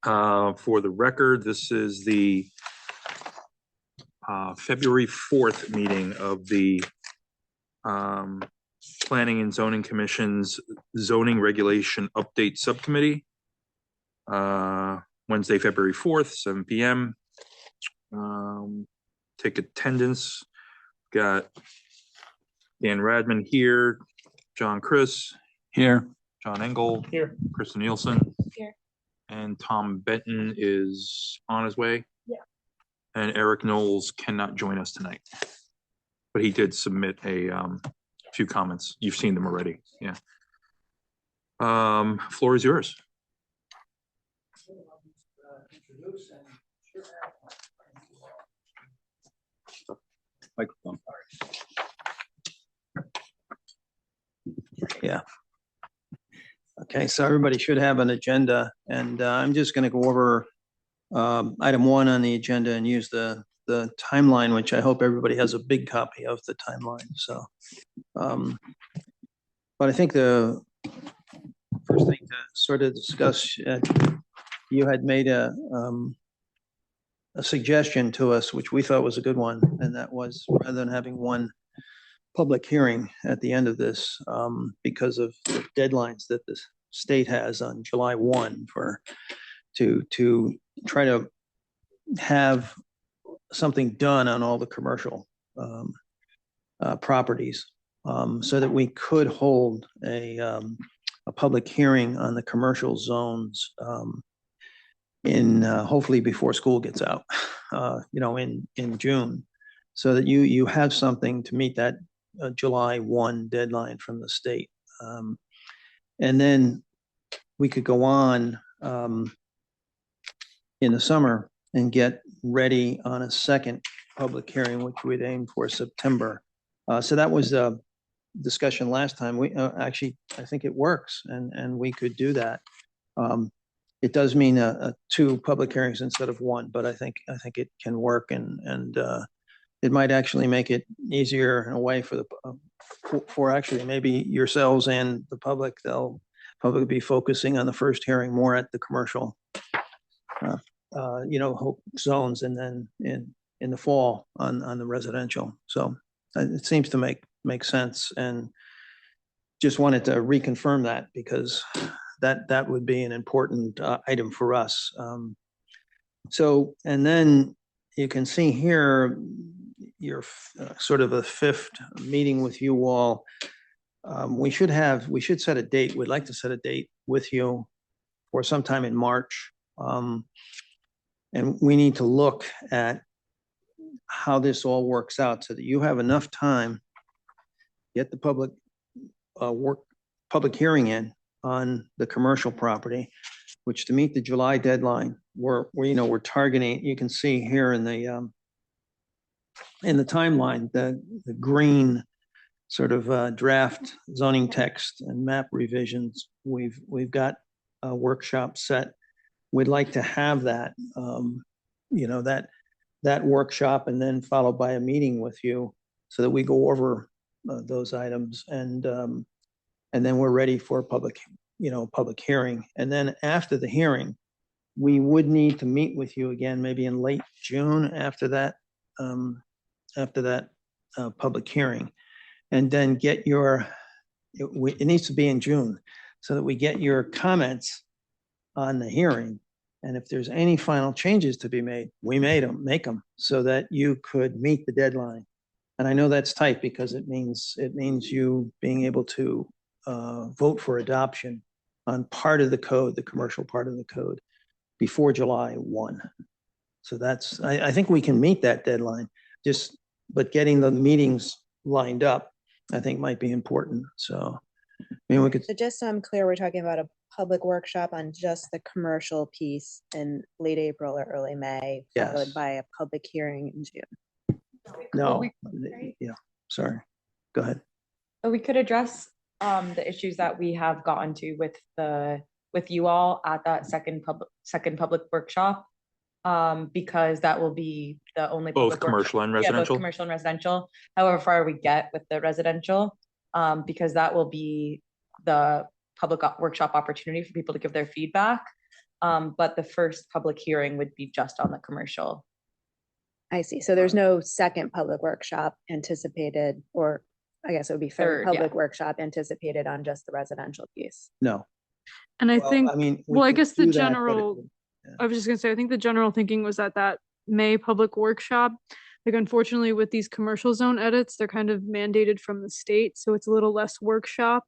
For the record, this is the February 4th meeting of the Planning and Zoning Commission's Zoning Regulation Update Subcommittee. Wednesday, February 4th, 7 p.m. Take attendance. Got Dan Radman here, John Chris here, John Engel here, Kristen Nielsen here, and Tom Benton is on his way. Yeah. And Eric Knowles cannot join us tonight, but he did submit a few comments. You've seen them already. Yeah. Floor is yours. microphone. Yeah. Okay, so everybody should have an agenda, and I'm just going to go over item 1 on the agenda and use the timeline, which I hope everybody has a big copy of the timeline. So, but I think the first thing to sort of discuss, you had made a suggestion to us, which we thought was a good one, and that was rather than having one public hearing at the end of this, because of the deadlines that the state has on July 1 to try to have something done on all the commercial properties, so that we could hold a public hearing on the commercial zones in hopefully before school gets out, in June, so that you have something to meet that July 1 deadline from the state. And then we could go on in the summer and get ready on a second public hearing, which we'd aim for September. So that was a discussion last time. We actually, I think it works, and we could do that. It does mean 2 public hearings instead of 1, but I think it can work, and it might actually make it easier in a way for for actually maybe yourselves and the public. They'll probably be focusing on the first hearing more at the commercial, zones, and then in the fall on the residential. So it seems to make sense, and just wanted to reconfirm that because that would be an important item for us. So, and then you can see here your sort of a 5th meeting with you all. We should set a date. We'd like to set a date with you for sometime in March. And we need to look at how this all works out so that you have enough time, get the public hearing in on the commercial property, which to meet the July deadline, we're targeting. You can see here in the timeline, the green sort of draft zoning text and map revisions. We've got a workshop set. We'd like to have that, that workshop, and then followed by a meeting with you so that we go over those items, and then we're ready for public hearing. And then after the hearing, we would need to meet with you again, maybe in late June after that public hearing, and then get it needs to be in June so that we get your comments on the hearing. And if there's any final changes to be made, we make them so that you could meet the deadline. And I know that's tight because it means you being able to vote for adoption on part of the code, the commercial part of the code, before July 1. So I think we can meet that deadline, but getting the meetings lined up, I think, might be important. So, we could. So just so I'm clear, we're talking about a public workshop on just the commercial piece in late April or early May, followed by a public hearing in June. No, sorry. Go ahead. So we could address the issues that we have gotten to with you all at that second public workshop, because that will be the only both commercial and residential. Yeah, both commercial and residential. However far we get with the residential, because that will be the public workshop opportunity for people to give their feedback. But the first public hearing would be just on the commercial. I see. So there's no second public workshop anticipated, or I guess it would be third Third, yeah. public workshop anticipated on just the residential piece. No. And I Well, think, I mean, we well, I could guess the do that, but it general, would- yeah. I was just gonna say, I think the general thinking was that May public workshop, like unfortunately with these commercial zone edits, they're kind of mandated from the state, so it's a little less workshop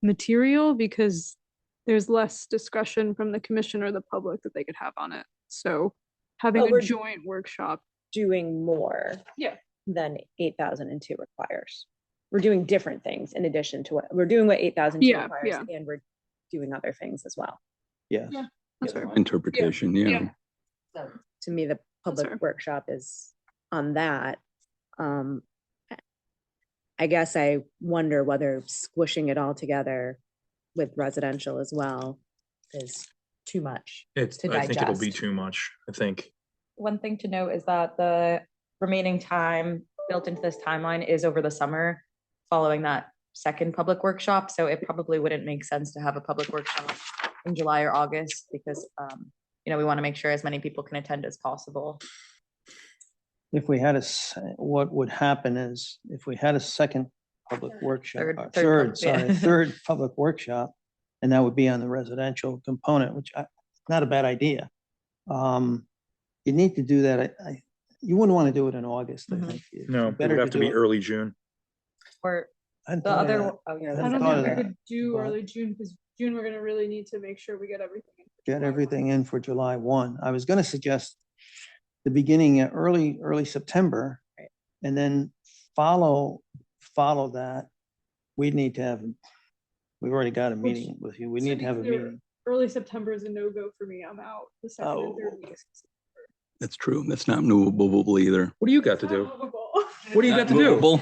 material because there's less discussion from the commission or the public that they could have on it. So having But a we're- joint workshop. Doing more Yeah. than 8,002 requires. We're doing different things in addition to what, we're doing what 8,002 Yeah, requires, yeah. and we're doing other things as well. Yes. Yeah. That's fair. Interpretation, yeah. So to me, the fair. public workshop is on that. I guess I wonder whether squishing it all together with residential as well is too much. I to think it'll be digest. too much, I think. One thing to note is that the remaining time built into this timeline is over the summer following that second public workshop. So it probably wouldn't make sense to have a public workshop in July or August because, we want to make sure as many people can attend as possible. If we had what would happen is if we had a second public workshop, third public workshop, and that would be on the residential component, which not a bad idea. You need to do that. You wouldn't want to do it in August, I Mhm. think. It's No, it better would have to be do it- early June. Or I hadn't the thought of other, that. oh yeah, I I hadn't don't thought think of we that. could do But- early June because June, we're gonna really need to make sure we get everything in. Get everything in for July 1. I was going to suggest the beginning, early September, Right. and then follow that. We'd need to have, we've already got a meeting with you. We So need to to be have a clear, meeting. Early September is a no-go for me. I'm out the second and third Oh. weeks. That's true. That's not movable either. What do you got to do? Not movable. What do you got to do? Movable.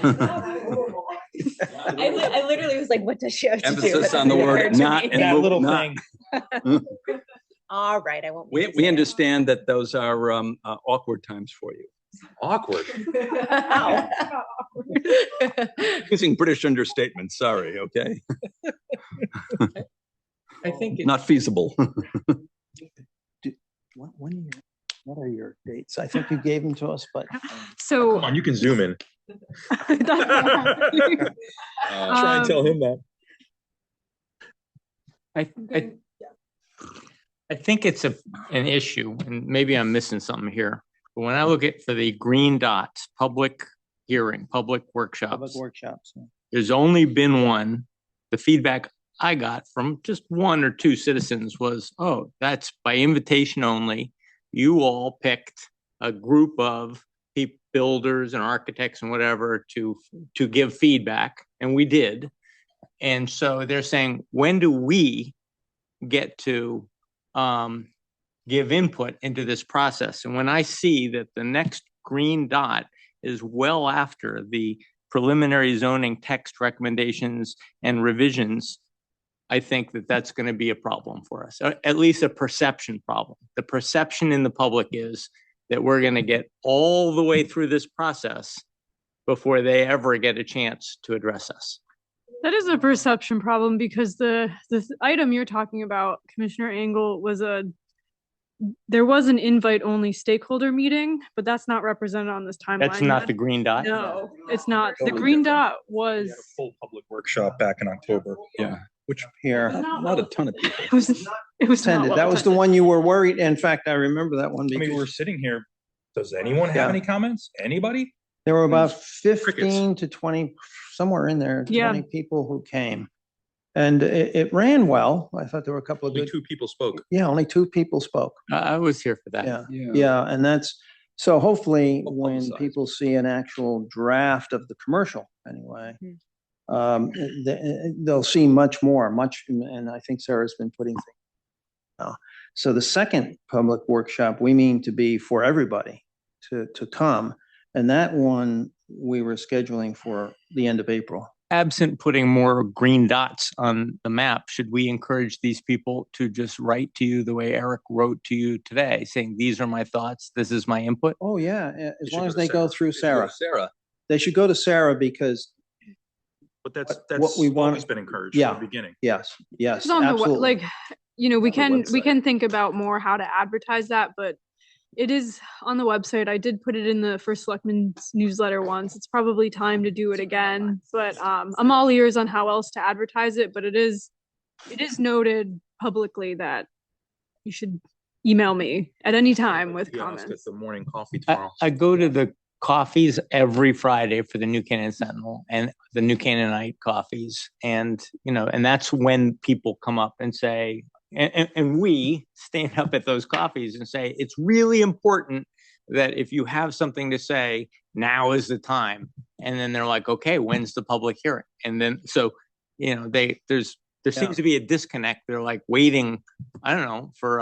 I literally was like, what does she have to do? Emphasis It on the doesn't word occur to not me. and That move- little not. thing. All right, I won't. We make you say it. understand that those are awkward times for you. Awkward. Not awkward. Using British understatement, sorry, okay? I think Not feasible. What are your dates? I think you gave them to us, but So. Come on, you can zoom in. Try and tell him that. I think it's an issue, and maybe I'm missing something here. But when I look at for the green dots, public hearing, public public workshops, workshops. there's only been one. The feedback I got from just one or two citizens was, oh, that's by invitation only. You all picked a group of builders and architects and whatever to give feedback, and we did. And so they're saying, when do we get to give input into this process? And when I see that the next green dot is well after the preliminary zoning text recommendations and revisions, I think that that's going to be a problem for us, at least a perception problem. The perception in the public is that we're going to get all the way through this process before they ever get a chance to address us. That is a perception problem because the item you're talking about, Commissioner Engel, there was an invite-only stakeholder meeting, but that's not represented on this timeline. That's not the green dot? No, it's not. The Totally green different. dot We was, had a full public workshop back in October. Yeah, Here. not a ton of people. it was not Attended. well That was the attended. one you were worried. In fact, I remember that one I mean, we're because sitting here. Does anyone have Yeah. any comments? Anybody? there were about Crickets. 15 to 20, somewhere in there, Yeah. 20 people who came. And it ran well. I thought there were a couple of Only good, two people spoke. yeah, only 2 people spoke. I was here for that. Yeah, yeah, and so hopefully when Publicized. people see an actual draft of the commercial anyway, they'll see much more, and I think Sarah's been putting things. So the second public workshop, we mean to be for everybody to come. And that one, we were scheduling for the end of April. Absent putting more green dots on the map, should we encourage these people to just write to you the way Eric wrote to you today, saying, these are my thoughts, this is my input? Oh, yeah, as should long go as to they go Sarah. through Sarah. Sarah. They should go to Sarah because, But that's What we want- always been encouraged Yeah. from the beginning. yes, It's on the, absolutely. like, you know, we website. can think about more how to advertise that, but it is on the website. I did put it in the first selectman's newsletter once. It's probably time to do it again, but I'm all ears on how else to advertise it, but it is noted publicly that you should email me at any time with Be asked at comments. the morning coffee tomorrow. I go to the coffees every Friday for the New Canaan Sentinel and the New Canaanite coffees. And, you know, and that's when people come up and say, and we stand up at those coffees and say, it's really important that if you have something to say, now is the time. And then they're like, okay, when's the public hearing? And then, so, you know, there seems to be a disconnect. They're like waiting, I don't know, for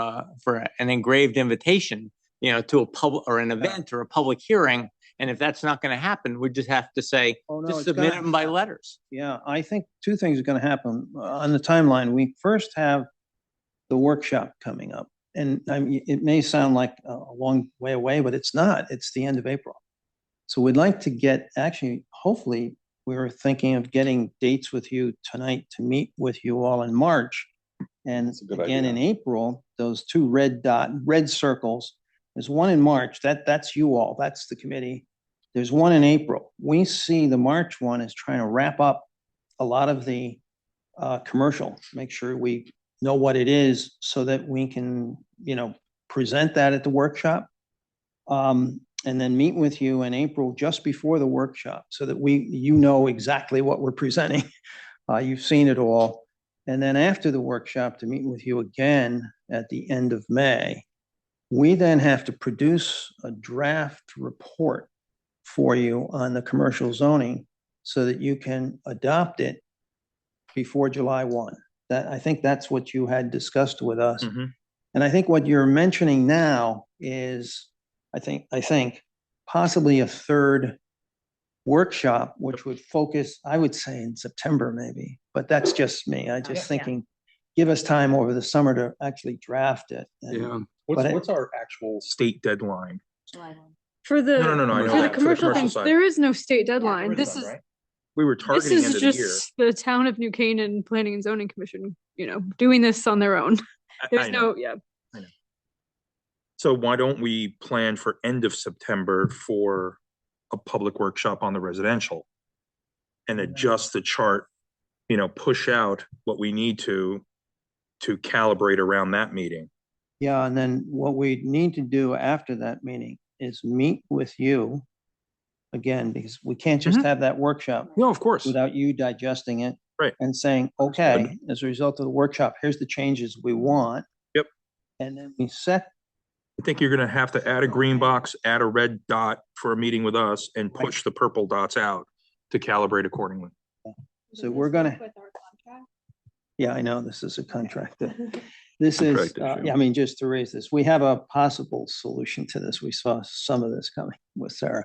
an engraved invitation, you know, to a public or an event or a public hearing. And if that's not going to happen, we just have to say, just submit them by letters. Yeah, I think two things are going to happen on the timeline. We first have the workshop coming up. And I mean, it may sound like a long way away, but it's not. It's the end of April. So we'd like to get, actually, hopefully, we were thinking of getting dates with you tonight to meet with you all in March. And again, in April, those two red circles, there's one in March, that's you all, that's the committee. There's one in April. We see the March one is trying to wrap up a lot of the commercial, make sure we know what it is so that we can, you know, present that at the workshop. And then meet with you in April just before the workshop so that you know exactly what we're presenting. You've seen it all. And then after the workshop to meet with you again at the end of May. We then have to produce a draft report for you on the commercial zoning so that you can adopt it before July 1. I think that's what you had discussed with us. Mm-hmm. And I think what you're mentioning now is, I think possibly a third workshop, which would focus, I would say in September maybe, but that's just me. I just thinking, give us time over the summer to actually draft it. Yeah. What's our actual state deadline? For the No, I know for the that, commercial thing, side. there is no state deadline. There is This none, is right? We were this targeting end is of the year. just the town of New Canaan Planning and Zoning Commission, you know, doing this on their own. There's I know. no, I know. So why don't we plan for end of September for a public workshop on the residential and adjust the chart, you know, push out what we need to calibrate around that meeting. Yeah, and then what we need to do after that meeting is meet with you again, because we can't just have that workshop No, of course. without you digesting it. Right. And saying, okay, as a result of the workshop, here's the changes we want. Yep. And then we set. I think you're gonna have to add a green box, add a red dot for a meeting with us and push the purple dots out to calibrate accordingly. So we're gonna. Yeah, I know, this is a contract. This is, yeah, I mean, just to raise this, we have a possible solution to this. We saw some of this coming with Sarah.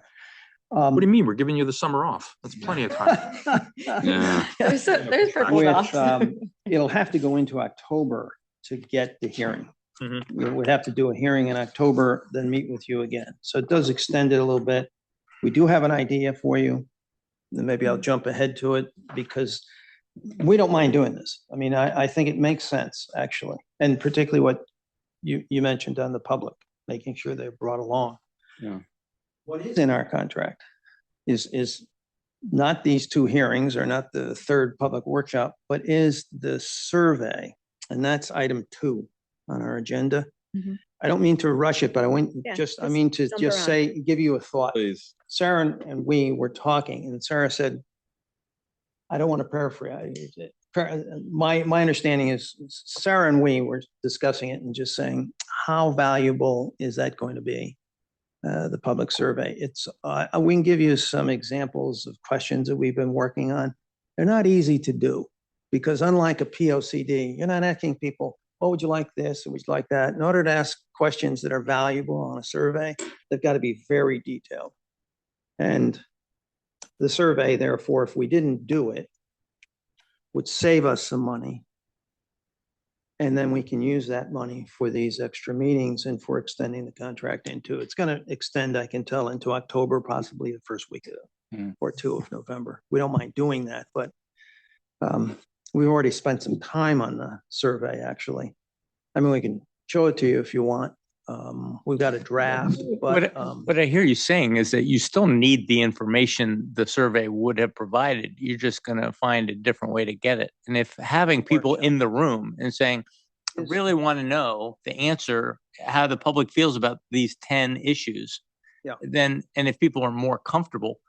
What do you mean? We're giving you the summer off. That's plenty of time. Yeah. There's purple Which, dots. it'll have to go into October to get the hearing. Mhm. We would have to do a hearing in October, then meet with you again. So it does extend it a little bit. We do have an idea for you. Then maybe I'll jump ahead to it because we don't mind doing this. I mean, I think it makes sense, actually. And particularly what you mentioned on the public, making sure they're brought along. Yeah. What is in our contract is not these two hearings or not the third public workshop, but is the survey. And that's item 2 on our agenda. Mhm. I don't mean to rush it, but I mean to jump just around. say, give you a thought. Please. Sarah and we were talking and Sarah said, I don't want to paraphrase it. My understanding is Sarah and we were discussing it and just saying, how valuable is that going to be? The public survey. It's we can give you some examples of questions that we've been working on. They're not easy to do because unlike a POCD, you're not asking people, oh, would you like this? Or would you like that? In order to ask questions that are valuable on a survey, they've got to be very detailed. And the survey, therefore, if we didn't do it, would save us some money. And then we can use that money for these extra meetings and for extending the contract into, it's going to extend, I can tell, into October, possibly the first week or 2 of November. We don't mind doing that, but we've already spent some time on the survey, actually. I mean, we can show it to you if you want. We've got a draft, but, What I hear you saying is that you still need the information the survey would have provided. You're just going to find a different way to get it. And if having people in the room and saying, I really want to know the answer, how the public feels about these 10 issues, Yeah. then, and if people are more comfortable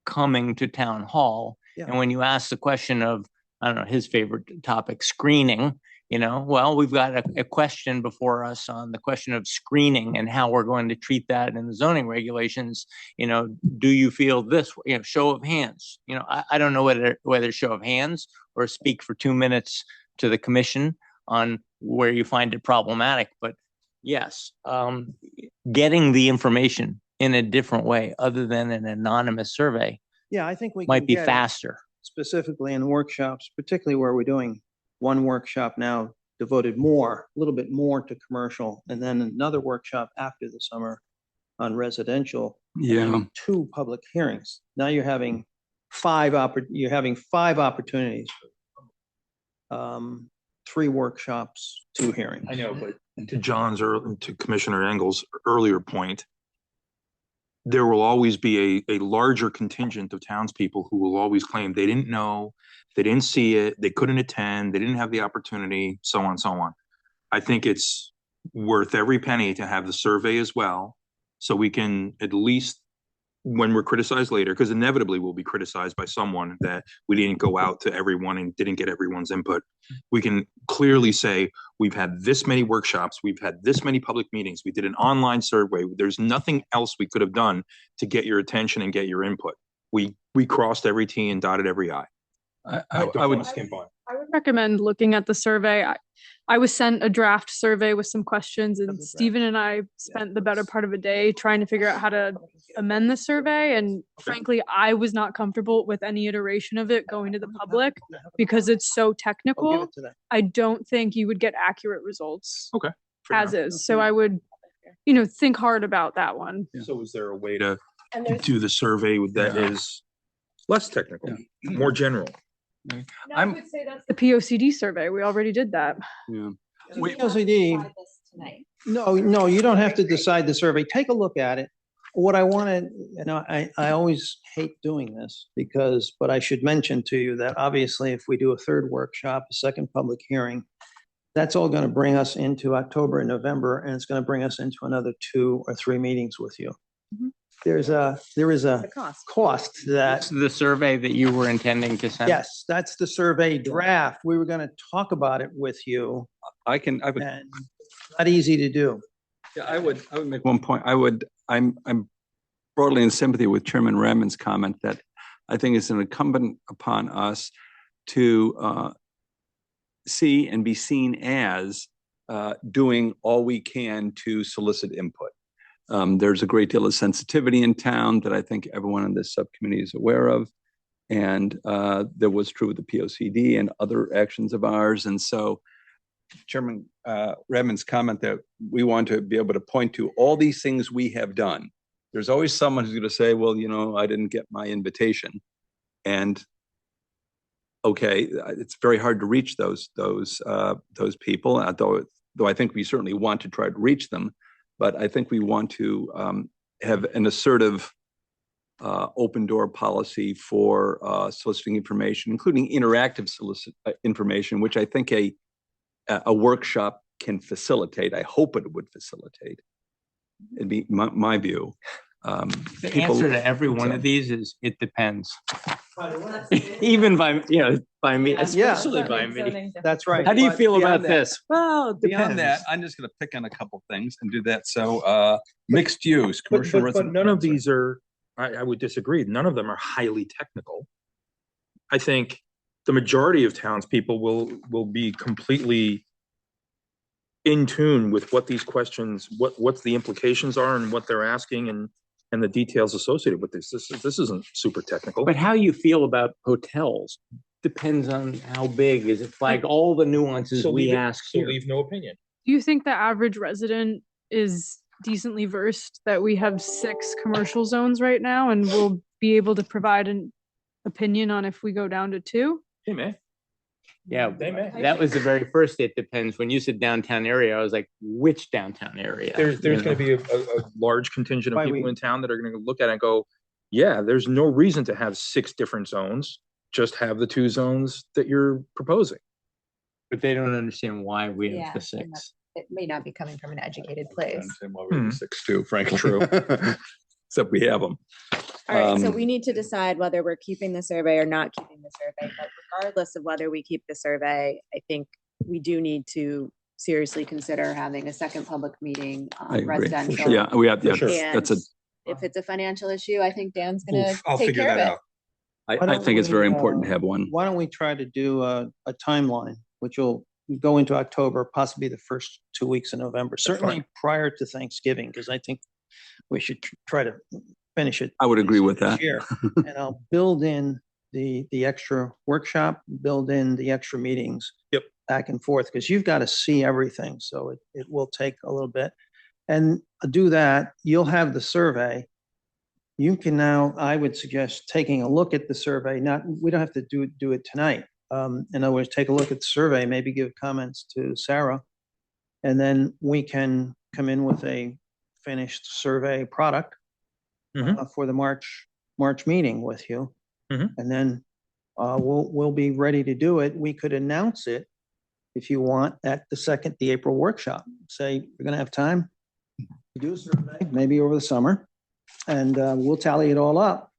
coming to town hall, Yeah. and when you ask the question of, I don't know, his favorite topic, screening, well, we've got a question before us on the question of screening and how we're going to treat that in the zoning regulations. Do you feel this, show of hands? I don't know whether show of hands or speak for 2 minutes to the commission on where you find it problematic. But yes, getting the information in a different way other than an anonymous survey yeah, I think we might can be get it faster. specifically in workshops, particularly where we're doing one workshop now devoted a little bit more to commercial, and then another workshop after the summer on residential. Yeah. 2 public hearings. Now you're having 5 opportunities. 3 workshops, 2 hearings. I know, but to Commissioner Engel's earlier point, there will always be a larger contingent of townspeople who will always claim they didn't know, they didn't see it, they couldn't attend, they didn't have the opportunity, so on, so on. I think it's worth every penny to have the survey as well, so we can at least, when we're criticized later, because inevitably we'll be criticized by someone that we didn't go out to everyone and didn't get everyone's input. We can clearly say, we've had this many workshops, we've had this many public meetings, we did an online survey, there's nothing else we could have done to get your attention and get your input. We crossed every T and dotted every I. I would skimp on. I would recommend looking at the survey. I was sent a draft survey with some questions, and Stephen and I spent the better part of a day trying to figure out how to amend the survey. And frankly, I was not comfortable with any iteration of it going to the public because it's so I'll give technical. it to them. I don't think you would get accurate results Okay. as is. So I would, think hard about that one. So is there a way to do the survey that is less technical, more general? No, I would say that's the POCD survey. We already did that. Yeah. POCD, no, you don't have to decide the survey. Take a look at it. What I wanted, I always hate doing this but I should mention to you that obviously if we do a 3rd workshop, a 2nd public hearing, that's all going to bring us into October and November, and it's going to bring us into another 2 or 3 meetings with you. Mhm. There is a cost that, That's the survey that you were intending to send? yes, that's the survey draft. We were going to talk about it with you, I would, and not easy to do. yeah, I would make one point. I'm broadly in sympathy with Chairman Redmond's comment that I think it's an incumbent upon us to see and be seen as doing all we can to solicit input. There's a great deal of sensitivity in town that I think everyone on this subcommittee is aware of. And that was true with the POCD and other actions of ours. And so Chairman Redmond's comment that we want to be able to point to all these things we have done. There's always someone who's going to say, well, I didn't get my invitation. And okay, it's very hard to reach those people, though I think we certainly want to try to reach them. But I think we want to have an assertive open door policy for soliciting information, including interactive information, which I think a workshop can facilitate. I hope it would facilitate. It'd be my view. The answer to every one of these is it depends. Even by me, especially by me. That's right. How do you But feel about beyond that- this? Well, it Beyond depends. that, I'm just going to pick on a couple things and do that. So mixed use, commercial. But none of these are, I would disagree. None of them are highly technical. I think the majority of townspeople will be completely in tune with what these questions, what the implications are and what they're asking and the details associated with this. This isn't super technical. But how you feel about hotels depends on how big. Is it like all the nuances So we leave it- ask So here? leave no opinion. Do you think the average resident is decently versed that we have 6 commercial zones right now and will be able to provide an opinion on if we go down to 2? Hey, man. Yeah, They may. that was the very first, it depends. When you said downtown area, I was like, which downtown area? There's You going to know? be a large contingent of Why people we- in town that are going to look at it and go, yeah, there's no reason to have 6 different zones. Just have the 2 zones that you're proposing. But they don't understand why we have Yeah, the 6. It may not be coming from an educated place. And why we're Hmm. 6 too, frankly. True. Except we have them. All right, so Um, we need to decide whether we're keeping the survey or not keeping the survey, but regardless of whether we keep the survey, I think we do need to seriously consider having a second public meeting I on agree. residential. Yeah, we have, yeah, For sure. that's a, And if it's a financial issue, I think Dan's gonna I'll take figure care of that it. out. Why I don't think it's very we, important to have one. Why don't we try to do a timeline, which will go into October, possibly the first 2 weeks of November, certainly prior to Thanksgiving, because I think we should try to finish it. I would agree with this that. year. And I'll build in the extra workshop, build in the extra meetings. Yep. Back and forth, because you've got to see everything, so it will take a little bit. And do that, you'll have the survey. You can now, I would suggest taking a look at the survey, we don't have to do it tonight. In other words, take a look at the survey, maybe give comments to Sarah. And then we can come in with a finished survey product for the March meeting with you. Mhm. And then we'll be ready to do it. We could announce it if you want at the April workshop. Say, we're gonna have time to do a survey, maybe over the summer. And we'll tally it all up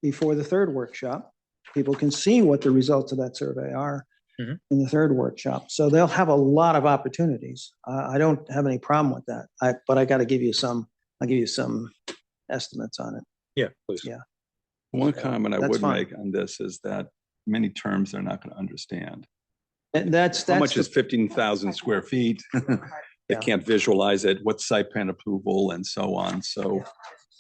before the 3rd workshop. People can see what the results of that survey are Mhm. in the 3rd workshop. So they'll have a lot of opportunities. I don't have any problem with that. But I got to give you some, I'll give you some estimates on it. Yeah, please. Yeah. One comment I That's would fine. make on this is that many terms they're not going to understand. And that's How much the- is 15,000 square feet? They Yeah. can't visualize it, what's site plan approval and so on, so.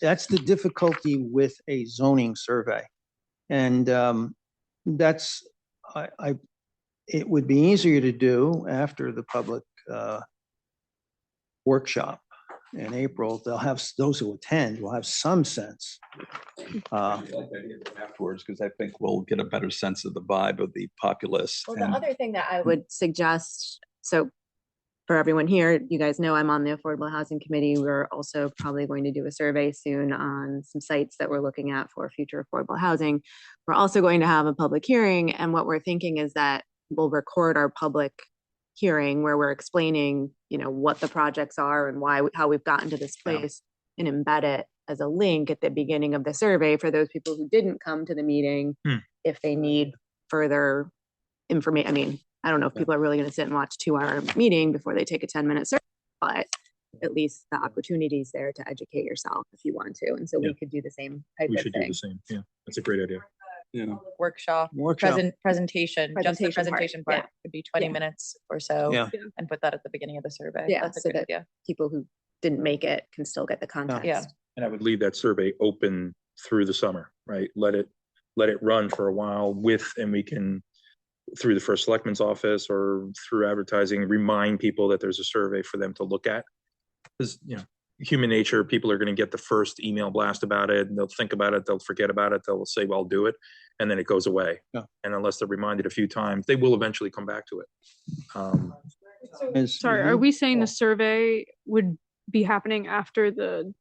That's the difficulty with a zoning survey. And that's, it would be easier to do after the public workshop in April. They'll have, those who attend will have some sense. Afterwards, because I think we'll get a better sense of the vibe of the populace. Well, the and- other thing that I would suggest, so for everyone here, you guys know I'm on the Affordable Housing Committee. We're also probably going to do a survey soon on some sites that we're looking at for future affordable housing. We're also going to have a public hearing, and what we're thinking is that we'll record our public hearing where we're explaining, what the projects are and how we've gotten to this place, and embed it as a link at the beginning of the survey for those people who didn't come to the meeting, if they need further information. I mean, I don't know if people are really going to sit and watch a 2-hour meeting before they take a 10-minute survey, but at least the opportunity is there to educate yourself if you want to. And so we could do the same type We of should do thing. the same. Yeah, that's a great idea. Yeah. Workshop, Workshop. presentation, just the Presentation part, presentation part yeah. could be 20 Yeah. minutes or so. Yeah. And put that at the beginning of the survey. Yeah, That's a so good that- idea. People who didn't make it can still get the context. Yeah. And I would leave that survey open through the summer, right? Let it run for a while and we can, through the first selectman's office or through advertising, remind people that there's a survey for them to look at. Because, human nature, people are going to get the first email blast about it and they'll think about it, they'll forget about it, they'll say, well, I'll do it. And then it goes away. Yeah. And unless they're reminded a few times, they will eventually come back to it. Sorry, are we saying the survey would be happening after the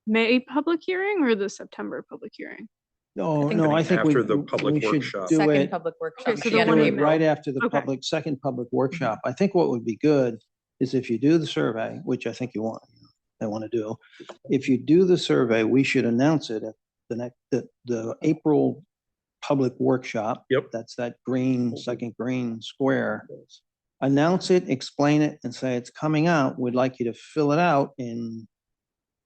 May public hearing or the September public hearing? No, think I think after the public we should workshop. do Second it. public workshop. Okay, at so the the end one of Do in it April. right after the Okay. second public workshop. I think what would be good is if you do the survey, which I think you want to do. If you do the survey, we should announce it at the April public workshop. Yep. That's that second green square. Announce it, explain it, and say it's coming out. We'd like you to fill it out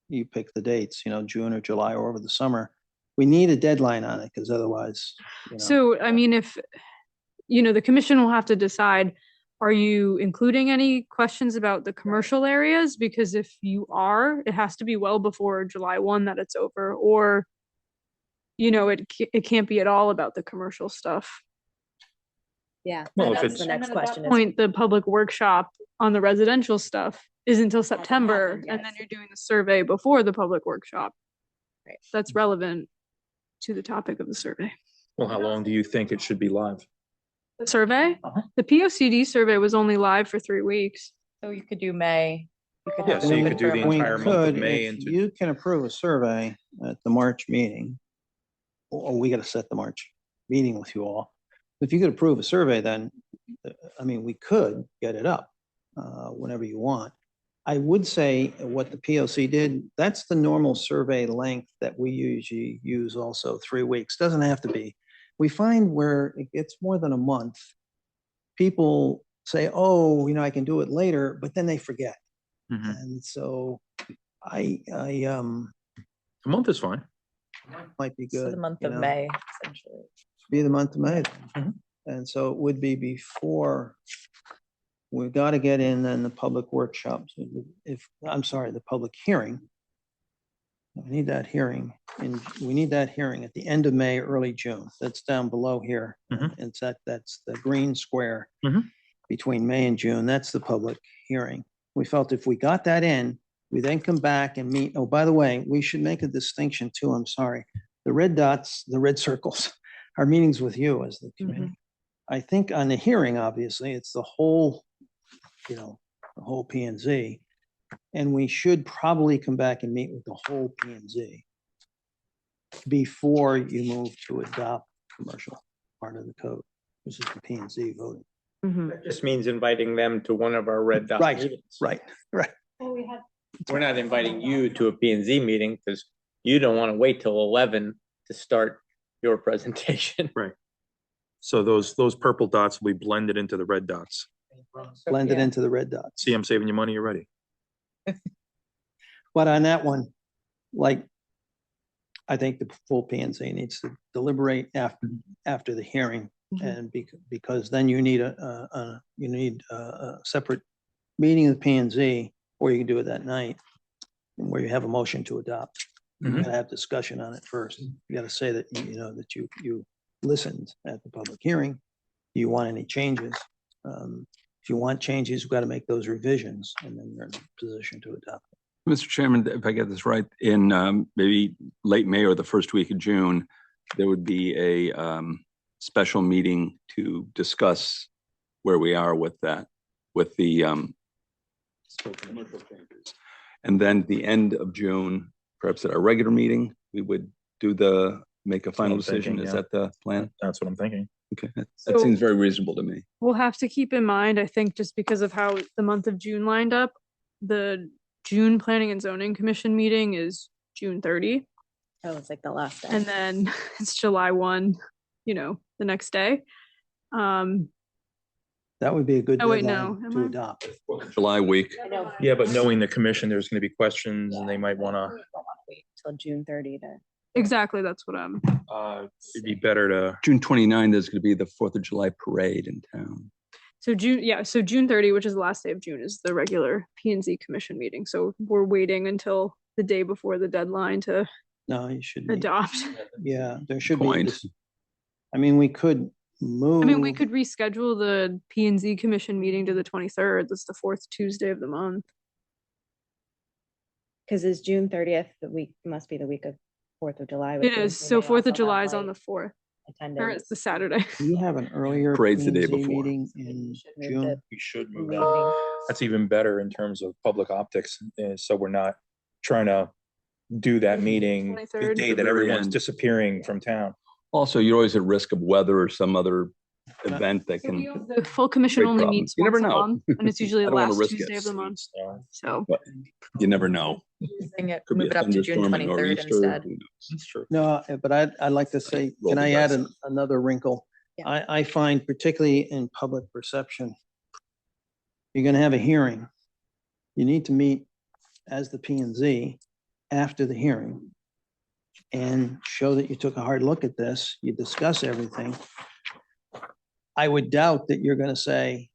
you pick the dates, June or July or over the summer. We need a deadline on it because otherwise, So, I mean, if, the commission will have to decide, are you including any questions about the commercial areas? Because if you are, it has to be well before July 1 that it's over, or, it can't be at all about the commercial stuff. Yeah, Well, if that's it's- the next And then at question that is, point, the public workshop on the residential stuff is until September, happened, and then yes. you're doing the survey before the public workshop. Right. That's relevant to the topic of the survey. Well, how long do you think it should be live? The survey? Uh-huh. The POCD survey was only live for 3 weeks. So you could do May. You could Yeah, have so you it could do for a the month. We entire month of could, May if into- you can approve a survey at the March meeting, or we got to set the March meeting with you all. If you could approve a survey, then, I mean, we could get it up whenever you want. I would say what the POC did, that's the normal survey length that we usually use also, 3 weeks. Doesn't have to be. We find where it gets more than a month, people say, oh, I can do it later, but then they forget. Mhm. And so I A month is fine. might be So good. the month you of know, May, essentially. Be the month of May. Mhm. And so it would be before, we've got to get in then the public workshops. I'm sorry, the public hearing. We need that hearing at the end of May, early June. That's down below here. Mhm. It's that's the green square Mhm. between May and June. That's the public hearing. We felt if we got that in, we then come back and meet. Oh, by the way, we should make a distinction too. I'm sorry. The red dots, the red circles are meetings with you as the committee. I think on the hearing, obviously, it's the whole, the whole P and Z. And we should probably come back and meet with the whole P and Z before you move to adopt commercial part of the code, which is the P and Z voting. That just means inviting them to one of our red dot Right, meetings. right. We're not inviting you to a P and Z meeting because you don't want to wait till 11 to start your presentation. So those purple dots will be blended into the red dots. Blended Yeah. into the red dots. See, I'm saving you money already. But on that one, like, I think the full P and Z needs to deliberate after the hearing. And because then you need a separate meeting of P and Z, or you can do it that night, where you have a motion to adopt. You Mhm. gotta have discussion on it first. You gotta say that, that you listened at the public hearing. Do you want any changes? If you want changes, you've got to make those revisions, and then you're in a position to adopt it. Mr. Chairman, if I get this right, in maybe late May or the first week of June, there would be a special meeting to discuss where we are with that, with the commercial changes. And then the end of June, perhaps at our regular meeting, we would make a final I'm thinking, decision. Is yeah. that the plan? That's what I'm thinking. Okay, that So- seems very reasonable to me. We'll have to keep in mind, I think, just because of how the month of June lined up, the June Planning and Zoning Commission meeting is June 30, Oh, it's like the last day. and then it's July 1, the next day. That would be a good Oh, wait, deadline no, am to I? adopt. July week. I know. Yeah, but knowing the commission, there's going to be questions and they might want Don't wanna wait till June 30 to. Exactly, that's what I'm. it'd be better to, June 29, there's going to be the 4th of July parade in town. So June 30, which is the last day of June, is the regular P and Z Commission meeting. So we're waiting until the day before the deadline to No, you should meet. adopt. Yeah, there should be. Point. I mean, we could move. I mean, we could reschedule the P and Z Commission meeting to the 23rd. That's the fourth Tuesday of the month. Because is June 30th, must be the week of 4th of July. which It is. we So may 4th also of July have, is on the like, 4th, or attendance. it's the Saturday. Do you have an earlier Parade's the day P&Z before. meeting We in should move June? the we should move meeting. that. That's even better in terms of public optics. So we're not trying to do that meeting the 23rd. day that The very everyone's end. disappearing from town. Also, you're always at risk of weather or some other event that So can, the full commission Great only problem. meets You once never a know. month, and it's usually I the don't wanna last risk it. Tuesday of the month. So you never know. Could be Move a it up to June thunderstorm, a 23rd nor'easter, instead. who knows? That's true. No, but I'd like to say, Roll can the I add dice. another wrinkle? Yeah. I find particularly in public perception, you're gonna have a hearing. You need to meet as the P and Z after the hearing and show that you took a hard look at this, you discuss everything. I would doubt that you're gonna say,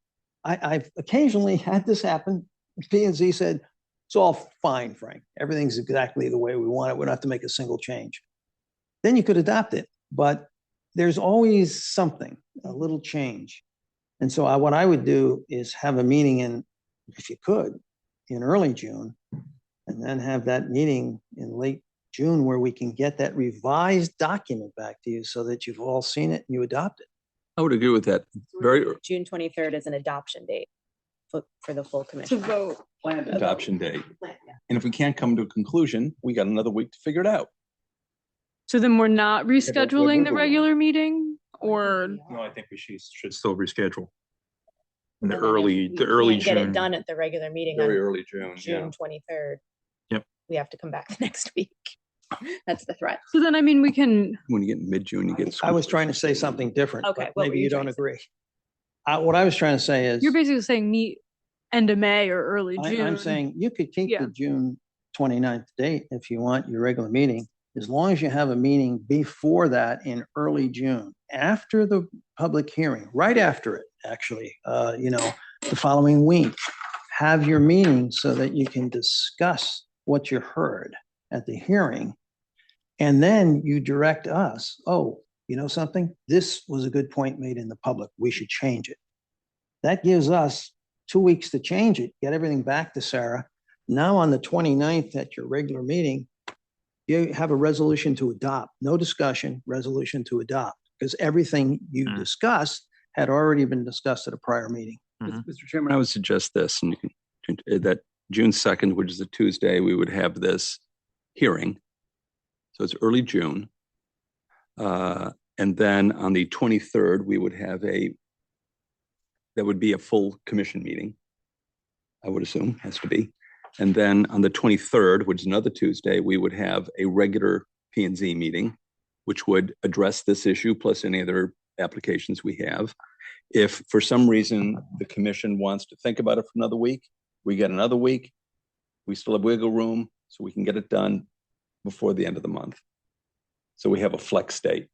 I've occasionally had this happen. P and Z said, it's all fine, Frank. Everything's exactly the way we want it. We don't have to make a single change. Then you could adopt it, but there's always something, a little change. And so what I would do is have a meeting if you could, in early June, and then have that meeting in late June where we can get that revised document back to you so that you've all seen it and you adopt it. would agree with that. Very June 23rd is an adoption date for the full To commission. vote. planned adoption date. And if we can't come to a conclusion, we got another week to figure it out. So then we're not we're rescheduling the wiggle room. regular meeting or? No, I think we should still reschedule. In the And then if early, we the early can't Get it June. done at the regular meeting Very on early June, yeah. June 23rd. Yep. We have to come back next week. That's the threat. So then, I mean, we can, When you get in mid-June, you get. I was trying to say something different, Okay, but what were maybe you you don't trying to say? agree. What I was trying to say is, you're basically saying meet end of May or early June. I'm saying you could keep Yeah. the June 29th date if you want your regular meeting, as long as you have a meeting before that in early June, after the public hearing, right after it, actually, the following week, have your meeting so that you can discuss what you heard at the hearing. And then you direct us, oh, you know something? This was a good point made in the public. We should change it. That gives us 2 weeks to change it, get everything back to Sarah. Now on the 29th at your regular meeting, you have a resolution to adopt, no discussion, resolution to adopt, because everything you discussed had already been discussed at a prior meeting. Mr. Chairman, I would suggest this, and you can, that June 2nd, which is a Tuesday, we would have this hearing. So it's early June. And then on the 23rd, we would have that would be a full commission meeting. I would assume, has to be. And then on the 23rd, which is another Tuesday, we would have a regular P&Z meeting, which would address this issue plus any other applications we have. If for some reason the commission wants to think about it for another week, we get another week. We still have wiggle room, so we can get it done before the end of the month. So we have a flex date.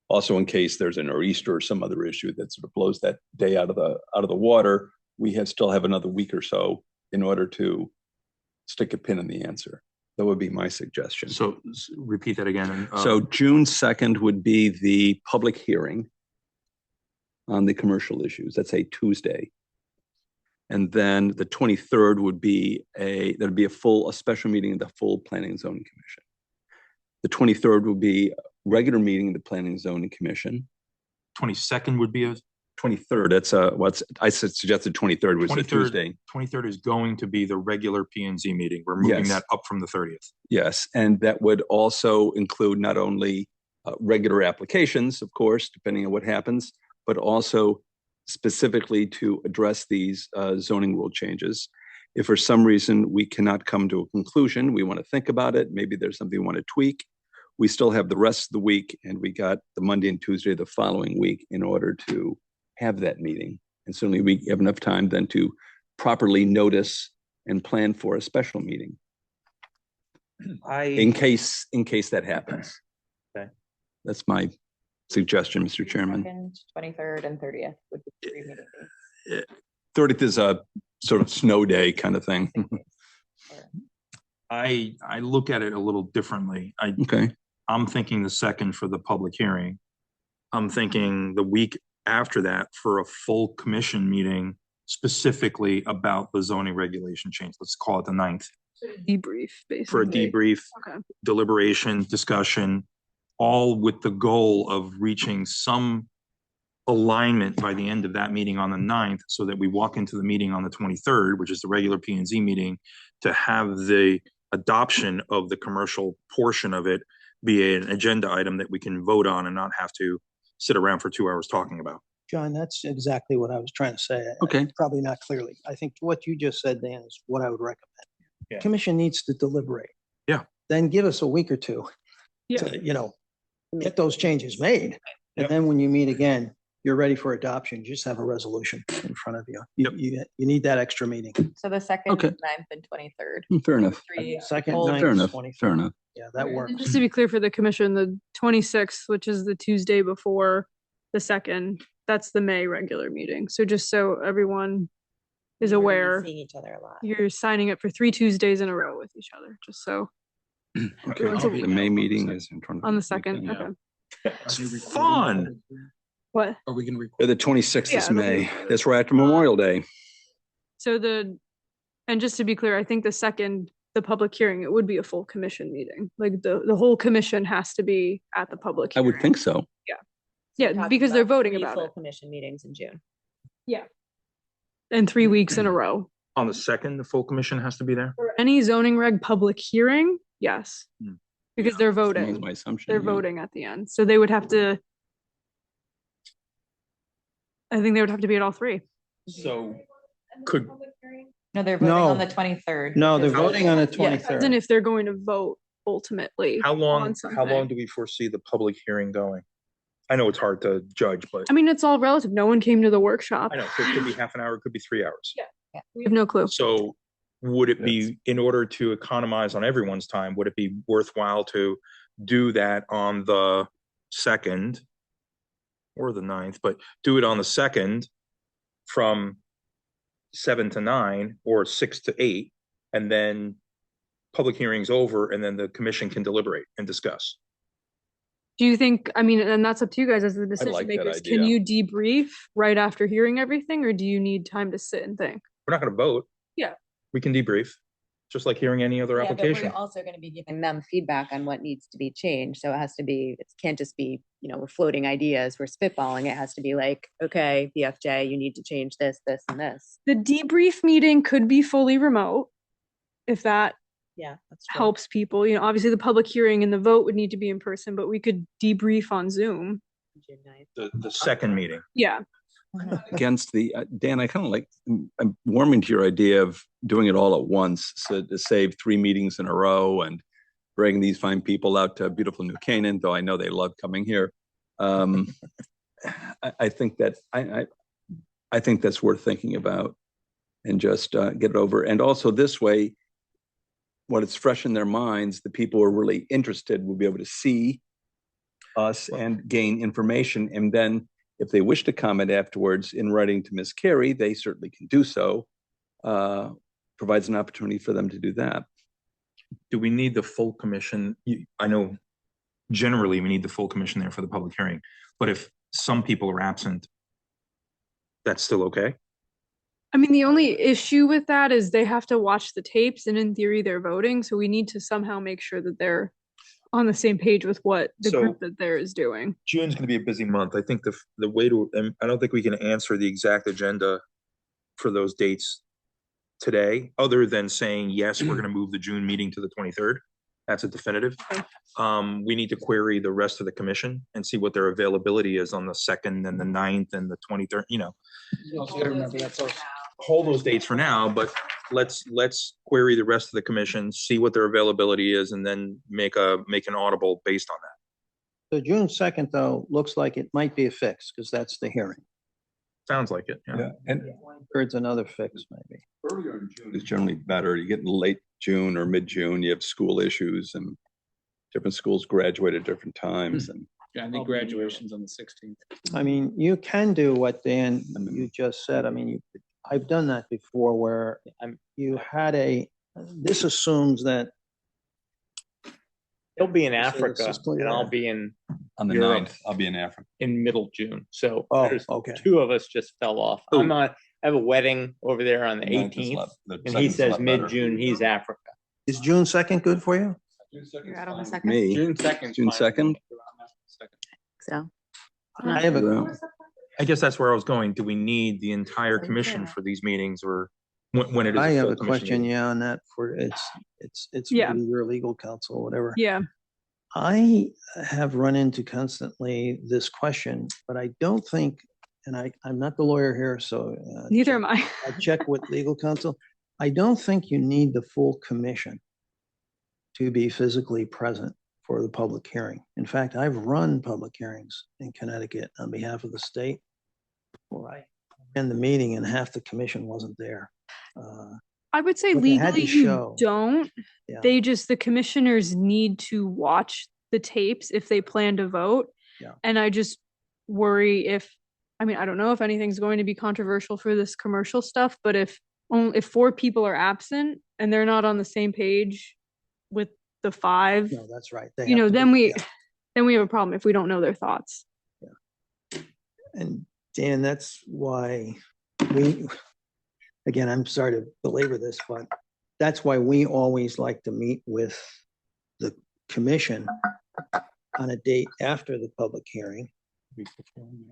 Also, in case there's an or Easter or some other issue that sort of blows that day out of the water, we still have another week or so in order to stick a pin in the answer. That would be my suggestion. So repeat that again. So June 2nd would be the public hearing on the commercial issues. That's a Tuesday. And then the 23rd would be a special meeting of the full Planning and Zoning Commission. The 23rd would be a regular meeting of the Planning and Zoning Commission. 22nd would be a 23rd, I suggested 23rd was a 23rd. Tuesday. 23rd is going to be the regular P&Z meeting. We're moving Yes. that up from the 30th. Yes, and that would also include not only regular applications, of course, depending on what happens, but also specifically to address these zoning rule changes. If for some reason we cannot come to a conclusion, we want to think about it, maybe there's something we want to tweak, we still have the rest of the week, and we got the Monday and Tuesday the following week in order to have that meeting. And certainly we have enough time then to properly notice and plan for a special meeting in case that happens. Okay. That's my suggestion, Mr. Chairman. 23rd and 30th would be 3 meetings. 30th is a sort of snow day kind of thing. I look at it a little differently. Okay. I'm thinking the 2nd for the public hearing. I'm thinking the week after that for a full commission meeting specifically about the zoning regulation change. Let's call it the 9th. Debrief, basically. For a debrief, Okay. deliberation, discussion, all with the goal of reaching some alignment by the end of that meeting on the 9th, so that we walk into the meeting on the 23rd, which is the regular P&Z meeting, to have the adoption of the commercial portion of it be an agenda item that we can vote on and not have to sit around for 2 hours talking about. John, that's exactly what I was trying to say. Okay. Probably not clearly. I think what you just said, Dan, is what I would recommend. Yeah. Commission needs to deliberate. Yeah. Then give us a week or two Yeah. to, get those changes made. And Yep. then when you meet again, you're ready for adoption. Just have a resolution in front of you. Yep. You need that extra meeting. So the 2nd, Okay. 9th, and 23rd. Fair enough. 3 Second, full- 9th, Fair enough. 23rd. Fair enough. Yeah, that And works. just to be clear for the commission, the 26th, which is the Tuesday before the 2nd, that's the May regular meeting. So just so everyone is We're gonna be aware, Seeing each other a lot. you're signing up for 3 Tuesdays in a row with each other, just so Okay. Once a The week. May meeting is in front of. on the us. 2nd. Yeah. Okay. It's fun. What? Are we gonna record? The 26th Yeah, is it'll be- May. That's right after Memorial Day. So and just to be clear, I think the 2nd, the public hearing, it would be a full commission meeting. Like the whole commission has to be at the public I hearing. would think so. Yeah, because they're voting about Full it. commission meetings in June. And 3 weeks in a row. On the second, the full commission has to be there? For any zoning reg public hearing, yes. Hmm. Because they're That was voting. my assumption. They're yeah. voting at the end. So they would have to, I think they would have to be at all 3. So could, No, they're voting on No. the 23rd. No, they're because- voting on the Yeah. Then 23rd. if they're going to vote ultimately. how long on do something. we foresee the public hearing going? I know it's hard to judge, but I mean, it's all relative. No one came to the workshop. I know, so it could be half an hour, it could be 3 hours. Yeah. We have no clue. So would it be, in order to economize on everyone's time, would it be worthwhile to do that on the 2nd or the 9th, but do it on the 2nd from 7 to 9 or 6 to 8, and then public hearings over, and then the commission can deliberate and discuss? Do you think, I mean, and that's up to you guys as the decision like that makers. Can idea. you debrief right after hearing everything, or do you need time to sit and think? We're not gonna vote. Yeah. We can debrief, just like hearing any other Yeah, but application. we're also gonna be giving them feedback on what needs to be changed, so it has to be, it can't just be, we're floating ideas, we're spitballing, it has to be like, okay, BFJ, you need to change this, this, and this. The debrief meeting could be fully remote, if that Yeah, that's true. helps people. Obviously the public hearing and the vote would need to be in person, but we could debrief on Zoom. June 9th. The second meeting. Yeah. Against the, Dan, I kind of like, I'm warming to your idea of doing it all at once, so to save 3 meetings in a row and bringing these fine people out to beautiful New Canaan, though I know they love coming here. I think that, I think that's worth thinking about and just get it over. And also this way, when it's fresh in their minds, the people who are really interested will be able to see us and gain information. And then if they wish to comment afterwards in writing to Ms. Carey, they certainly can do so. Provides an opportunity for them to do that. Do we need the full commission? I know generally we need the full commission there for the public hearing, but if some people are absent, that's still okay? I mean, the only issue with that is they have to watch the tapes, and in theory they're voting, so we need to somehow make sure that they're on the same page with what the So- group that there is doing. June's gonna be a busy month. I think the way to, and I don't think we can answer the exact agenda for those dates today, other than saying, yes, we're gonna move the June meeting to the 23rd. That's a definitive. Okay. We need to query the rest of the commission and see what their availability is on the 2nd and the 9th and the 23rd, hold those dates for now, but let's query the rest of the commission, see what their availability is, and then make an audible based on that. So June 2nd, though, looks like it might be a fix, because that's the hearing. Sounds like it, yeah. And Third's another fix, maybe. earlier in June is generally better. You get in late June or mid-June, you have school issues and different schools graduate at different times and. Yeah, I think graduation's on the 16th. I mean, you can do what Dan, you just said. I mean, I've done that before where you had this assumes that He'll be in So Africa this is clear. and I'll be in On the Europe. 9th, I'll be in Africa. middle June. So Oh, there's okay. 2 of us just fell off. Who? I have a wedding over there on the The 9th is 18th, the and he 2nd's a says lot better. mid-June, he's Africa. is June 2nd good for you? You're out on the Fine with 2nd? Me, June 2nd. June 2nd? So. I have a, I guess that's where I was going. Do we need the entire commission for these meetings, or when it is? I have full a commission question, meeting? yeah, on that for it's Yeah. maybe your legal counsel, whatever. Yeah. I have run into constantly this question, but I don't think, and I'm not the lawyer here, so. Neither am I. I check with legal counsel. I don't think you need the full commission to be physically present for the public hearing. In fact, I've run public hearings in Connecticut on behalf of the state. Where I in the meeting and half the commission wasn't there. I would say But they had legally to you show. don't. Yeah. The commissioners need to watch the tapes if they plan to vote. Yeah. And I just worry I don't know if anything's going to be controversial for this commercial stuff, but if 4 people are absent and they're not on the same page with the 5, No, that's right. They you know, have to then be- we have a problem if we don't know their thoughts. And Dan, that's why again, I'm sorry to belabor this, but that's why we always like to meet with the commission on a date after the public hearing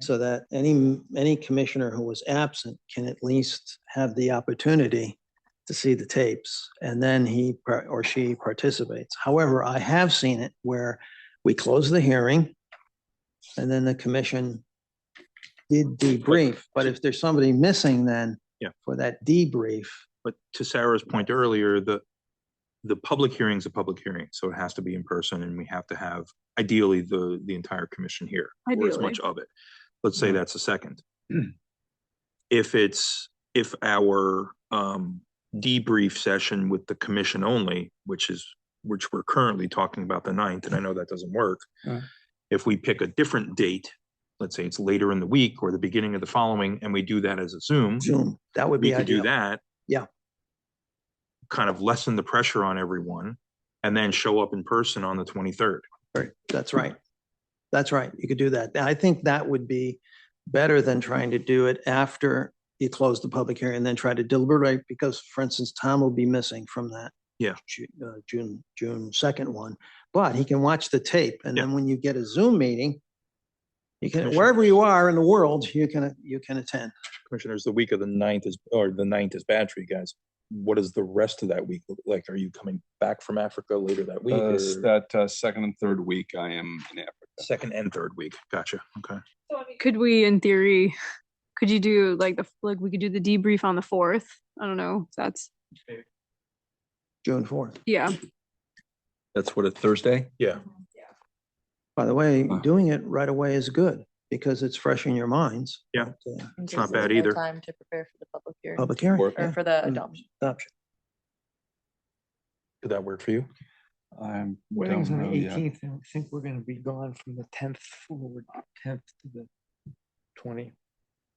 so that any commissioner who was absent can at least have the opportunity to see the tapes, and then he or she participates. However, I have seen it where we close the hearing and then the commission did debrief, but if there's somebody missing then Yeah. for that debrief, But to Sarah's point earlier, the public hearing is a public hearing, so it has to be in person, and we have to have ideally the entire commission here, or as Ideally. much of it. Let's say that's a second. If our debrief session with the commission only, which we're currently talking about the 9th, and I know that doesn't work. Right. If we pick a different date, let's say it's later in the week or the beginning of the following, and we do that as a Zoom, that would we be could do ideal. that. Yeah. Kind of lessen the pressure on everyone, and then show up in person on the 23rd. Right, that's right. That's right. You could do that. I think that would be better than trying to do it after you close the public hearing and then try to deliberate, because for instance, Tom will be missing from that. Yeah. June 2nd one, but he can watch the tape, and then when you get a Zoom meeting, you can, wherever you are in the world, you can attend. Commissioners, the week of the 9th the 9th is bad for you guys. What does the rest of that week look like? Are you coming back from Africa later that week? Or That second and third week, I am in Africa. second and third week? Gotcha. Okay. Could we, in theory, could you do like we could do the debrief on the 4th? I don't know. If that's June 4th. yeah. That's what, a Thursday? Yeah. By the way, Wow. doing it right away is good because it's fresh in your minds. Yeah. But, It's not bad either. Time to prepare for the public hearing Public hearing. Work. or yeah. for the adoption. Adoption. Could that work for you? I'm Wedding's don't on know the yet. 18th, and I think we're gonna be gone from the 10th forward, 10th to the 20th.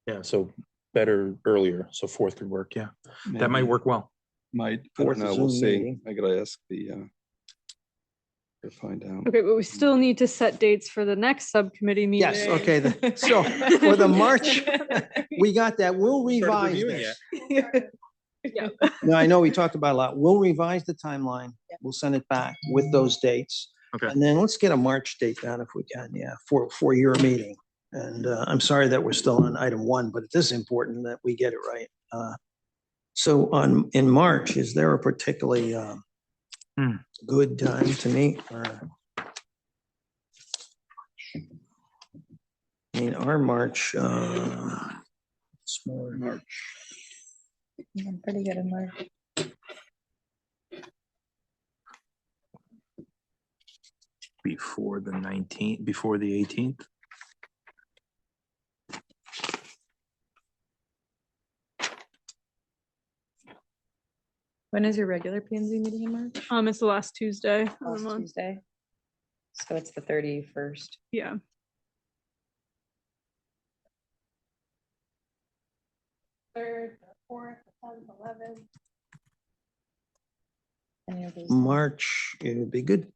Yeah. So better earlier. So 4th could work. Yeah. That might Maybe. work well. Might, I Fourth don't know, is we'll Zoom see. meeting. I gotta ask to find out. Okay, but we still need to set dates for the next subcommittee meeting. Yes, okay. So for the March, we got that. We'll revise reviewing this. Yeah. No, I know we talked about a lot. We'll revise the timeline. We'll send it back with those dates. Okay. And then let's get a March date down if we can, yeah, for your meeting. And I'm sorry that we're still on item 1, but it is important that we get it right. So in March, is there a particularly good time to meet? Or I mean, our March, small March. I'm pretty good in March. Before the 19th, before the 18th. When is your regular P and Z meeting in March? It's the last Tuesday of the Last month. Tuesday. So it's the 31st. Yeah. Third, 4th, 10th, 11th. Any of those? March, it would be good.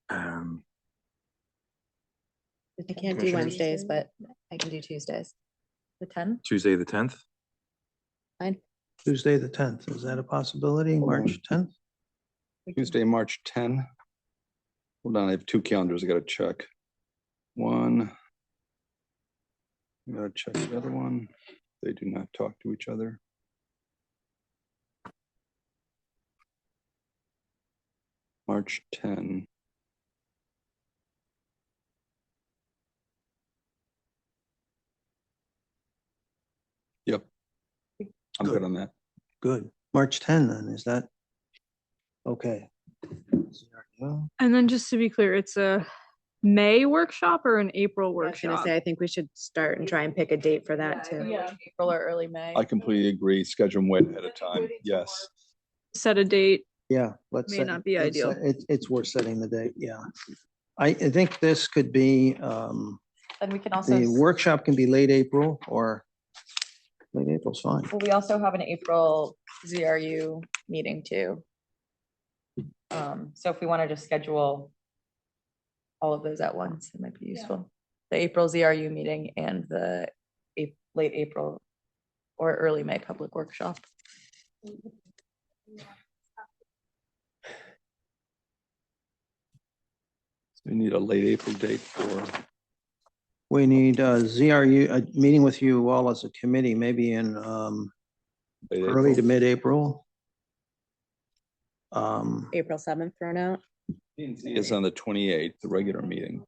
Um, I can't do Commissioners? Wednesdays, but I can do Tuesdays. The 10th? Tuesday, the 10th. Fine. Tuesday, the 10th. Is that a possibility? March 10th? Tuesday, March 10. Hold on, I have 2 calendars I gotta check. One. I gotta check the other one. They do not talk to each other. March 10. Yep. I'm good on that. Good. March 10 then, is that? Okay. And then just to be clear, it's a May workshop or an April I was gonna workshop? say, I think we should start and try and pick a date for that too. Yeah, April or early May. I completely agree. Schedule them way ahead of time. Yes. Set a date. Yeah, let's. May set- not be let's ideal. set- It's worth setting the date, yeah. I think this could be, Then we can also, the workshop can be late April or late April's fine. well, we also have an April ZRU meeting too. So if we wanted to schedule all of those at once, it might be useful. The April ZRU meeting and the late April or early May public workshop. We need a late April date for, We need ZRU, a meeting with you all as a committee, maybe in late early to April. mid-April. April 7th thrown out. Is on the 28th, the regular meeting.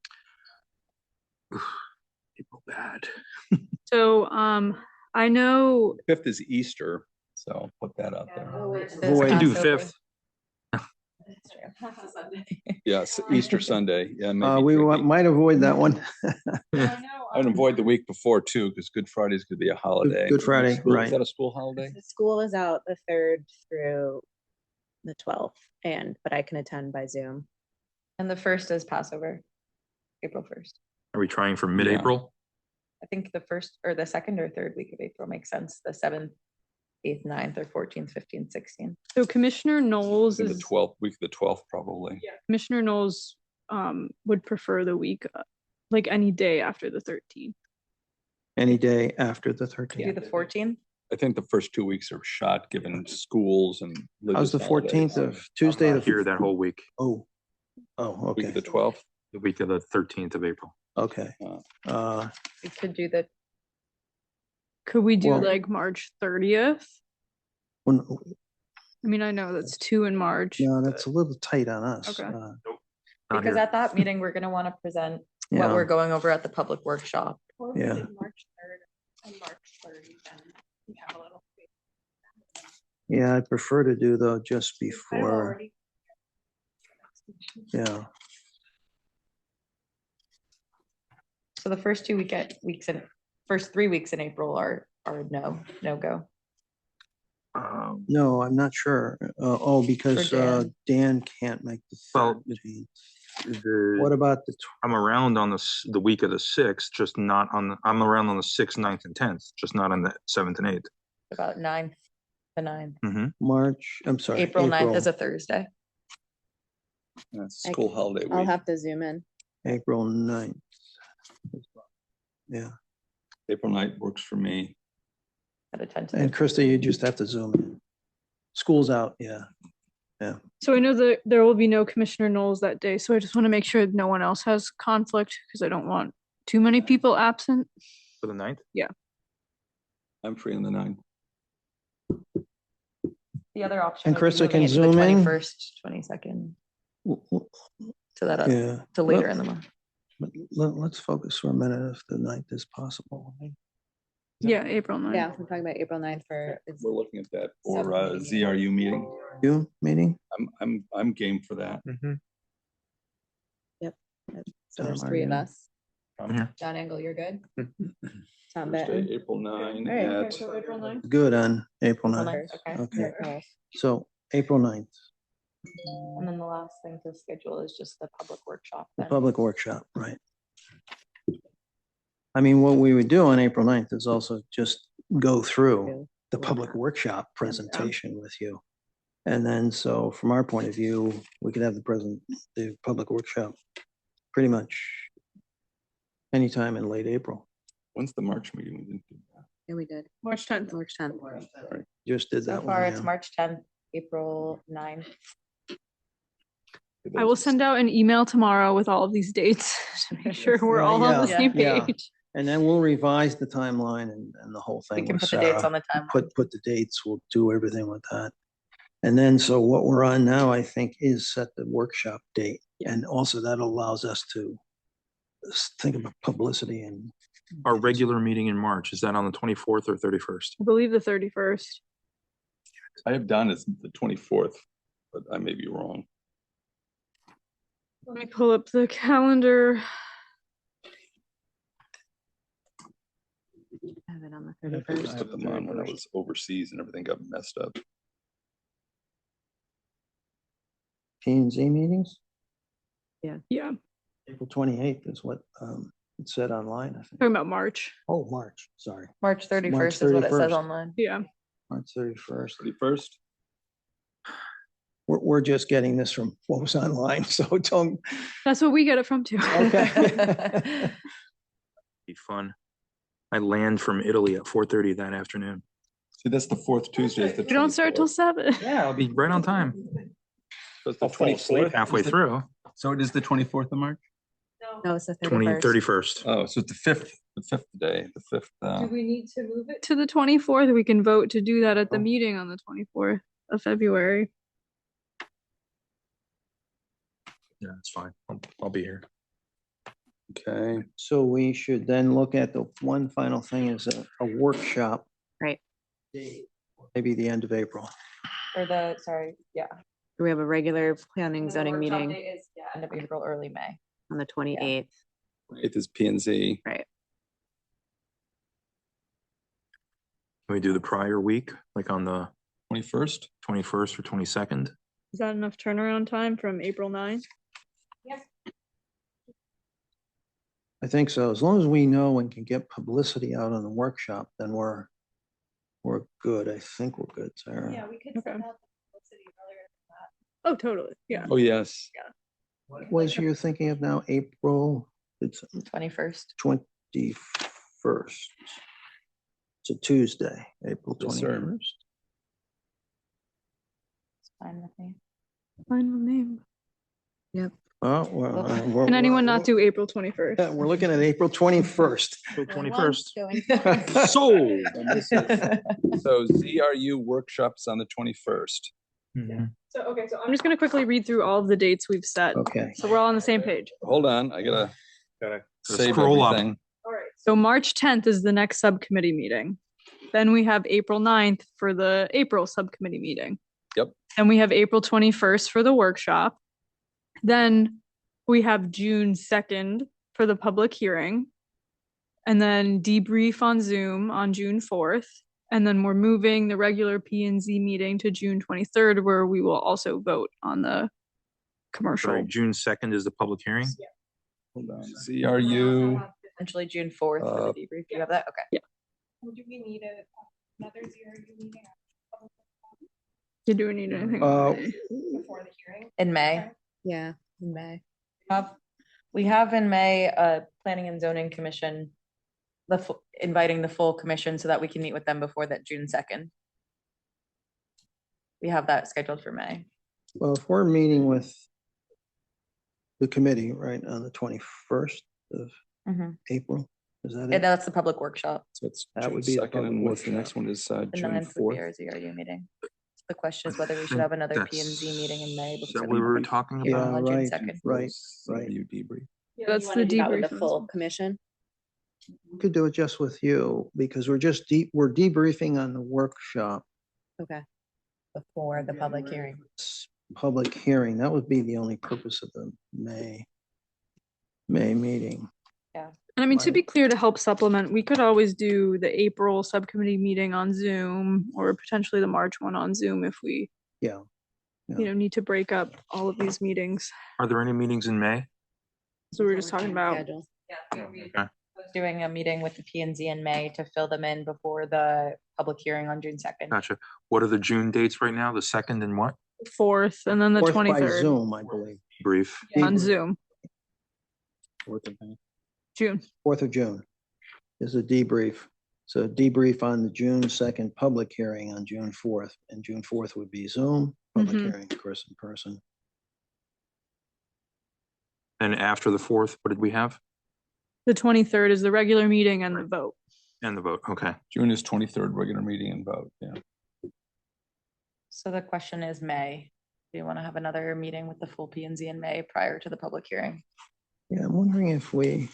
April bad. So, I know, 5th is Easter, so I'll put that out there. Boy, I can do Passover. 5th. Yes, Easter Sunday, yeah. we tricky. might avoid that one. I'd avoid the week before too, because Good Friday is gonna be a holiday. Good Friday, School- right. Is that a school holiday? The school is out the 3rd through the 12th, but I can attend by Zoom. And the first is Passover, April 1st. Are we trying for mid-April? I think the first or the second or third week of April makes sense. The 7th, 8th, 9th, or 14th, 15th, 16th. so Commissioner Knowles In the is, 12th, week of the 12th, probably. Commissioner Knowles, would prefer the week, like any day after the 13th. Any day after the Do 13th. the 14th? I think the first 2 weeks are shot, given schools and. How's the religious 14th holidays. of Tuesday? I'm not here that whole week, Oh, Week of the okay, 12th. the week of the 13th of April. okay. We could do the, Could we do Well- like March 30th? When- I mean, I know that's 2 in March. No, that's a little tight on us. Okay. Not because here. at that meeting, we're gonna want to present what Yeah, we're going over at the public workshop. yeah. March 3rd and March 30th, and we have a little. Yeah, I prefer to do though just before, yeah. So the first 2 weeks in, first 3 weeks in April are no go. No, I'm not sure. Because For Dan can't make the Well, 13th. What The, about the, I'm around on the week of the 6th, just not on, I'm around on the 6th, 9th, and 10th, just not on the 7th and 8th. About 9th, the 9th. March? I'm sorry. April 9th is a Thursday. That's I- school holiday I'll week. have to zoom in. April 9th. Yeah, April 9th works for me. At a tentative. and Krista, you just have to zoom in. School's out, yeah. So I know that there will be no Commissioner Knowles that day, so I just want to make sure no one else has conflict because I don't want too many people absent. For the 9th? I'm free on the 9th. The other option. And would be Krista moving can it to the zoom in? 21st, 22nd, so that, Yeah. to later in the month. But let's focus for a minute if the 9th is possible. Yeah, April 9th. Yeah, we're talking about April 9th for. We're looking at that for Subcommittee. ZRU meeting. You meeting? I'm game for that. So there's Tom, are 3 of you? us. I'm here. John Engel, you're good? Tom Thursday, Benton. April 9 All right. at So April 9th. Good on April April 9th. 9th, okay. Okay, so April 9th, And then the last thing to schedule is just the public workshop. the then. public workshop, right? I mean, what we would do on April 9th is also just go through the public workshop presentation with you. And then, so from our point of view, we could have the public workshop pretty much anytime in late April. When's the March meeting? We didn't do that. Yeah, we did. March 10th. March 10th. Sorry. Just did So that far, one. it's yeah. March 10th, April 9th. I will send out an email tomorrow with all of these dates to make sure we're Yeah, all on the yeah, same yeah. page. And then we'll revise the timeline and the whole We thing can with put the dates Sarah. on the timeline. Put the dates, we'll do everything with that. And then, so what we're on now, I think, is set the workshop date. And also that allows us to think about publicity and. Our regular meeting in March, is that on the 24th or 31st? I believe the 31st. I have done is the 24th, but I may be wrong. Let me pull up the calendar. I have it on the I 31st. just put them on when I was overseas and everything got messed up. P and Z meetings, Yeah, April 28th is what it said online, I think. talking about March. Oh, March, sorry, March 31st is what it 31st. says online. Yeah. March 31st. 31st? We're just getting this from what was online, so don't, That's what we get it from too. okay. Be fun. I land from Italy at 4:30 that afternoon. See, that's the fourth Tuesday. is the We don't start till 24th. 7. Yeah, I'll be right on time. So it's the I'll fall asleep 24th? halfway Is it- through. So it is the 24th of March? No, it's the 31st. 31st. Oh, so it's the fifth day, the fifth. Do we need to move it to the 24th? We can vote to do that at the Oh. meeting on the 24th of February. Yeah, it's fine. I'll be here. Okay. So we should then look at the one final thing is a workshop. Right. Maybe the end of April. Or the, sorry, yeah. We have a regular planning The zoning workshop meeting date is, yeah, end of April, early May. on the 28th. It is P and Z. Right. Can we do the prior week, like on the 21st? 21st or 22nd? Is that enough turnaround time from April 9th? I think so. As long as we know and can get publicity out on the workshop, then we're good. I think we're good, Sarah. we could Okay. send out the publicity earlier than that. Oh, totally. Yeah. Oh, yes. What was you thinking of now? April, it's 21st. 21st. It's a Tuesday, April Yes, sir. 21st. It's fine with me. Fine with me. Oh, well. Can anyone not do April 21st? Yeah, we're looking at April 21st. April 21st. Going Sold. So ZRU workshops on the 21st. So, okay, so I'm just gonna quickly read through all of the dates we've set. Okay. So we're all on the same page. Hold on, I gotta save Scroll up. everything. All right. So March 10th is the next subcommittee meeting. Then we have April 9th for the April subcommittee meeting. Yep. And we have April 21st for the workshop. Then we have June 2nd for the public hearing. And then debrief on Zoom on June 4th. And then we're moving the regular P and Z meeting to June 23rd, where we will also vote on the commercial. Sorry, June 2nd is the public hearing? Hold on. ZRU, Potentially June 4th for the debrief. Do you have that? Okay. Do we need another ZRU meeting Do we need anything? before the hearing? In May. Yeah, in May. We have in May, Planning and Zoning Commission, inviting the full commission so that we can meet with them before that June 2nd. We have that scheduled for May. Well, if we're meeting with the committee, right, on the 21st of Mhm. April, is that And it? that's the public workshop. so it's That June would be the 2nd, and public what's the next workshop. one is The June 9th would be 4th. our ZRU meeting. The question is whether we should have another P and Z meeting in May. Is before that the what we were public talking hearing about? Yeah, on June right. 2nd. Right. ZRU debrief. That's the debrief. The full commission. We could do it just with you because we're debriefing on the workshop Okay. Before the public hearing. public hearing. That would be the only purpose of the May meeting. And I mean, to be clear, to help supplement, we could always do the April subcommittee meeting on Zoom or potentially the March one on Zoom if we, Yeah. need to break up all of these meetings. Are there any meetings in May? So we're just talking about, Schedule. Okay. Doing a meeting with the P and Z in May to fill them in before the public hearing on June 2nd. Gotcha. What are the June dates right now? The 2nd and what? 4th and then the Fourth by 23rd Zoom, I believe. Brief. on Zoom, June. 4th of June is a debrief. So debrief on the June 2nd public hearing on June 4th, and June 4th would be Zoom, public Mhm. hearing, of course, in person. And after the 4th, what did we have? The 23rd is the regular meeting and the vote. And the vote. Okay. June is 23rd, regular meeting and vote, yeah. So the question is May. Do you want to have another meeting with the full P and Z in May prior to the public hearing? Yeah, I'm wondering if we,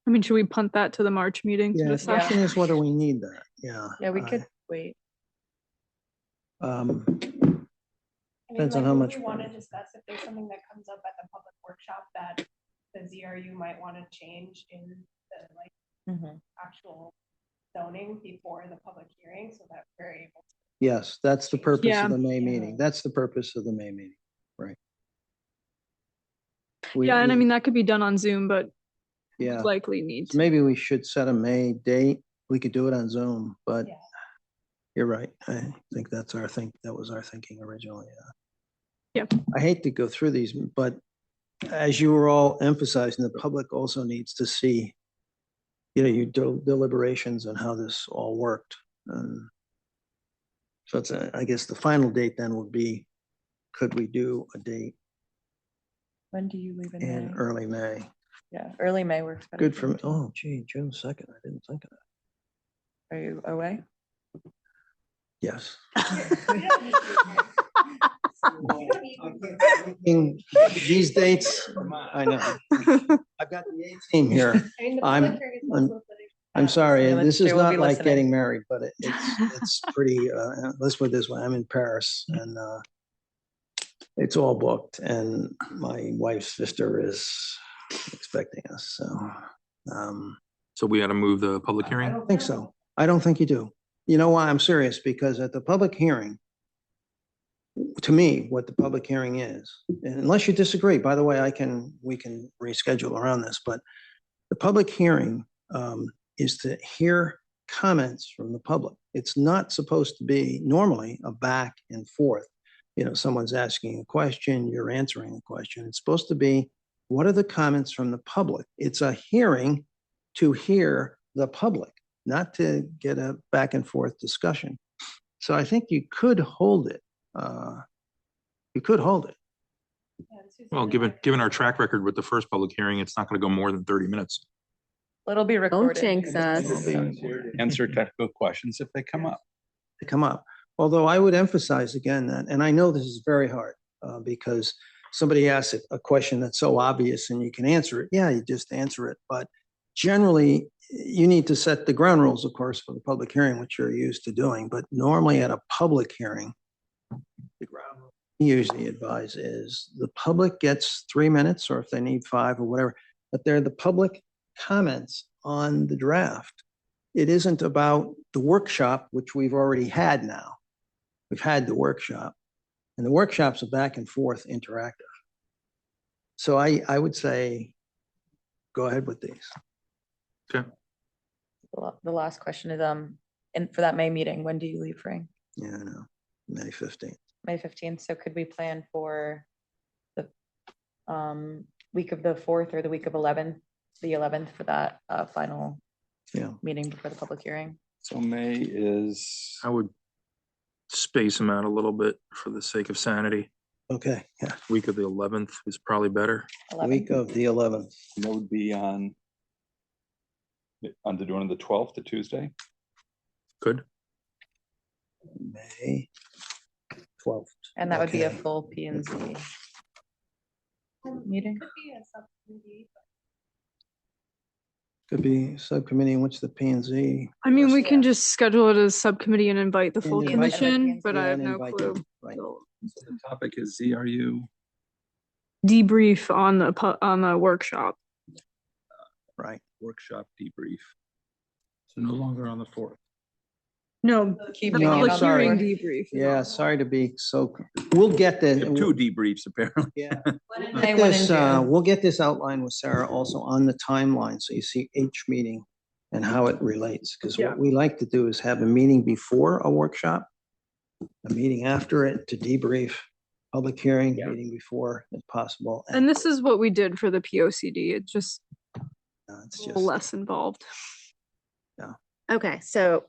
I mean, should we punt that to the March meeting to yeah, the decide? question is whether we need that, yeah. Yeah, we could wait. Depends on how much We want to fun. discuss if there's something that comes up at the public workshop that the ZRU might want to change in the like Mhm. actual zoning before the public hearing, so that we're able to. Yes, that's the purpose Yeah. of the May meeting. That's the purpose of the May meeting, right? We- Yeah, and I we- mean, that could be done on Zoom, but Yeah, likely need to. maybe we should set a May date. We could do it on Zoom, but Yeah. you're right. I think that was our thinking originally. Yep. I hate to go through these, but as you were all emphasizing, the public also needs to see, your deliberations and how this all worked. And So it's, I guess the final date then would be, could we do a date When do you leave in in May? early May? Yeah, early May works better. Good for for me me. too. Oh, gee, June 2nd. I didn't think of that. Are you away? Yes. These dates, I know. I've got the 18 here. I mean, the I'm- public hearing is I'm- also the- I'm sorry, Yeah, that's this is true. We'll not be like listening. getting married, but it's pretty, let's put it this way, I'm in Paris and it's all booked and my wife's sister is expecting us, so. So we got to move the public I hearing? don't think so. I don't think you do. You know why? I'm serious, because at the public hearing, to me, what the public hearing is, and unless you disagree, by the way, we can reschedule around this, but the public hearing is to hear comments from the public. It's not supposed to be normally a back and forth. You know, someone's asking a question, you're answering a question. It's supposed to be, what are the comments from the public? It's a hearing to hear the public, not to get a back and forth discussion. So I think you could hold it. You could hold it. Yeah, and Susan Well, and given I- our track record with the first public hearing, it's not going to go more than 30 minutes. It'll be Don't recorded. jinx us. Answer technical questions if they come up. To come up. Although I would emphasize again that, and I know this is very hard because somebody asks a question that's so obvious and you can answer it. Yeah, you just answer it. But generally, you need to set the ground rules, of course, for the public hearing, which you're used to doing. But normally at a public hearing, the ground rule we usually advise is the public gets 3 minutes, or if they need 5 or whatever, but they're the public comments on the draft. It isn't about the workshop, which we've already had now. We've had the workshop, and the workshop's a back and forth interactive. So I would say, go ahead with these. The last question is, and for that May meeting, when do you leave, Frank? Yeah, I know, May 15th. May 15th. So could we plan for the week of the 4th or the week of the 11th for that final Yeah. meeting before the public hearing? So May is, I would space them out a little bit for the sake of sanity. Okay, yeah, Week of the 11th is probably better. 11th. week of the 11th. that would be on the 12th, the Tuesday. Good. May 12th. And that would be a Okay. full P and Z meeting. Could be a subcommittee, but Could be subcommittee, and what's the P and Z? I mean, we can Yeah. just schedule it as subcommittee and invite the And full invite them. commission, but Yeah, I have and no invite clue. them, right. So So the topic is ZRU. debrief on the workshop. Right. Workshop debrief. So no longer on the 4th. No, Keep the No, public sorry. hearing debrief. is Yeah, on. sorry to be so, we'll get We the. have 2 debriefs apparently. Yeah. May 1 in This, June. we'll get this outlined with Sarah also on the timeline, so you see each meeting and how it relates. Because Yeah. what we like to do is have a meeting before a workshop, a meeting after it to debrief, public hearing, Yeah. meeting before if possible. And this is what we did for the POCD. It's just It's a just, little less involved. Okay, so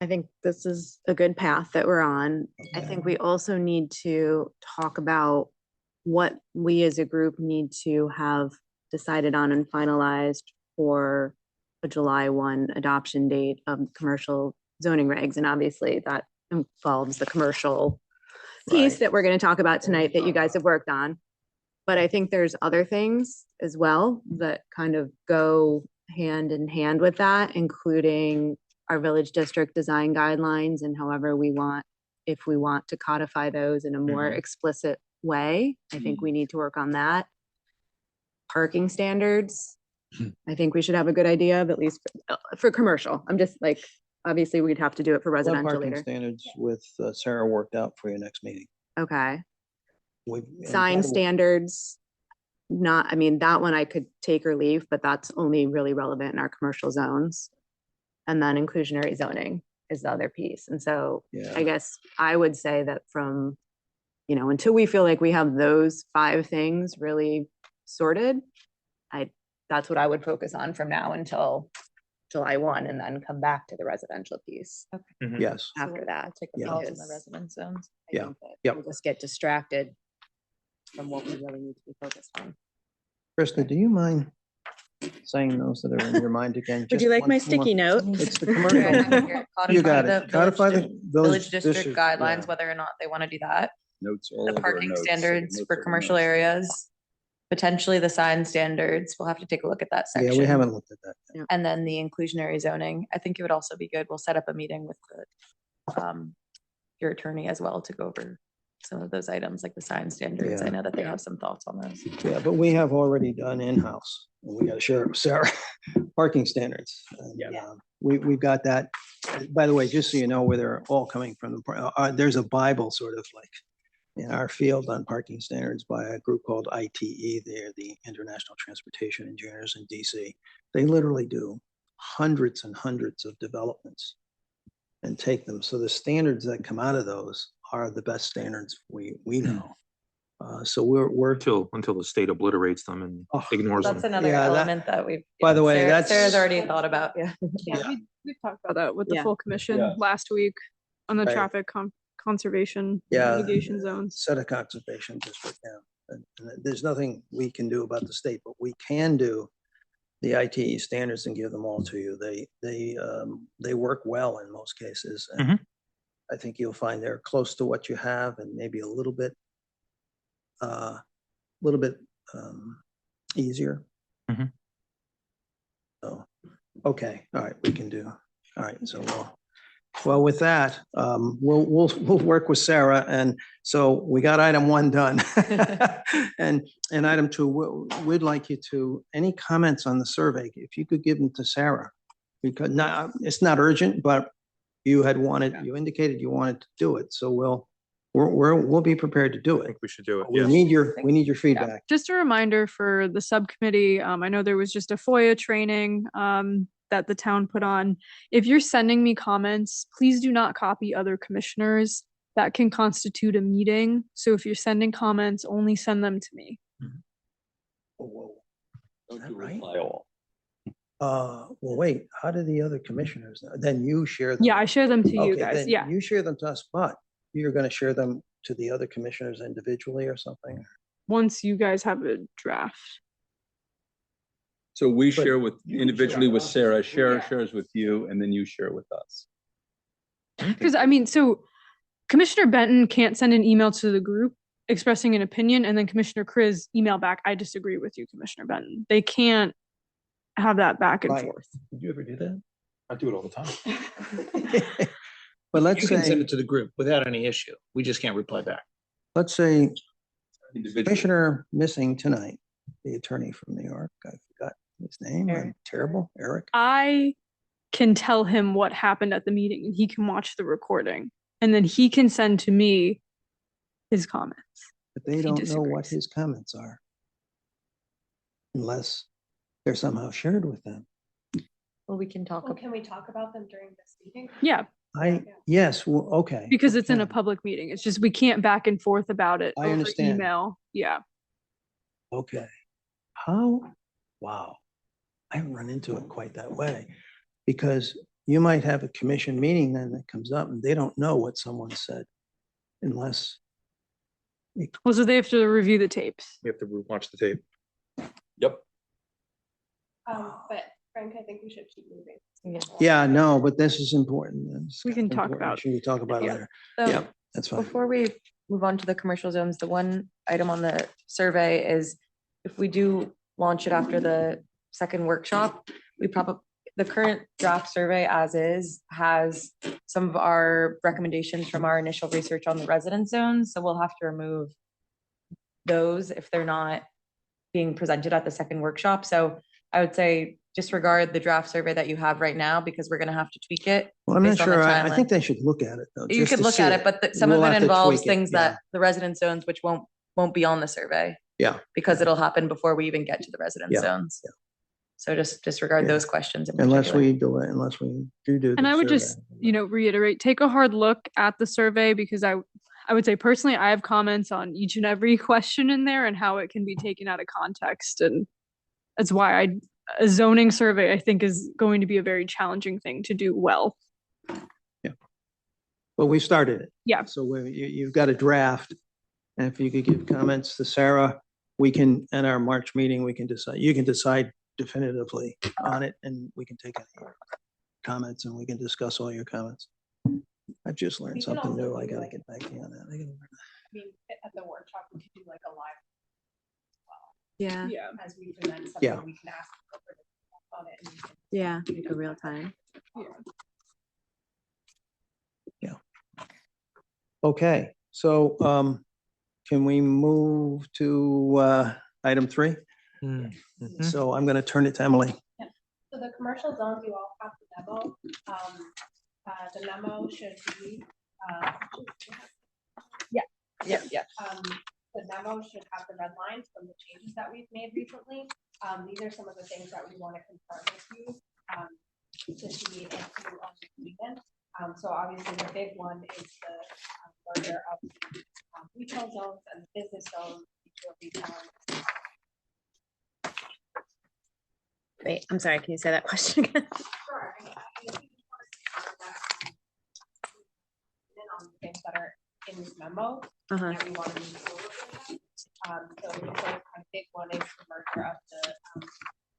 I think this is a good path that we're on. I think we also need to talk about what we as a group need to have decided on and finalized for a July 1 adoption date of commercial zoning regs. And obviously that involves the commercial piece Right. that we're going to talk about tonight that you guys have worked on. But I think there's other things as well that kind of go hand in hand with that, including our village district design guidelines and however we want, if we want to codify those in a more Mhm. explicit way. I think we need to work on that. Parking standards. I think we should have a good idea of at least for commercial. I'm just like, obviously we'd have to do it for what residential parking later. standards with Sarah worked out for your next meeting? Okay. And Sign that'll- standards, not, I mean, that one I could take or leave, but that's only really relevant in our commercial zones. And then inclusionary zoning is the other piece. And so Yeah. I guess I would say that from, until we feel like we have those 5 things really sorted, that's what I would focus on from now until July 1 and then come back to the residential piece Mhm. Yes. after that. Take Yeah. the pause in the Because residence zones. I Yeah. think that Yep. we'll just get distracted from what we really need to be focused on. Krista, do you mind saying those that are in your mind again? Would Just you like my once more? sticky note? It's the Here, I commercial. have it here. You got Codify it. the Codify the village district yeah. guidelines, whether or not they want to do that. Notes all The over parking notes. standards Notes for over commercial notes. areas, potentially the sign standards. We'll have to take a look at that Yeah, section. we haven't looked at that. yet. And then the inclusionary zoning. I think it would also be good. We'll set up a meeting with your attorney as well to go over some of those items like the sign standards. I Yeah. know that they have some thoughts on those. Yeah, but we have already done in-house. We got to share it with Sarah, parking standards. And, we've got that. By the way, just so you know where they're all coming from, there's a Bible sort of like in our field on parking standards by a group called ITE. They're the International Transportation Engineers in DC. They literally do hundreds and hundreds of developments and take them. So the standards that come out of those are the best standards we know. So we're Until the state obliterates them and Oh, ignores That's them. another Yeah, that- element that we've. By the way, Sarah's that's- already thought about, yeah. Yeah, we talked about that with the Yeah. full commission Yeah. last week on the Right. traffic conservation Yeah. mitigation zones. Set a conservation district down. And there's nothing we can do about the state, but we can do the ITE standards and give them all to you. They work well in most cases. And Mhm. I think you'll find they're close to what you have and maybe a little bit easier. Mhm. So, okay, all right, we can do. All right, so well, with that, we'll work with Sarah. And so we got item 1 done. And item 2, we'd like you to, any comments on the survey, if you could give them to Sarah. Because now, it's not urgent, but you indicated you wanted to do it. So we'll be prepared to do I it. think we should do it. We Yes. need your feedback. Just a reminder for the subcommittee, I know there was just a FOIA training that the town put on. If you're sending me comments, please do not copy other commissioners. That can constitute a meeting. So if you're sending comments, only send them to me. Whoa. Don't that do right? reply all. Well, wait, how do the other commissioners know? Then you share them. Yeah, I share them to you Okay, guys. then Yeah. You share them to us, but you're going to share them to the other commissioners individually or something? Once you guys have a draft. So we But- share with individually with Sarah, Sarah Yeah. shares with you, and then you share with us. Because I mean, so Commissioner Benton can't send an email to the group expressing an opinion, and then Commissioner Kriz email back, I disagree with you, Commissioner Benton. They can't have that back and Right. forth. Did you ever do that? I do it all the time. But let's You can send say, it to the group without any issue. We just can't reply back. let's say Individually. Commissioner missing tonight, the attorney from New York, I forgot his name, I'm Eric. terrible, Eric. I can tell him what happened at the meeting and he can watch the recording and then he can send to me his comments. But they He don't know what disagrees. his comments are. Unless they're somehow shared with them. Well, we can talk Well, about. can we talk about them during this meeting? Yeah, Yes, well, okay. because it's in a okay. public meeting. It's just we can't back and forth about it I over understand. email. Yeah. Okay. Wow. I haven't run into it quite that way. Because you might have a commission meeting then that comes up and they don't know what someone said. Unless, Well, so they have to review the tapes. We have to watch the tape. Yep. But Frank, I think we should keep moving. yeah, no, but this is important. It's We can talk important. about- Should we talk about it Yeah. later? So Yeah, that's fine. before we move on to the commercial zones, the one item on the survey is if we do launch it after the second workshop, the current draft survey as is has some of our recommendations from our initial research on the residence zones. So we'll have to remove those if they're not being presented at the second workshop. So I would say disregard the draft survey that you have right now because we're going to have to tweak it. Well, I'm not based on the sure. I timeline. think they should look at it though. You just could to look see at it, but some of We'll it have to involves tweak it, things that the residence zones, which won't be on the survey. Yeah. Because it'll happen before we even get to the residence Yeah, zones. yeah. So just disregard Yeah. those questions. in Unless particular. we do it, unless we do. And the I would survey. just, reiterate, take a hard look at the survey because I would say personally, I have comments on each and every question in there and how it can be taken out of context. And that's why I a zoning survey, I think, is going to be a very challenging thing to do well. But we started it. Yeah. So you've got a draft. And if you could give comments to Sarah, we can, at our March meeting, we can decide, you can decide definitively on it and we can take any comments and we can discuss all your comments. I've just learned We can something also new. I do, gotta like- get back to you on that. I mean, at the workshop, we could do like a live Yeah, Yeah. as we present Yeah. something, we can ask for the- on it. And we can- yeah, like a real time. Okay, so can we move to item 3? So I'm gonna turn it to Emily. So the commercial zones, you all have the memo. The memo should be, Yeah. the memo should have the red lines from the changes that we've made recently. These are some of the things that we want to confirm with you, to see if you understand. So obviously the big one is the merger of retail zones and the business zones. Wait, I'm sorry, can you say that question again? Sure. I think you want to start that, then on the things that are in this memo Uh-huh. that we want to move forward with. So the first kind of big one is the merger of the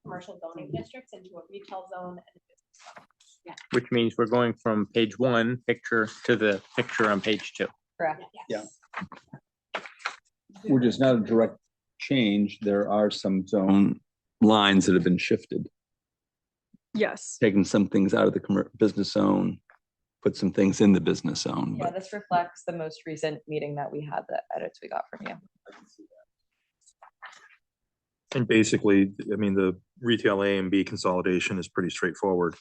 commercial zoning districts into a retail zone and a business zone. Which means we're going from page 1 picture to the picture on page 2. Correct. Yes. Which is not a direct change. There are some zone lines that have been shifted, Yes. taking some things out of the business zone, put some things in the business zone. Yeah, But this reflects the most recent meeting that we had, the edits we got from you. And basically, I mean, the retail A and B consolidation is pretty straightforward.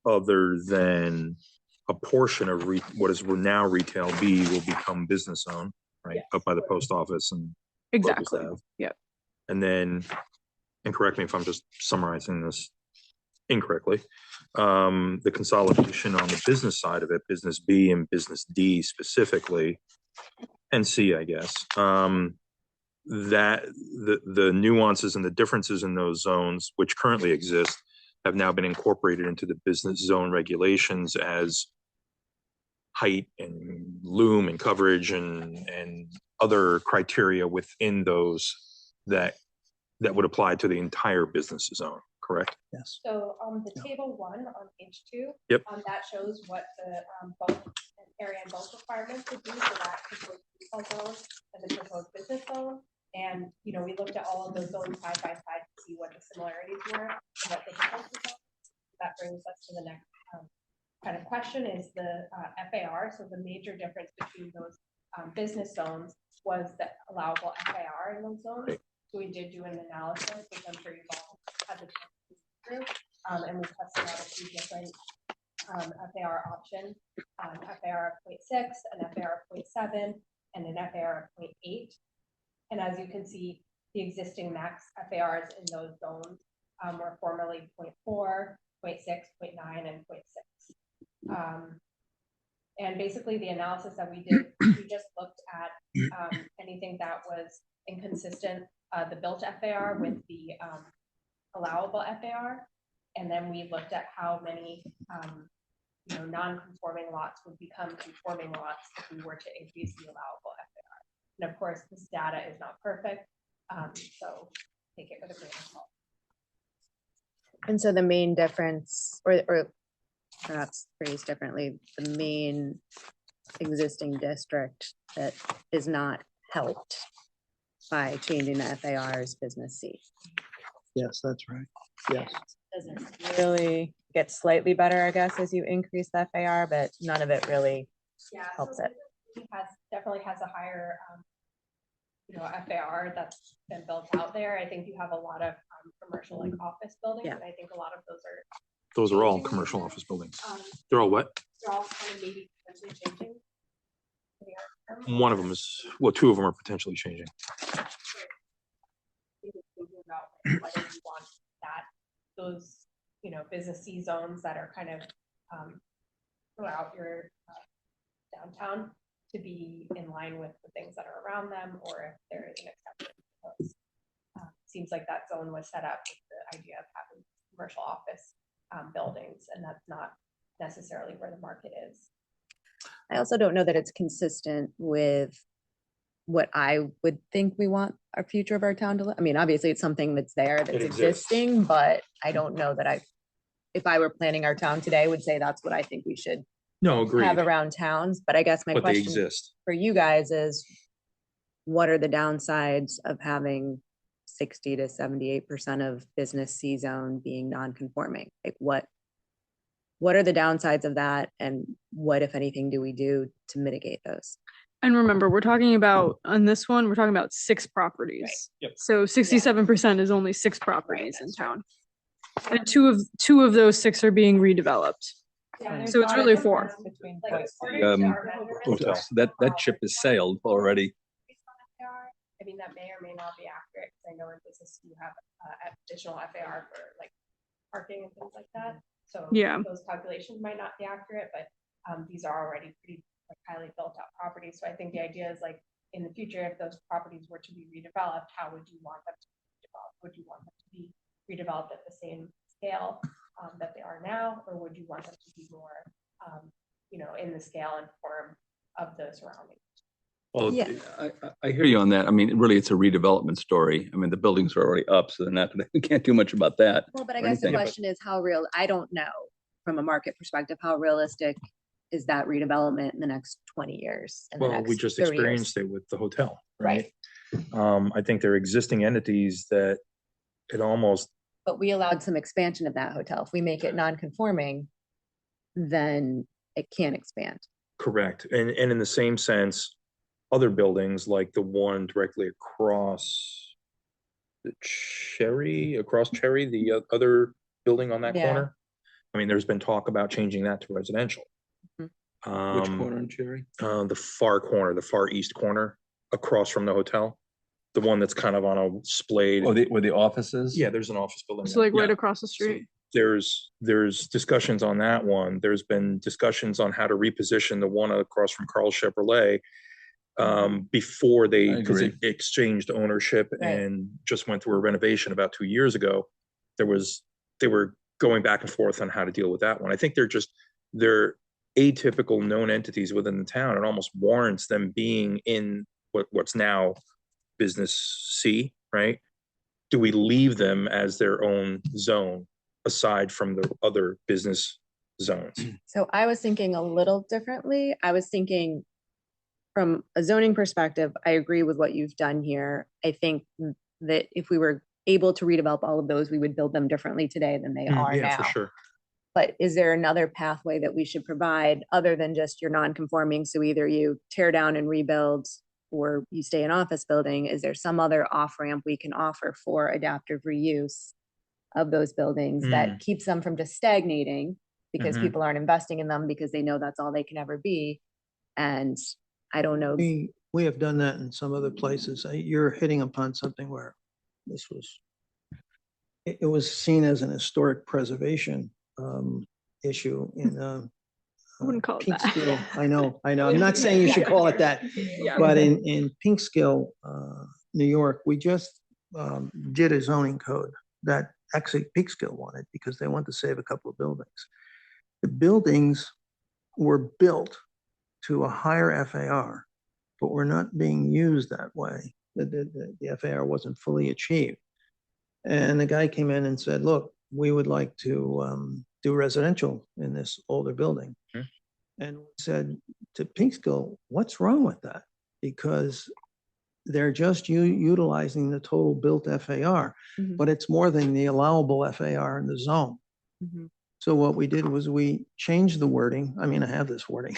Other than a portion of what is now retail B will become business zone, right? Up by the post office and Exactly. Locust Ave. Yep. And then, and correct me if I'm just summarizing this incorrectly, the consolidation on the business side of it, business B and business D specifically, and C, I guess, that the nuances and the differences in those zones, which currently exist, have now been incorporated into the business zone regulations as height and loom and coverage and other criteria within those that would apply to the entire business zone, correct? Yes. So the table 1 on page 2. Yep. That shows what the bulk area and bulk requirements would be for that proposed retail zone and the proposed business zone. And, you know, we looked at all of those zones side by side to see what the similarities were and what the differences are. That brings us to the next kind of question is the FAR. So the major difference between those business zones was the allowable FAR in those zones. So we did do an analysis, which I'm sure you've all had the chance to go through, and we tested out a few different FAR options, FAR of 0.6, an FAR of 0.7, and an FAR of 0.8. And as you can see, the existing max FARs in those zones were formerly 0.4, 0.6, 0.9, and 0.6. And basically the analysis that we did, we just looked at anything that was inconsistent, the built FAR with the allowable FAR. And then we looked at how many non-conforming lots would become conforming lots if we were to increase the allowable FAR. And of course, this data is not perfect, so take it with a grain of salt. And so the main difference, or perhaps phrased differently, the main existing district that is not helped by changing the FAR is business C. Yes, that's right. Yes. Doesn't really get slightly better, I guess, as you increase the FAR, but none of it really helps it. Definitely has a higher, FAR that's been built out there. I think you have a lot of commercial like office buildings, and I think a lot of those are all commercial office buildings. They're all what? they're all kind of maybe potentially changing. One of them is, well, 2 of them are potentially changing. Thinking about whether you want that, those, business C zones that are kind of throughout your downtown to be in line with the things that are around them, or if there is an exception to those seems like that zone was set up with the idea of having commercial office buildings, and that's not necessarily where the market is. I also don't know that it's consistent with what I would think we want our future of our town to look. I mean, obviously it's something that's there, that's It exists. existing, but I don't know that if I were planning our town today, I would say that's what I think we should No, agreed, have around towns. But I guess my but they question exist. for you guys is, what are the downsides of having 60 to 78% of business C zone being non-conforming? Like what are the downsides of that, and what, if anything, do we do to mitigate those? And remember, we're talking about, on this one, we're talking about 6 properties. Yep. So 67% is only 6 properties in town. And two of those 6 are being redeveloped. So it's really 4. Hotel. That ship has sailed already. I mean, that may or may not be accurate, because I know in business you have additional FAR for like parking and things like that. So Yeah. those calculations might not be accurate, but these are already pretty like highly built out properties. So I think the idea is like in the future, if those properties were to be redeveloped, how would you want them to be developed? Would you want them to be redeveloped at the same scale that they are now, or would you want them to be more, in the scale and form of the surroundings? Well, Yeah. I hear you on that. I mean, really, it's a redevelopment story. I mean, the buildings are already up, so they're not, we can't do much about that. Well, but I or guess the anything. question is how real, I don't know from a market perspective, how realistic is that redevelopment in the next 20 years? In the well, we next just 30 years? experienced it with the hotel, right? I think there are existing entities that it almost, But we allowed some expansion of that hotel. If we make it non-conforming, then it can't expand. correct. And in the same sense, other buildings like the one directly across Cherry, the other building on that Yeah. corner. I mean, there's been talk about changing that to residential. Which Um, corner in Cherry? the far corner, the far east corner, across from the hotel. The one that's kind of on a splayed. Oh, where the offices? Yeah, there's an office building. So like there. right Yeah. across the street. There's discussions on that one. There's been discussions on how to reposition the one across from Carl Chevrolet before they, I because it agree. exchanged ownership Right. and just went through a renovation about 2 years ago. They were going back and forth on how to deal with that one. I think they're atypical known entities within the town. It almost warrants them being in what's now business C, right? Do we leave them as their own zone aside from the other business zones? So I was thinking a little differently. I was thinking from a zoning perspective, I agree with what you've done here. I think that if we were able to redevelop all of those, we would build them differently today than they are Yeah, now. for sure. But is there another pathway that we should provide other than just your non-conforming? So either you tear down and rebuild or you stay in office building. Is there some other off-ramp we can offer for adaptive reuse of those buildings that keeps them from just stagnating because Mhm. people aren't investing in them because they know that's all they can ever be? And I don't know. We have done that in some other places. You're hitting upon something where this was, it was seen as an historic preservation issue in I wouldn't call it that. Peekskill. I know. I'm not saying you should call it that. Yeah. But in Peekskill, New York, we just did a zoning code that actually Peekskill wanted because they wanted to save a couple of buildings. The buildings were built to a higher FAR, but were not being used that way. The FAR wasn't fully achieved. And the guy came in and said, look, we would like to do residential in this older building. And we said to Peekskill, what's wrong with that? Because they're just utilizing the total built FAR, Mhm. but it's more than the allowable FAR in the zone. Mhm. So what we did was we changed the wording. I mean, I have this wording.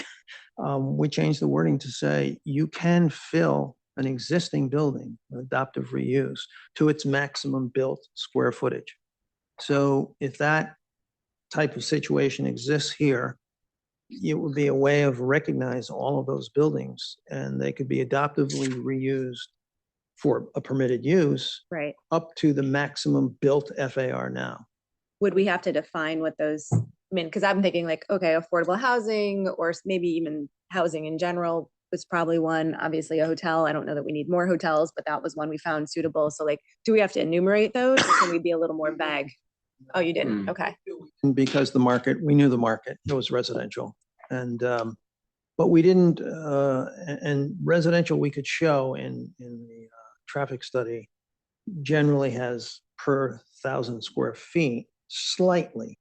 We changed the wording to say you can fill an existing building, adaptive reuse, to its maximum built square footage. So if that type of situation exists here, it would be a way of recognizing all of those buildings and they could be adaptively reused for a permitted use Right. up to the maximum built FAR now. Would we have to define what those, I mean, because I'm thinking like, okay, affordable housing or maybe even housing in general, was probably one. Obviously a hotel. I don't know that we need more hotels, but that was one we found suitable. So like, do we have to enumerate those or can we be a little more vague? Oh, you didn't? Hmm. Okay. And because we knew the market, it was residential. And, but we didn't, and residential we could show in the traffic study generally has per 1,000 square feet, slightly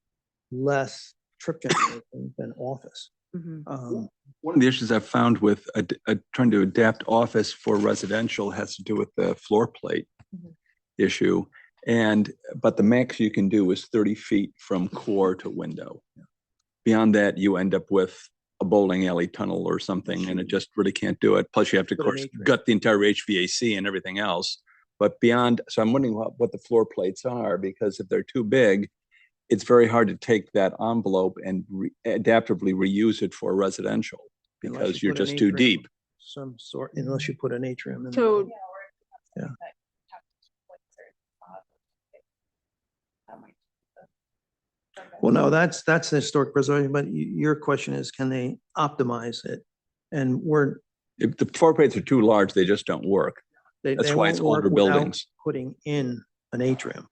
less trip generation than office. Mhm. One of the issues I've found with trying to adapt office for residential has to do with the floor plate Mhm. issue. But the max you can do is 30 feet from core to window. Beyond that, you end up with a bowling alley tunnel or something, and it just really can't do it. Plus, you have to, of Put an course, atrium. gut the entire HVAC and everything else. But beyond, so I'm wondering what the floor plates are, because if they're too big, it's very hard to take that envelope and adaptively reuse it for residential Unless because you you're put an just too atrium. deep. Some sort, unless you put an atrium in. So Yeah. Well, no, that's historic preservation, but your question is, can they optimize it? And If the floor plates are too large, they just don't work. That's they why won't it's work older without buildings. putting in an atrium.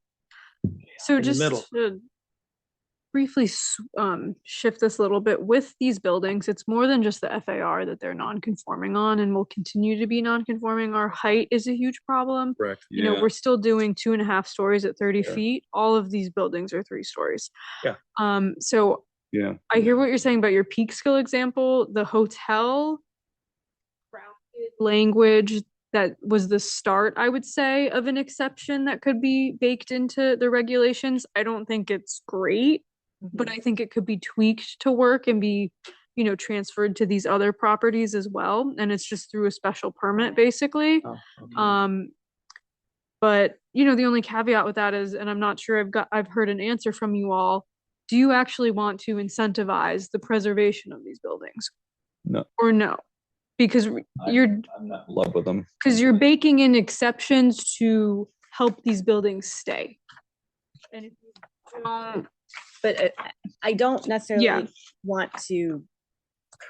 So in the just middle. to briefly shift this a little bit with these buildings, it's more than just the FAR that they're non-conforming on and will continue to be non-conforming. Our height is a huge problem. Correct. You know, we're still doing 2.5 stories at 30 Yeah. feet. All of these buildings are 3 stories. Yeah. So Yeah. I hear what you're saying about your peak skill example. The hotel grounded language that was the start, I would say, of an exception that could be baked into the regulations. I don't think it's great, but I think it could be tweaked to work and be, you know, transferred to these other properties as well. And it's just through a special permit, basically. Oh, okay. But you know, the only caveat with that is, and I'm not sure I've heard an answer from you all. Do you actually want to incentivize the preservation of these buildings? No. Or no? Because you're I'm not in love with them. because you're baking in exceptions to help these buildings stay. And if you don't, But I don't necessarily Yeah. want to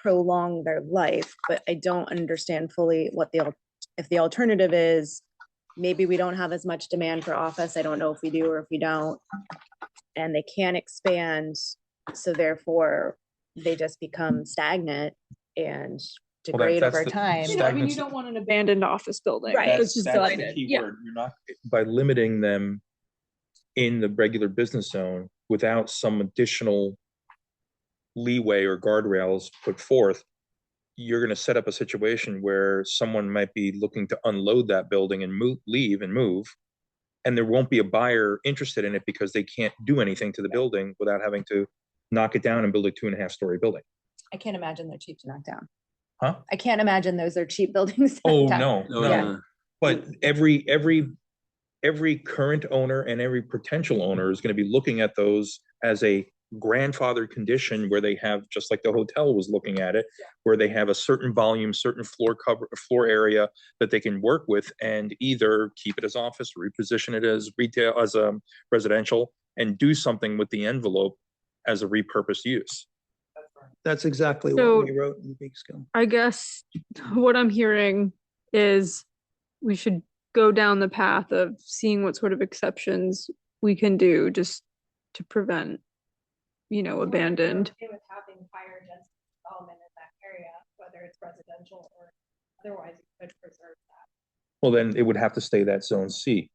prolong their life, but I don't understand fully what if the alternative is, maybe we don't have as much demand for office. I don't know if we do or if we don't. And they can't expand, so therefore they just become stagnant and degrade that's over the- time. you know, I mean, you don't want an abandoned office building. Right. It's just That's the divided. key Yeah. word. You're not, by limiting them in the regular business zone without some additional leeway or guardrails put forth, you're going to set up a situation where someone might be looking to unload that building and leave and move, and there won't be a buyer interested in it because they can't do anything to the building without having to knock it down and build a 2.5-story building. I can't imagine they're cheap to knock down. Huh? I can't imagine those are cheap buildings. to Oh, knock down. no, Yeah. no. But every current owner and every potential owner is going to be looking at those as a grandfathered condition where they have, just like the hotel was looking at it, where they have a certain volume, certain floor area that they can work with and either keep it as office, reposition it as retail, as a residential, and do something with the envelope as a repurposed use. That's exactly So- what we wrote in the big skill. I guess what I'm hearing is we should go down the path of seeing what sort of exceptions we can do just to prevent, you know, abandoned. Okay with having higher density development in that area, whether it's residential or otherwise, you could preserve that. Well, then it would have to stay that zone C,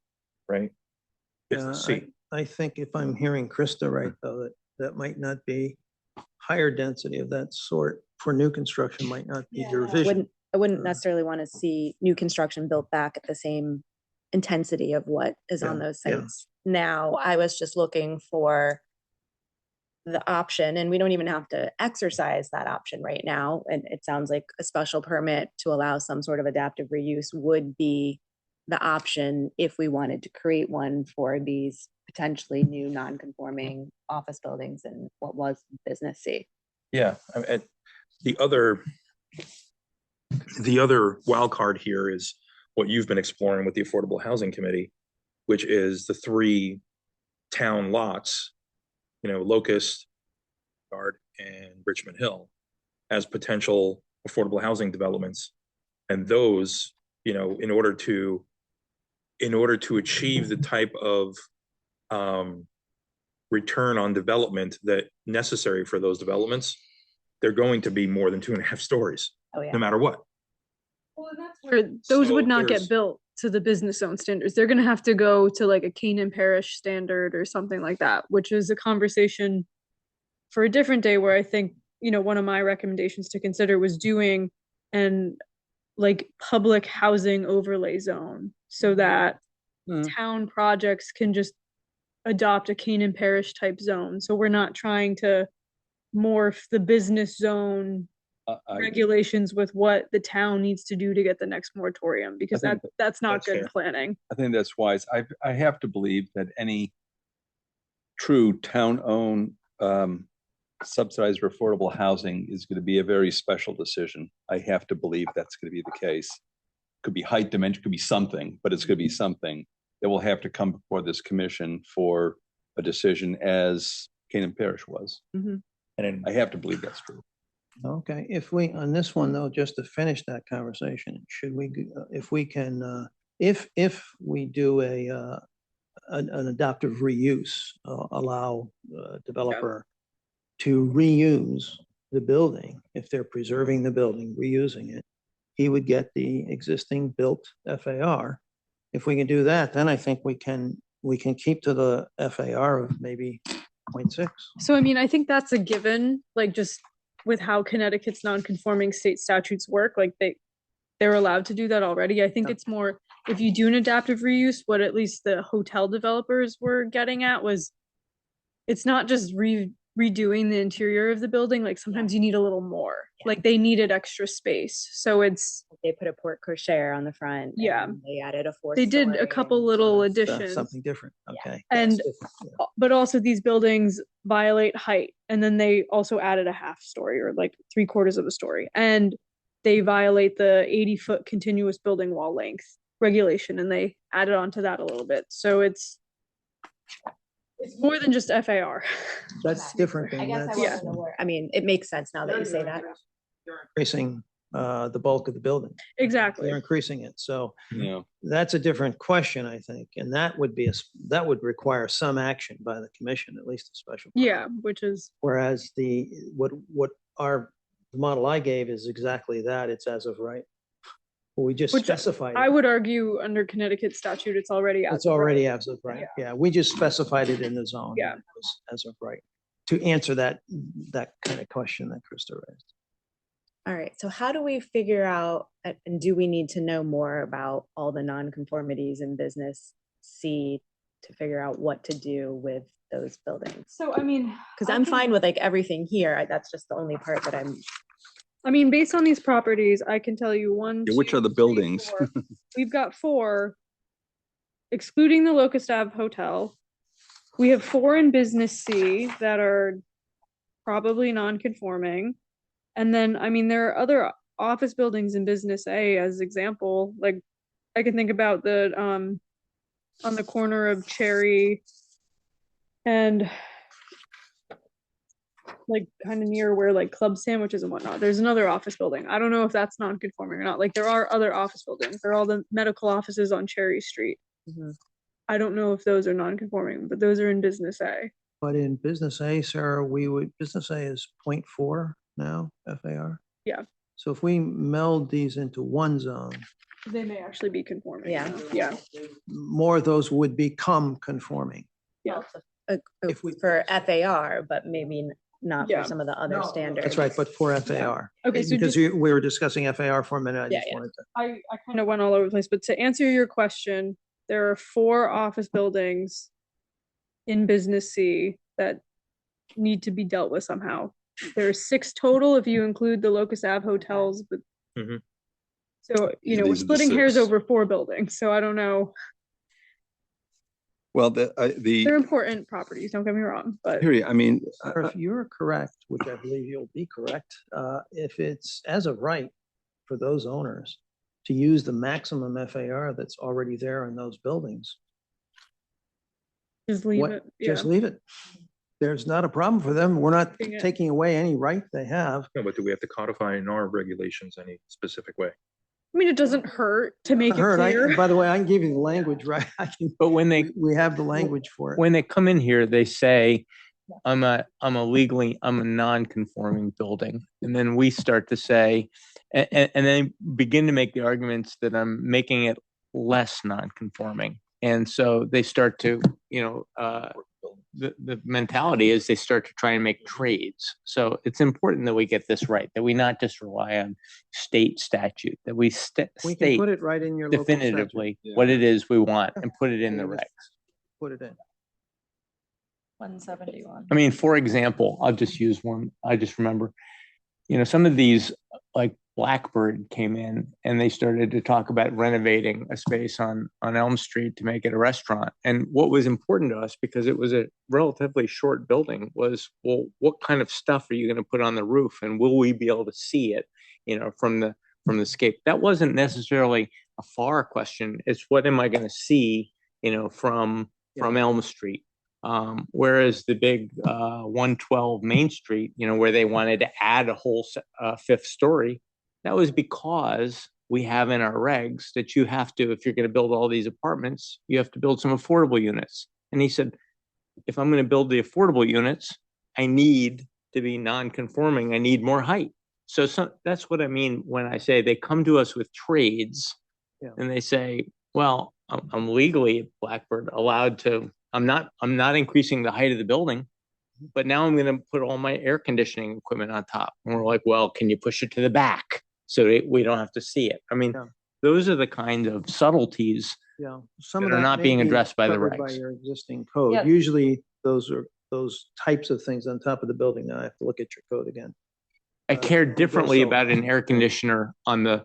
right? It's Yeah, the C. I think if I'm hearing Krista right, though, that might not be higher density of that sort for new construction might not be your vision. I wouldn't necessarily want to see new construction built back at the same intensity of what is on Yeah, those yeah. sites. Now, I was just looking for the option, and we don't even have to exercise that option right now. And it sounds like a special permit to allow some sort of adaptive reuse would be the option if we wanted to create one for these potentially new non-conforming office buildings in what was Business C. Yeah, and the other wild card here is what you've been exploring with the Affordable Housing Committee, which is the 3 town lots, you know, Locust, Guard, and Richmond Hill, as potential affordable housing developments. And those, you know, in order to achieve the type of return on development that necessary for those developments, they're going to be more than 2.5 stories, Oh, yeah. no matter what. Well, and that's where those So would not there's- get built to the business zone standards. They're gonna have to go to like a Canaan Parish standard or something like that, which is a conversation for a different day where I think, you know, one of my recommendations to consider was doing an like public housing overlay zone so that town projects can just adopt a Canaan Parish type zone. So we're not trying to morph the business zone regulations with what the town needs to do to get the next moratorium, because think that's not that's good fair. planning. I think that's wise. I have to believe that any true town-owned subsidized for affordable housing is going to be a very special decision. I have to believe that's going to be the case. Could be height dimension, could be something, but it's going to be something that will have to come before this commission for a decision, as Canaan Parish was. Mhm. And I have to believe that's true. Okay, if we, on this one though, just to finish that conversation, should we, if we can, if we do an adaptive reuse, allow developer to reuse the building, if they're preserving the building, reusing it, he would get the existing built FAR. If we can do that, then I think we can keep to the FAR of maybe 0.6. So I mean, I think that's a given, like just with how Connecticut's non-conforming state statutes work, like they're allowed to do that already. I think it's more, if you do an adaptive reuse, what at least the hotel developers were getting at was, it's not just redoing the interior of the building, like sometimes you need a little more, like they needed extra space. So it's, They put a porte cochere on the front. Yeah. and They added a fourth. they did a story couple and- little That's, additions. something different, Yeah. okay. And- That's different, yeah. But also these buildings violate height, and then they also added a half story or like 3/4 of a story, and they violate the 80-foot continuous building wall length regulation, and they added on to that a little bit. So it's more than just FAR. That's different I than guess I that's wasn't aware. I mean, it makes sense now that you say that. increasing the bulk of the building. Exactly. They're increasing it. So Yeah. that's a different question, I think. And that would be, that would require some action by the commission, at least a special. Yeah, which is, Whereas what the model I gave is exactly that. It's as of right. We just Which specified. I it. would argue under Connecticut statute, it's already as It's of right. already as of right. Yeah, we just specified it in the zone. Yeah. It was as of right. To answer that kind of question that Krista raised. All right, so how do we figure out, and do we need to know more about all the nonconformities in business C to figure out what to do with those buildings? So I mean, Because I I'm can- fine with like everything here. That's just the only part that I mean, based on these properties, I can tell you one. Yeah, which two, are the three, buildings? 4. We've got 4, excluding the Locust Ave Hotel. We have 4 in Business C that are probably non-conforming. And then, I mean, there are other office buildings in Business A as example, like I can think about the, on the corner of Cherry and like kind of near where like Club Sandwiches and whatnot. There's another office building. I don't know if that's non-conforming or not. Like there are other office buildings. There are all the medical offices on Cherry Street. Mhm. I don't know if those are non-conforming, but those are in Business A. But in business A, Sarah, business A is 0.4 now, FAR. Yeah. So if we meld these into one zone, They may actually be conforming. Yeah. Yeah. more of those would become conforming. Yeah. If we- for FAR, but maybe not Yeah. for some of the other standards. That's right, but for FAR. Okay, so Because just, we were discussing FAR for a minute, I Yeah, just yeah. wanted to. I kind of went all over the place, but to answer your question, there are 4 office buildings in Business C that need to be dealt with somehow. There's 6 total if you include the Locust Ave hotels, but Mhm. so, you know, we're These are the splitting hairs 6. over 4 buildings, so I don't know. Well, They're important properties, don't get me wrong, but here, I mean, Or if you're correct, which I believe you'll be correct, if it's as of right for those owners to use the maximum FAR that's already there in those buildings, just leave what, it. Yeah. just leave it. there's not a problem for them. We're not Yeah. taking away any right they have. No, but do we have to codify in our regulations any specific way? I mean, it doesn't hurt to make it Heard, clear. by the way, I can give you the language, right? I can, But when they, we have the language for it. when they come in here, they say, I'm a non-conforming building. And then we start to say, and then begin to make the arguments that I'm making it less non-conforming. And so they start to, the mentality is they start to try and make trades. So it's important that we get this right, that we not just rely on state statute, that we We can state put it right in your local statute. definitively what it is we want and put it in the Yeah. regs. Put it in. 171. I mean, for example, I'll just use one. I just remember, some of these, like Blackbird came in and they started to talk about renovating a space on Elm Street to make it a restaurant. And what was important to us, because it was a relatively short building, was, well, what kind of stuff are you going to put on the roof, and will we be able to see it, from the scape? That wasn't necessarily a far question. It's what am I going to see, from Elm Street. Whereas the big 112 Main Street, where they wanted to add a whole fifth story, that was because we have in our regs that you have to, if you're going to build all these apartments, you have to build some affordable units. And he said, if I'm going to build the affordable units, I need to be non-conforming. I need more height. So that's what I mean when I say they come to us with trades. Yeah. And they say, well, I'm legally at Blackbird allowed to, I'm not increasing the height of the building, but now I'm going to put all my air conditioning equipment on top. And we're like, well, can you push it to the back so that we don't have to see it? I mean, Yeah. those are the kind of subtleties Yeah. Some that of are that not may being be addressed by the covered By regs. your existing code. Yeah. Usually those are those types of things on top of the building. Now I have to look at your code again. I care differently so. about an air conditioner on the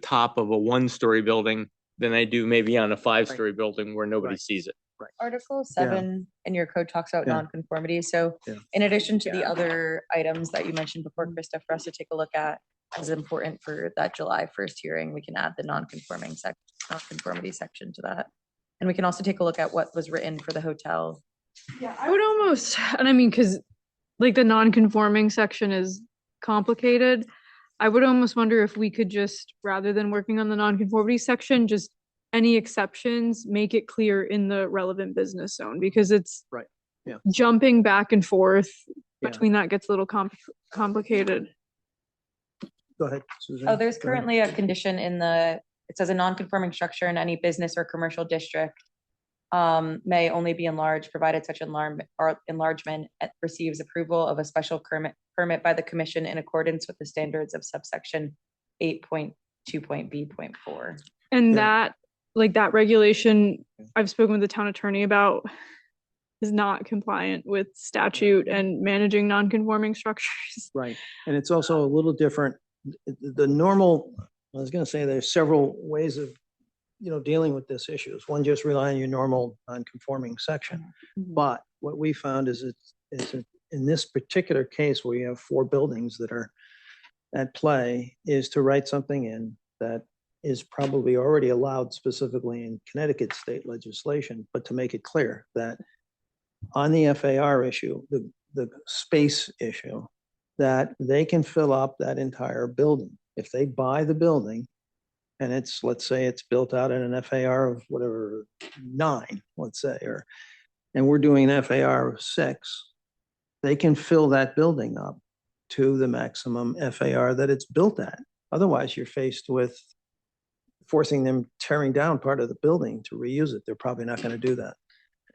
top of a one-story building than I do maybe on a five-story building where nobody Right. sees it. Article 7 in your code talks about Yeah. nonconformity. So Yeah. in addition to the other items that you mentioned before, Krista, for us to take a look at as important for that July 1st hearing, we can add the nonconformity section to that. And we can also take a look at what was written for the hotel. Yeah, I would almost, and I mean, because like the non-conforming section is complicated. I would almost wonder if we could just, rather than working on the non-conformity section, just any exceptions, make it clear in the relevant business zone, because it's Right. Yeah. jumping back and forth Yeah. between that gets a little complicated. Go ahead, Susan. Oh, there's Go ahead. currently a condition in it says a non-conforming structure in any business or commercial district may only be enlarged provided such enlargement receives approval of a special permit by the commission in accordance with the standards of subsection 8.2.b.4. And Yeah. that, like that regulation, I've spoken with the town attorney about, is not compliant with statute and managing non-conforming structures. Right. And it's also a little different. The normal, I was going to say there's several ways of, dealing with this issue. One, just rely on your normal non-conforming section. But what we found is in this particular case where you have 4 buildings that are at play, is to write something in that is probably already allowed specifically in Connecticut state legislation, but to make it clear that on the FAR issue, the space issue, that they can fill up that entire building. If they buy the building and it's, let's say it's built out in an FAR of whatever, 9, let's say, and we're doing an FAR of 6, they can fill that building up to the maximum FAR that it's built at. Otherwise, you're faced with forcing them tearing down part of the building to reuse it. They're probably not going to do that.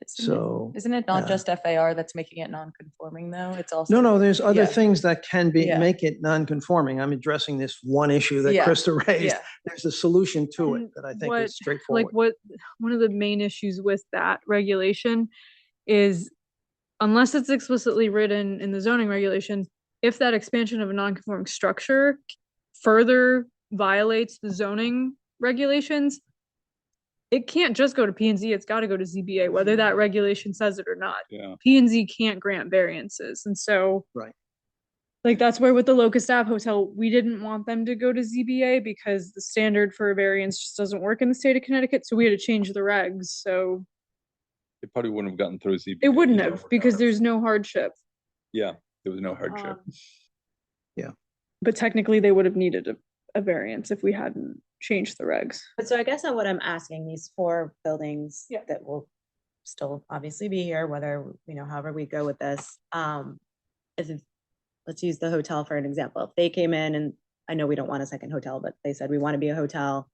So Isn't it not yeah. just FAR that's making it non-conforming though? It's also. no, there's other Yeah. things that can be, Yeah. make it non-conforming. I'm addressing this one issue that Yeah. Krista raised. Yeah. There's a solution to it And that I think what- is straightforward. Like one of the main issues with that regulation is, unless it's explicitly written in the zoning regulation, if that expansion of a non-conforming structure further violates the zoning regulations, it can't just go to P and Z, it's got to go to ZBA, whether that regulation says it or not. Yeah. P and Z can't grant variances. And so. Right. Like that's where with the Locust Ave Hotel, we didn't want them to go to ZBA because the standard for a variance just doesn't work in the state of Connecticut. So we had to change the regs. So It probably wouldn't have gotten through ZBA. It wouldn't have because there's no hardship. Yeah, there was no hardship. But technically they would have needed a variance if we hadn't changed the regs. But so I guess what I'm asking, these 4 buildings Yeah. that will still obviously be here, whether, however we go with this. If, let's use the hotel for an example. If they came in and I know we don't want a second hotel, but they said we want to be a hotel.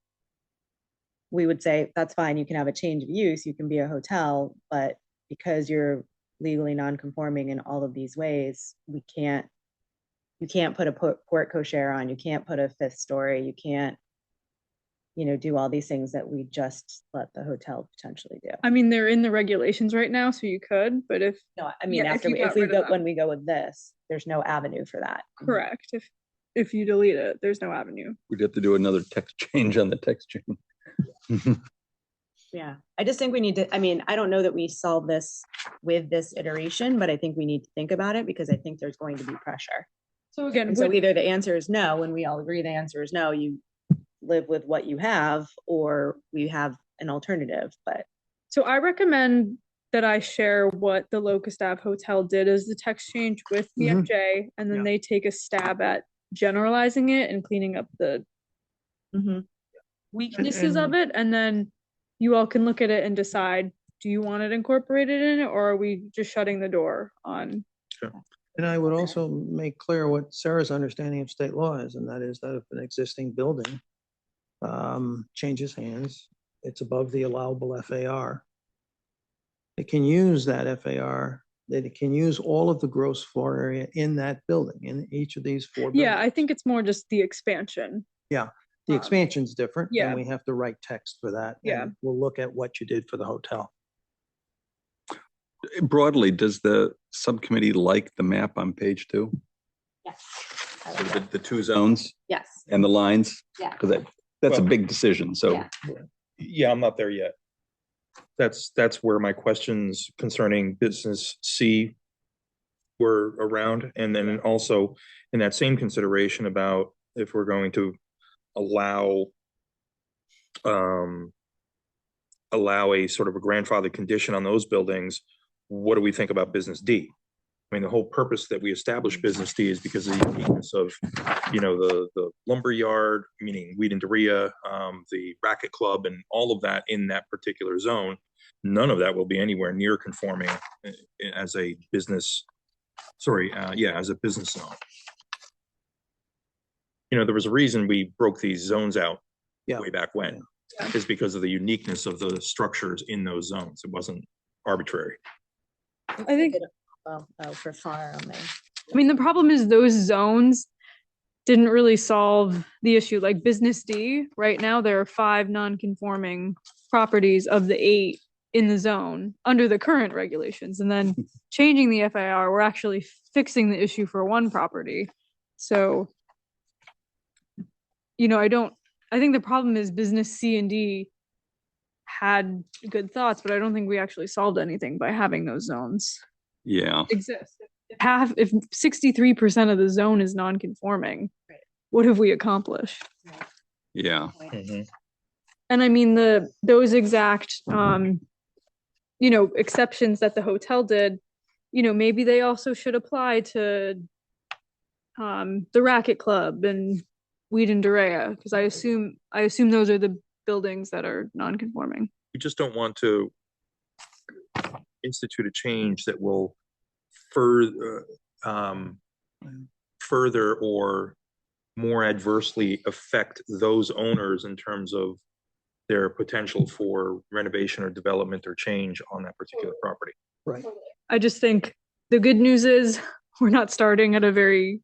We would say, that's fine, you can have a change of use, you can be a hotel, but because you're legally non-conforming in all of these ways, you can't put a port cochere on, you can't put a 5th story, you can't, do all these things that we just let the hotel potentially do. I mean, they're in the regulations right now, so you could, but if No, I mean, Yeah, if after, you got if we rid of go, them. when we go with this, there's no avenue for that. correct, if you delete it, there's no avenue. We'd have to do another text change on the text change. Yeah, I just think we need to, I mean, I don't know that we solve this with this iteration, but I think we need to think about it because I think there's going to be pressure. So again, And so either the answer is no, and we all agree the answer is no, you live with what you have, or we have an alternative, but. so I recommend that I share what the Locust Ave Hotel did as the text change with BMJ, and then Yeah. they take a stab at generalizing it and cleaning up the weaknesses of it, and then you all can look at it and decide, do you want it incorporated in it, or are we just shutting the door on? And I would also make clear what Sarah's understanding of state law is, and that is that if an existing building changes hands, it's above the allowable FAR. It can use that FAR, that it can use all of the gross floor area in that building, in each of these 4 buildings. Yeah, I think it's more just the expansion. The expansion's different, yeah. and we have to write text for that. Yeah. And we'll look at what you did for the hotel. Broadly, does the subcommittee like the map on page 2? Yes. So the 2 zones Yes, and the lines? yeah. Because that's a Well- big decision, so. Yeah. Yeah, I'm not there yet. That's where my questions concerning business C were around. And then also in that same consideration about if we're going to allow a sort of a grandfather condition on those buildings, what do we think about business D? I mean, the whole purpose that we established business D is because of the uniqueness of, the lumber yard, meaning Weed and Doria, the racket club and all of that in that particular zone. None of that will be anywhere near conforming as a business, as a business zone. There was a reason we broke these zones out way back when, is because of the uniqueness of the structures in those zones. It wasn't arbitrary. I think, For far on there. I mean, the problem is those zones didn't really solve the issue. Like business D, right now, there are 5 non-conforming properties of the 8 in the zone under the current regulations. And then changing the FAR, we're actually fixing the issue for 1 property. So, I think the problem is business C and D had good thoughts, but I don't think we actually solved anything by having those zones Yeah, exist. If 63% of the zone is non-conforming, Right. what have we accomplished? yeah. And I mean, those exact, exceptions that the hotel did, maybe they also should apply to the racket club and Weed and Dorea, because I assume those are the buildings that are non-conforming. We just don't want to institute a change that will further or more adversely affect those owners in terms of their potential for renovation or development or change on that particular property. Right. I just think the good news is we're not starting at a very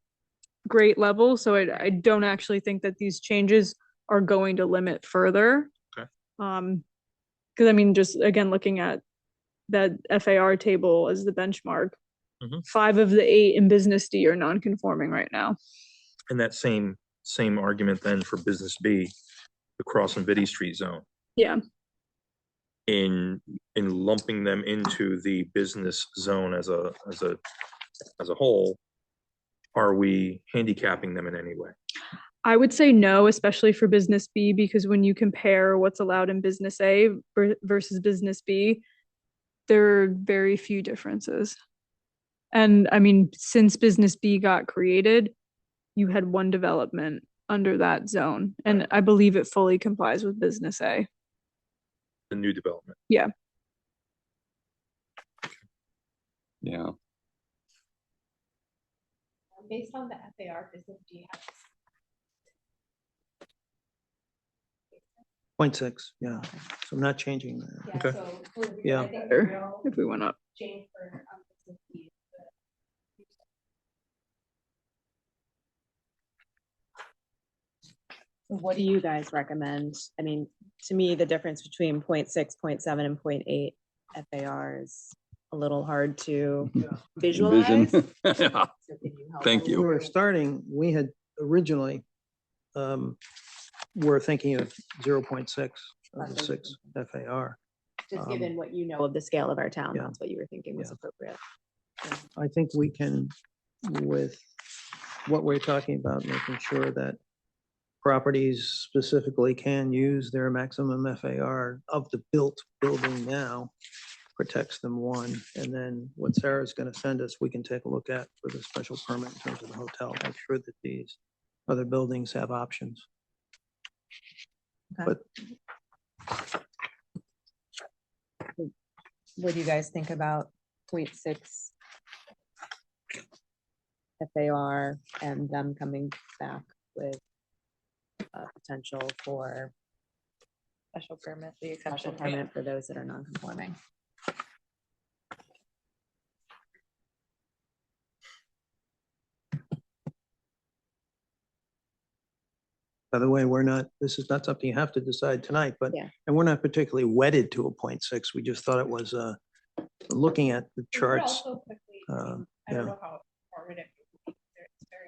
great level, so I don't actually think that these changes are going to limit further. Okay. Because I mean, just again, looking at that FAR table as the benchmark, 5 of the 8 in business D are non-conforming right now. And that same argument then for business B, the Cross and Biddy Street zone. Yeah. In lumping them into the business zone as a whole, are we handicapping them in any way? I would say no, especially for business B, because when you compare what's allowed in business A versus business B, there are very few differences. And I mean, since Business B got created, you had one development under that zone, and I believe it fully complies with Business A. The new development. Yeah. Yeah. Based on the FAR business, do you have? 0.6, yeah. So I'm not changing that. Yeah, Okay. so Yeah. I think the Better real if we went up. change for business is What do you guys recommend? I mean, to me, the difference between 0.6, 0.7, and 0.8 FAR is a little hard to visualize. Envision. Yeah. So can you help Thank us? you. We were starting, we had originally, were thinking of 0.6 of the 6 FAR. Just given what you know of the scale of our town, yeah. that's what you were thinking was Yeah. appropriate. I think we can, with what we're talking about, making sure that properties specifically can use their maximum FAR of the built building now, protects them, one, and then what Sarah's gonna send us, we can take a look at for the special permit in terms of the hotel, make sure that these other buildings have options. Okay. But What do you guys think about 0.6 FAR and them coming back with potential for Special permit, the special exception. permit for those that are non-conforming? by the way, this is not something you have to decide tonight, but, Yeah. and we're not particularly wedded to a 0.6. We just thought it was, looking at the We could charts. also quickly, I don't yeah. know how informative it would be, it's very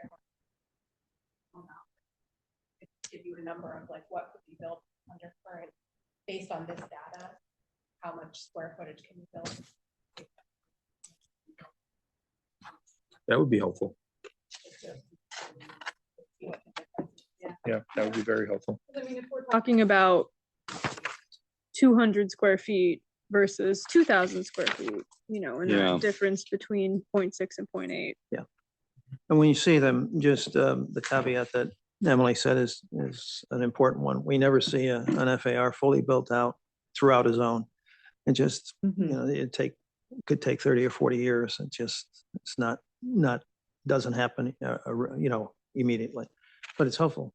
hard. Give you a number of like what could be built under current, based on this data, how much square footage can you build? That would be helpful. See what the difference is. Yeah. Yeah, that would be very helpful. I mean, if we're Talking about 200 square feet versus 2,000 square feet, you know, and Yeah. that difference between 0.6 and 0.8. And when you see them, just the caveat that Emily said is an important one. We never see an FAR fully built out throughout a zone. It just, you know, could take 30 or 40 years. It's not, doesn't happen, you know, immediately. But it's helpful.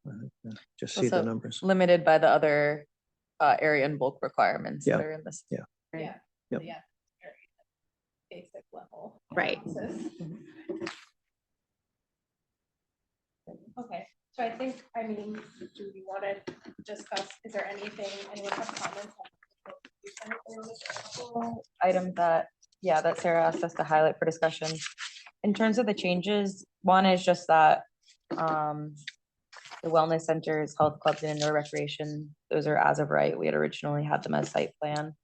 Just see the Also numbers. limited by the other area and bulk requirements that Yeah. are in this. Yeah. Yeah. Yep. Yeah. Very Basic level. Right. analysis. Okay, so I think, I mean, do we want to discuss, is there anything, anyone have comments on? Item that, yeah, that Sarah asked us to highlight for discussion. In terms of the changes, one is just that the wellness centers, health clubs, and indoor recreation, those are as of right. We had originally had them as site plan.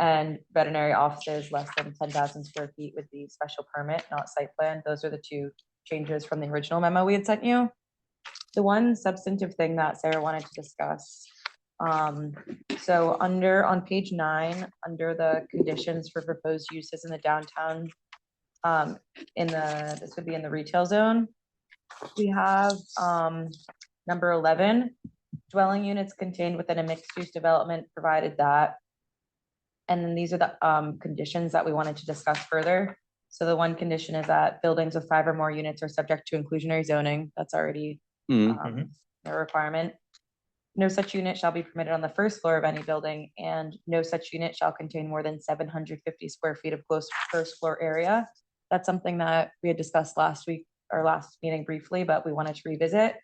And veterinary offices less than 10,000 square feet would be special permit, not site plan. Those are the two changes from the original memo we had sent you. The one substantive thing that Sarah wanted to discuss. So on page 9, under the conditions for proposed uses in the downtown, this would be in the retail zone. We have number 11, dwelling units contained within a mixed use development, provided that. And then these are the conditions that we wanted to discuss further. So the one condition is that buildings with 5 or more units are subject to inclusionary zoning. That's already a requirement. No such unit shall be permitted on the first floor of any building, and no such unit shall contain more than 750 square feet of gross first floor area. That's something that we had discussed last week or last meeting briefly, but we wanted to revisit.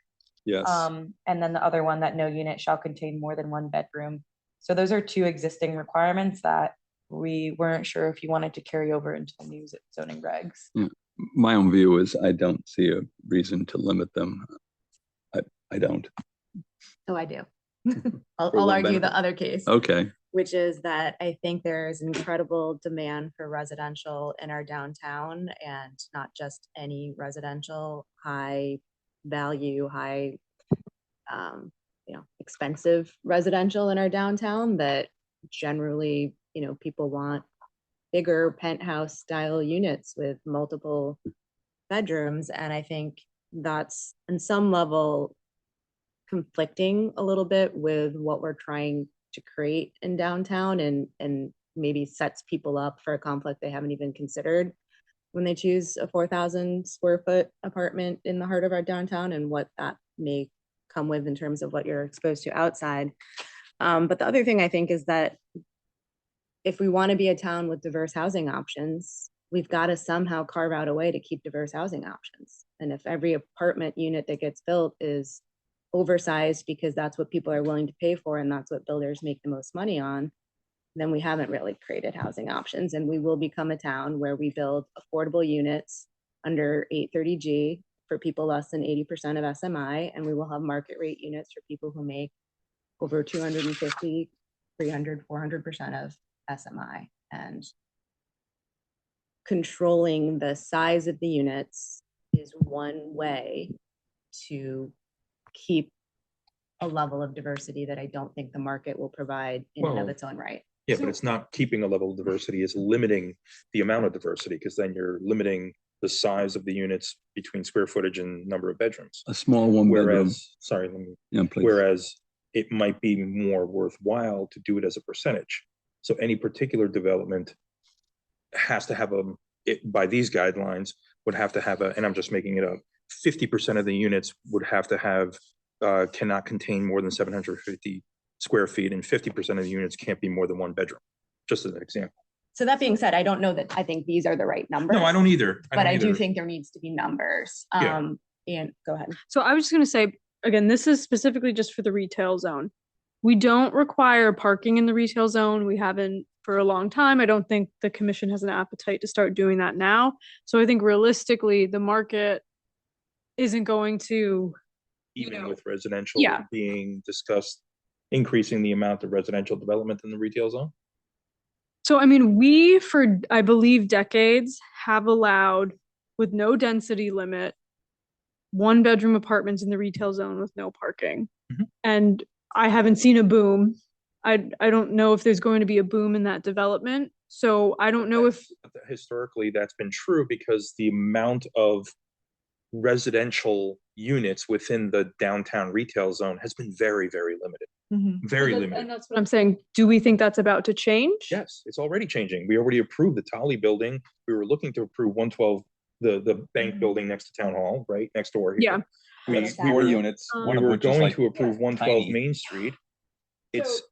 Yes. And then the other one, that no unit shall contain more than 1 bedroom. So those are 2 existing requirements that we weren't sure if you wanted to carry over into the new zoning regs. My own view is I don't see a reason to limit them. I don't. Oh, I do. For I'll one argue benefit. the other case. Okay. Which is that I think there's incredible demand for residential in our downtown, and not just any residential, high value, high, expensive residential in our downtown that generally people want bigger penthouse style units with multiple bedrooms. And I think that's on some level conflicting a little bit with what we're trying to create in downtown, and maybe sets people up for a conflict they haven't even considered when they choose a 4,000 square foot apartment in the heart of our downtown, and what that may come with in terms of what you're exposed to outside. But the other thing I think is that if we want to be a town with diverse housing options, we've got to somehow carve out a way to keep diverse housing options. And if every apartment unit that gets built is oversized because that's what people are willing to pay for and that's what builders make the most money on, then we haven't really created housing options. And we will become a town where we build affordable units under 830G for people less than 80% of SMI, and we will have market rate units for people who make over 250, 300, 400% of SMI. And controlling the size of the units is one way to keep a level of diversity that I don't think the market will provide in and of Well, its own right. Yeah, but it's not keeping a level of diversity, it's limiting the amount of diversity, because then you're limiting the size of the units between square footage and number of bedrooms. A small one bedroom. Whereas, sorry, let me, Yeah, please. whereas it might be more worthwhile to do it as a percentage. So any particular development has to have by these guidelines, would have to have and I'm just making it up, 50% of the units would have to have, cannot contain more than 750 square feet, and 50% of the units can't be more than one bedroom, just as an example. So that being said, I don't know that I think these are the right numbers. No, I don't either. But I do think there needs to be numbers. Yeah. And go ahead. So I was just gonna say, again, this is specifically just for the retail zone. We don't require parking in the retail zone. We haven't for a long time. I don't think the commission has an appetite to start doing that now. So I think realistically, the market isn't going to, Even with residential Yeah. being discussed, increasing the amount of residential development in the retail zone? So, I mean, we, for, I believe, decades have allowed, with no density limit, 1-bedroom apartments in the retail zone with no parking. Mhm. And I haven't seen a boom. I don't know if there's going to be a boom in that development. So I don't know if, Historically, that's been true because the amount of residential units within the downtown retail zone has been very, very limited. Very and limited. that's what I'm saying. Do we think that's about to change? Yes, it's already changing. We already approved the Tolly building. We were looking to approve 112, the bank building next to Town Hall, right next door. Yeah. We Four were, units. we one we of were which is going like to approve 112 tiny. Main Street. It's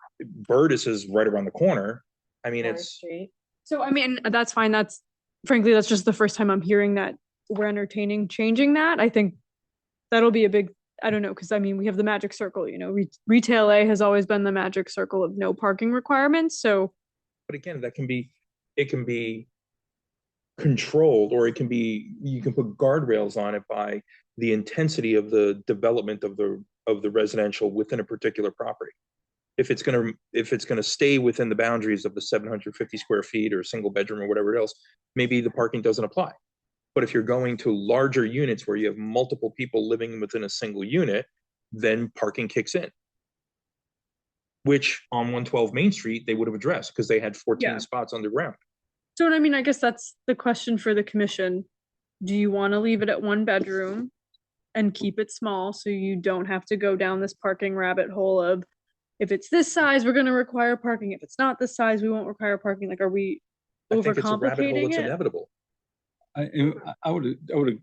Burtis is right around the corner. I mean, Forest it's Street. So, I mean, that's fine. That's, frankly, that's just the first time I'm hearing that we're entertaining changing that. I think that'll be a big, I don't know, because I mean, we have the magic circle, retail A has always been the magic circle of no parking requirements. So, but again, it can be controlled, or you can put guardrails on it by the intensity of the development of the residential within a particular property. If it's gonna stay within the boundaries of the 750 square feet or single bedroom or whatever else, maybe the parking doesn't apply. But if you're going to larger units where you have multiple people living within a single unit, then parking kicks in. Which on 112 Main Street, they would have addressed because they had 14 Yeah. spots underground. so I mean, I guess that's the question for the commission. Do you want to leave it at 1 bedroom and keep it small so you don't have to go down this parking rabbit hole of, if it's this size, we're going to require parking. If it's not this size, we won't require parking. Like, are we I think it's a rabbit hole overcomplicating that's it? inevitable. I would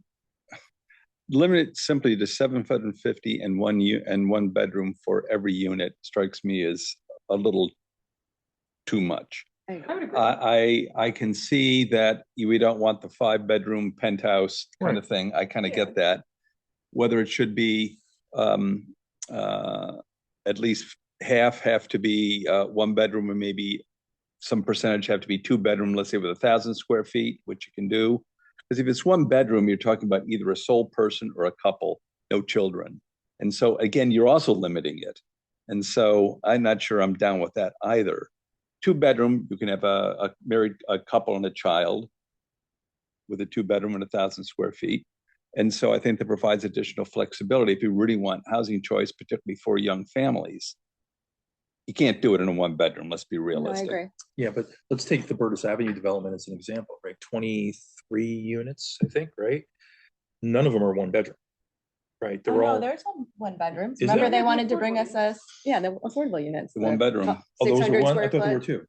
limit it simply to 750 and one bedroom for every unit. Strikes me as a little too much. I can see that we don't want the 5-bedroom penthouse kind of thing. I kind of get that. Whether it should be at least half have to be 1 bedroom, and maybe some percentage have to be 2-bedroom, let's say with 1,000 square feet, which you can do. Because if it's 1 bedroom, you're talking about either a sole person or a couple, no children. And so again, you're also limiting it. And so I'm not sure I'm down with that either. 2-bedroom, you can have a married couple and a child with a 2-bedroom and 1,000 square feet. And so I think that provides additional flexibility if you really want housing choice, particularly for young families. You can't do it in a one bedroom, let's be No, I realistic. agree. Yeah, but let's take the Burtis Avenue development as an example, right? 23 units, I think, right? None of them are one bedroom, right? They're all, there's one bedrooms. Is Remember Remember there? they wanted to bring us the affordable units. The one bedroom. oh, those are 600 one? I square thought there were foot. two.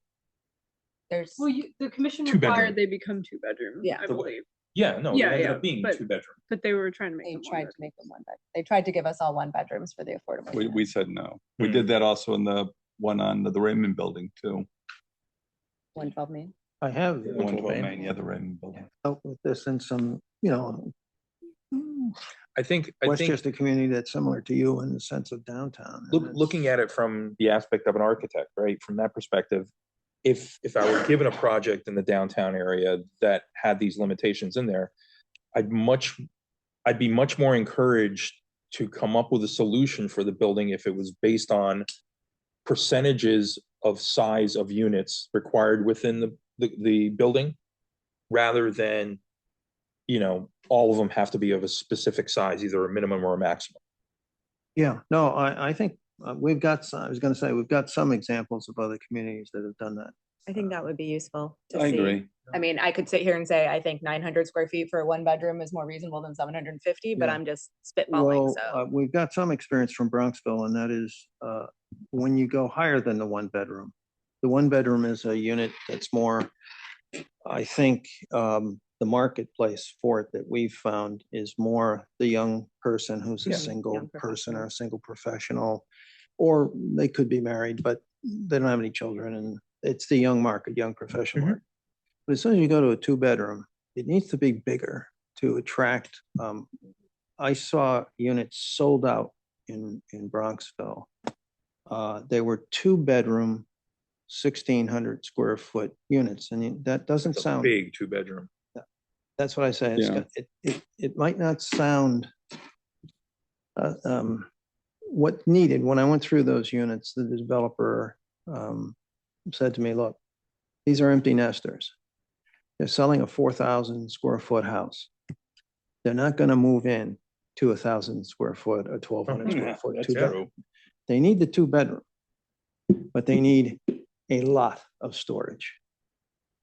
There's, Well, the commission Two bedroom. required they become 2 bedroom, Yeah. I believe, Yeah, no, they Yeah, ended yeah, up being but- two bedroom. but they were trying to make they them tried one to make them one bed. They tried to give us all one bedrooms for the affordable. We units. said no. We Hmm. did that also in the one on the Raymond building too. 112 Main. I have The 112 Main, yeah, the Raymond building. dealt with this in some, I think Westchester community that's similar to you in the sense of downtown. and looking at it from the aspect of an architect, right? From that perspective, if I were given a project in the downtown area that had these limitations in there, I'd be much more encouraged to come up with a solution for the building if it was based on percentages of size of units required within the building, rather than, all of them have to be of a specific size, either a minimum or a maximum. Yeah, no, I think we've got some, I was gonna say, we've got some examples of other communities that have done that. I think that would be useful to I see. agree. I mean, I could sit here and say, I think 900 square feet for a one bedroom is more reasonable than 750, but Yeah. I'm just spitballing, Well, so. we've got some experience from Bronxville, and that is, when you go higher than the one bedroom, the one bedroom is a unit that's more, I think, the marketplace for it that we've found is more the young person who's a Yeah. single Young person or professional. a single professional, or they could be married, but they don't have any children, and it's the young market, young professional Mhm. market. But as soon as you go to a two bedroom, it needs to be bigger to attract. I saw units sold out in Bronxville. They were two bedroom, 1,600 square foot units, and that doesn't It's a sound, big two bedroom. that's what I say. Yeah. It might not sound what needed. When I went through those units, the developer said to me, look, these are empty nesters. They're selling a 4,000 square foot house. They're not going to move in to 1,000 square foot or 1,200 square foot. That's two bedroom. true. They need the two bedroom, but they need a lot of storage.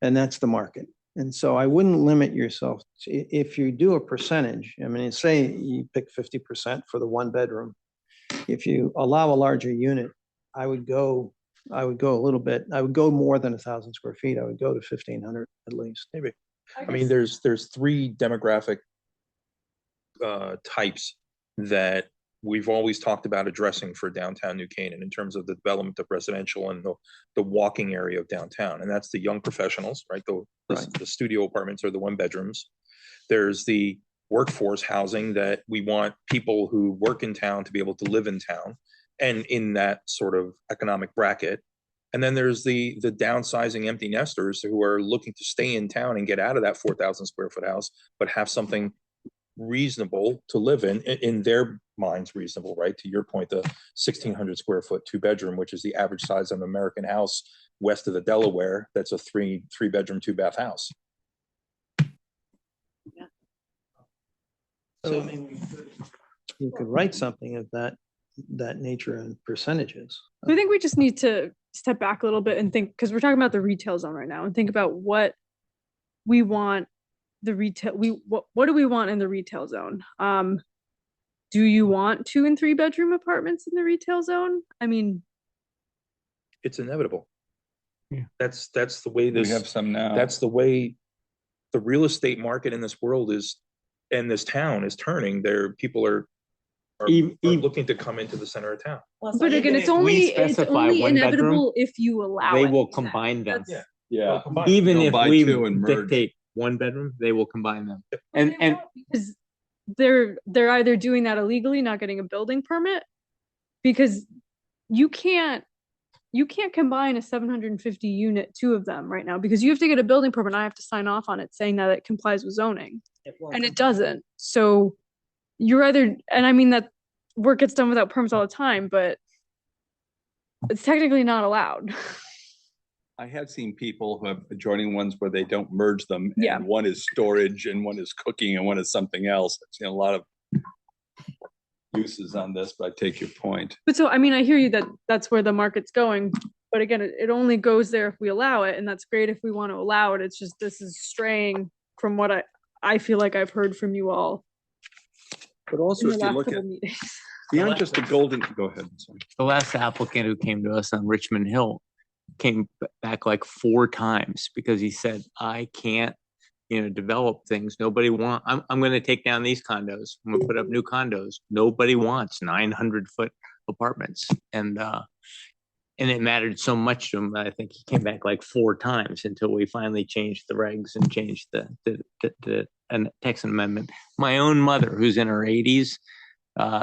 And that's the market. And so I wouldn't limit yourself if you do a percentage. I mean, say you pick 50% for the one bedroom. If you allow a larger unit, I would go a little bit. I would go more than 1,000 square feet. I would go to 1,500 at least. Maybe. I mean, there's three demographic types that we've always talked about addressing for downtown New Canaan in terms of the development of residential and the walking area of downtown. And that's the young professionals, right? The studio apartments or the one bedrooms. There's the workforce housing that we want people who work in town to be able to live in town and in that sort of economic bracket. And then there's the downsizing empty nesters who are looking to stay in town and get out of that 4,000 square foot house, but have something reasonable to live in their minds reasonable, right? To your point, the 1,600 square foot two bedroom, which is the average size of an American house west of the Delaware, that's a three bedroom, two bath house. So I mean, you could write something of that nature in percentages. I think we just need to step back a little bit and think, because we're talking about the retail zone right now, and think about what we want the retail, what do we want in the retail zone? Do you want 2 and 3 bedroom apartments in the retail zone? I mean, It's inevitable. Yeah. That's the way We have some now. that's the way the real estate market in this world is, and this town is turning. People are looking to come into the center of town. but again, it's if we only specify one bedroom, inevitable if you allow They it. will combine them. Yeah. Yeah. Even They'll if buy we 2 and merge. dictate one bedroom, they will combine them. And Because they're either doing that illegally, not getting a building permit, because you can't combine a 750 unit, 2 of them right now, because you have to get a building permit. And I have to sign off on it saying that it complies with zoning, and it doesn't. So you're either, and I mean that work gets done without permits all the time, but it's technically not allowed. I have seen people who have adjoining ones where they don't merge them. Yeah. And one is storage and one is cooking and one is something else. I've seen a lot of uses on this, but I take your point. But so, I mean, I hear you that that's where the market's going, but again, it only goes there if we allow it, and that's great if we want to allow it. It's just, this is straying from what I feel like I've heard from you all But also, in the if you last look couple at meetings. beyond just the golden, go ahead. Sorry. The last applicant who came to us on Richmond Hill came back like 4 times because he said, I can't, develop things. Nobody I'm going to take down these condos. I'm going to put up new condos. Nobody wants 900-foot apartments. And it mattered so much to him that I think he came back like 4 times until we finally changed the regs and changed the text amendment. My own mother, who's in her 80s,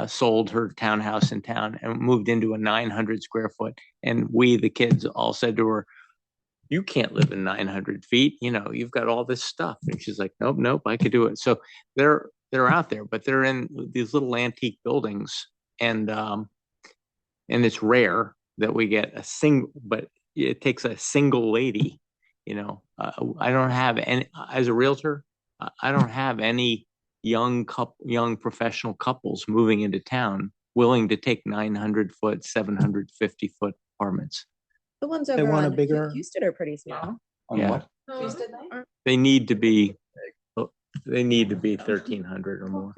sold her townhouse in town and moved into a 900 square foot. And we, the kids, all said to her, you can't live in 900 feet. You've got all this stuff. And she's like, nope, I could do it. So they're out there, but they're in these little antique buildings. And it's rare that we get but it takes a single lady. I don't have any, as a realtor, I don't have any young professional couples moving into town willing to take 900-foot, 750-foot apartments. The ones They over want a on bigger- Houston are pretty small. On Yeah. what? They need to be 1,300 or more.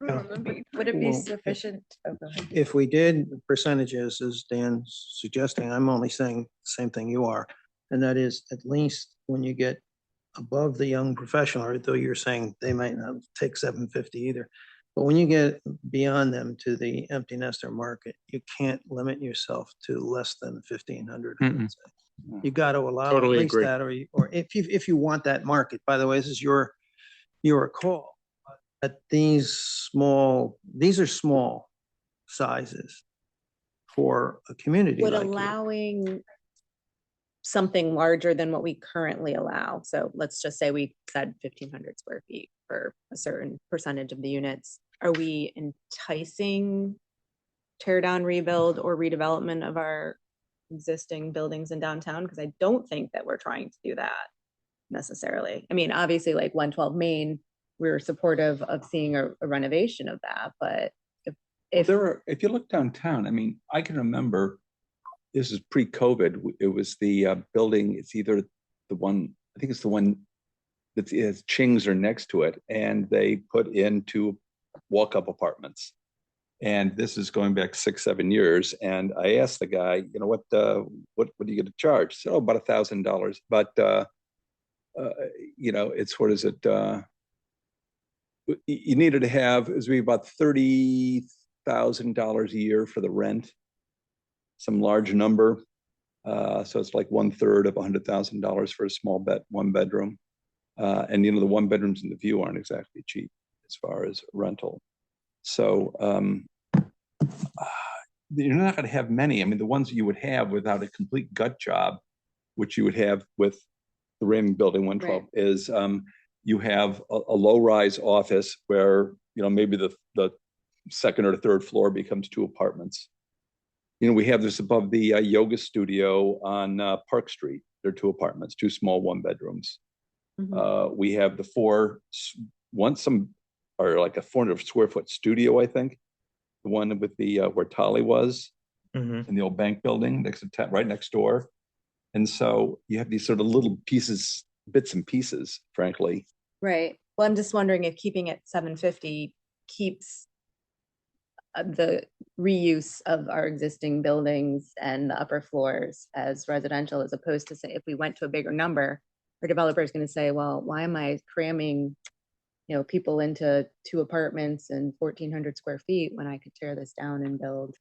Would it be Well, sufficient? Oh, go ahead. If we did percentages, as Dan's suggesting, I'm only saying the same thing you are. And that is, at least when you get above the young professional, or though you're saying they might not take 750 either. But when you get beyond them to the empty nester market, you can't limit yourself to less than 1,500. I would say. You got to allow Totally at least agree. that, or if you want that market. By the way, this is your call. At these are small sizes for a community Would like you. allowing something larger than what we currently allow, so let's just say we said 1,500 square feet for a certain percentage of the units, are we enticing tear down, rebuild, or redevelopment of our existing buildings in downtown? Because I don't think that we're trying to do that necessarily. I mean, obviously, like 112 Main, we're supportive of seeing a renovation of that, but if If you look downtown, I mean, I can remember, this is pre-COVID, it was the building, it's either the one, I think it's the one that has Ching's are next to it, and they put in 2 walk-up apartments. And this is going back 6-7 years. And I asked the guy, what are you going to charge? He said, about $1,000. But it's, what is it? You needed to have, it was about $30,000 a year for the rent, some large number. So it's like 1/3 of $100,000 for a small 1 bedroom. And the 1 bedrooms in the view aren't exactly cheap as far as rental. So you're not going to have many. I mean, the ones that you would have without a complete gut job, which you would have with the Raymond Building 112, right, is you have a low-rise office where maybe the second or the third floor becomes 2 apartments. We have this above the yoga studio on Park Street. There are 2 apartments, 2 small 1 bedrooms. Mm-hmm. We have the 4, some are like a 400 square foot studio, I think. The one with the where Tolly was, mm-hmm, in the old bank building right next door. And so you have these sort of little pieces, bits and pieces, frankly. Right. Well, I'm just wondering if keeping it 750 keeps the reuse of our existing buildings and the upper floors as residential, as opposed to, say, if we went to a bigger number, our developer is going to say, well, why am I cramming people into 2 apartments and 1,400 square feet when I could tear this down and build,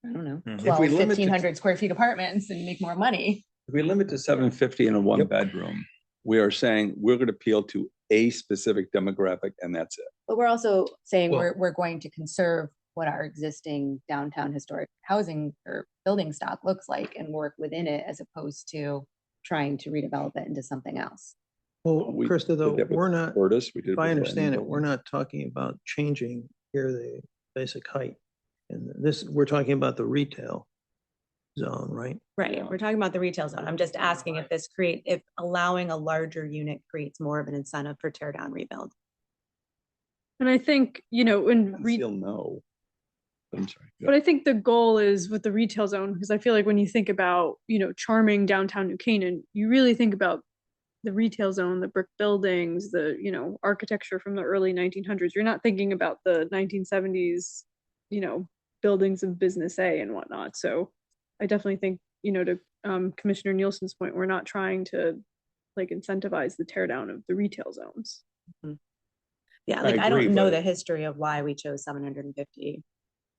I don't know, 12, 1,500 square feet apartments and make more money. If we limit to 750 in a 1 bedroom, we are saying we're going to appeal to a specific demographic, and that's it. But we're also saying we're going to conserve what our existing downtown historic housing or building stock looks like and work within it, as opposed to trying to redevelop it into something else. Well, Krista, though, we're not, if I understand it, we're not. not talking about changing here the basic height. And this, we're talking about the retail zone, right? Right. Yeah. We're talking about the retail zone. I'm just asking if allowing a larger unit creates more of an incentive for tear down rebuild. And I think, Still no. I'm sorry. but I think the goal is with the retail zone, because I feel like when you think about, charming downtown New Canaan, you really think about the retail zone, the brick buildings, the, architecture from the early 1900s. You're not thinking about the 1970s, buildings of business A and whatnot. So I definitely think, to Commissioner Nielsen's point, we're not trying to like incentivize the tear down of the retail zones. Yeah, I like I agree, don't know but- the history of why we chose 750.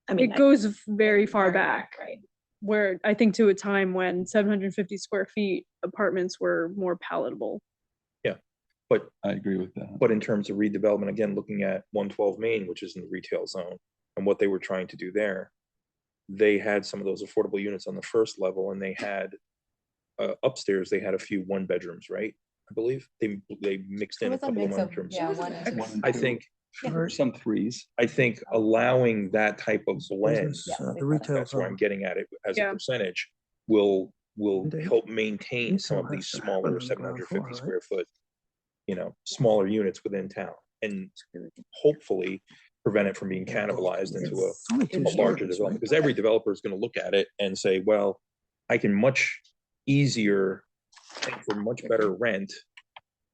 I mean, It goes very far far back, right? where I think to a time when 750 square feet apartments were more palatable. But, I agree with that. but in terms of redevelopment, again, looking at 112 Main, which is in the retail zone, and what they were trying to do there, they had some of those affordable units on the first level, and they had upstairs, they had a few one bedrooms, right? I believe they mixed in a couple of one bedrooms. I think, Some threes. I think allowing that type of blend, Business, the retail that's where I'm zone. getting at it as a Yeah. percentage, will They- help maintain some retail of these has to happen smaller on the ground 750 floor, right? square foot, smaller units within town, and hopefully prevent it from being cannibalized into It's only two a larger stories, development, right? because every developer is going to look at it and say, well, I can much easier and for much better rent,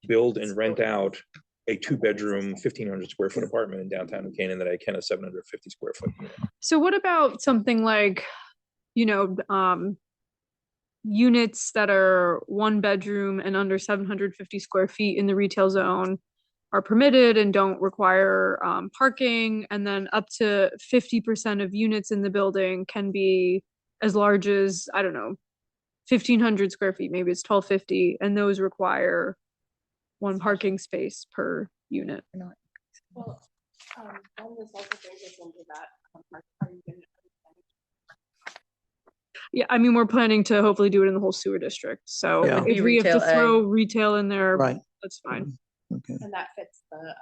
build and rent out a 2-bedroom, 1,500 square foot apartment in downtown New Canaan than I can a 750 square foot unit. So what about something like, units that are 1 bedroom and under 750 square feet in the retail zone are permitted and don't require parking, and then up to 50% of units in the building can be as large as, I don't know, 1,500 square feet, maybe it's 1,250, and those require one parking space per unit. Well, one was also brings us into that. Are you gonna- Yeah, I mean, we're planning to hopefully do it in the whole sewer district, so Yeah. if we have to Retail A. throw retail in there, Right. that's fine. Okay. And that fits the,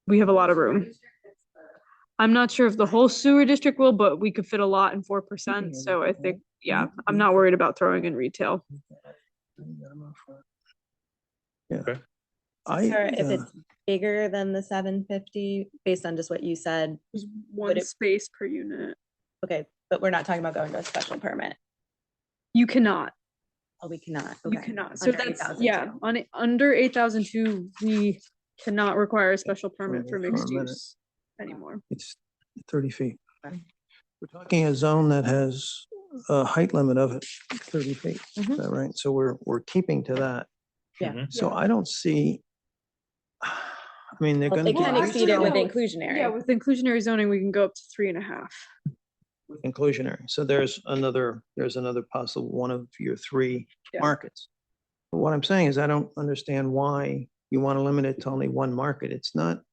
We have a lot of room. I'm not sure if the whole sewer district will, but we could fit a lot in 4%, so I think, yeah, I'm not worried about throwing in retail. Yeah. Okay. Sarah, if uh, it's bigger than the 750, based on just what you said, There's one it- space per unit. okay, but we're not talking about going to a special permit. You cannot, Oh, we cannot. you Okay. cannot. So Under that's, 8,002. yeah, under 8,002, we cannot require a special permit for For a mixed minute. use anymore. It's 30 feet. Okay. We're talking a zone that has a height limit of 30 feet. Is Mhm. that right? So we're keeping to that. Yeah. Mhm. So I don't see, I mean, they're Well, gonna they do can Well, exceed it actually, with no. inclusionary. Yeah, with inclusionary zoning, we can go up to 3.5. inclusionary. So there's another possible one of your three Yeah. markets. But what I'm saying is I don't understand why you want to limit it to only one market. It's not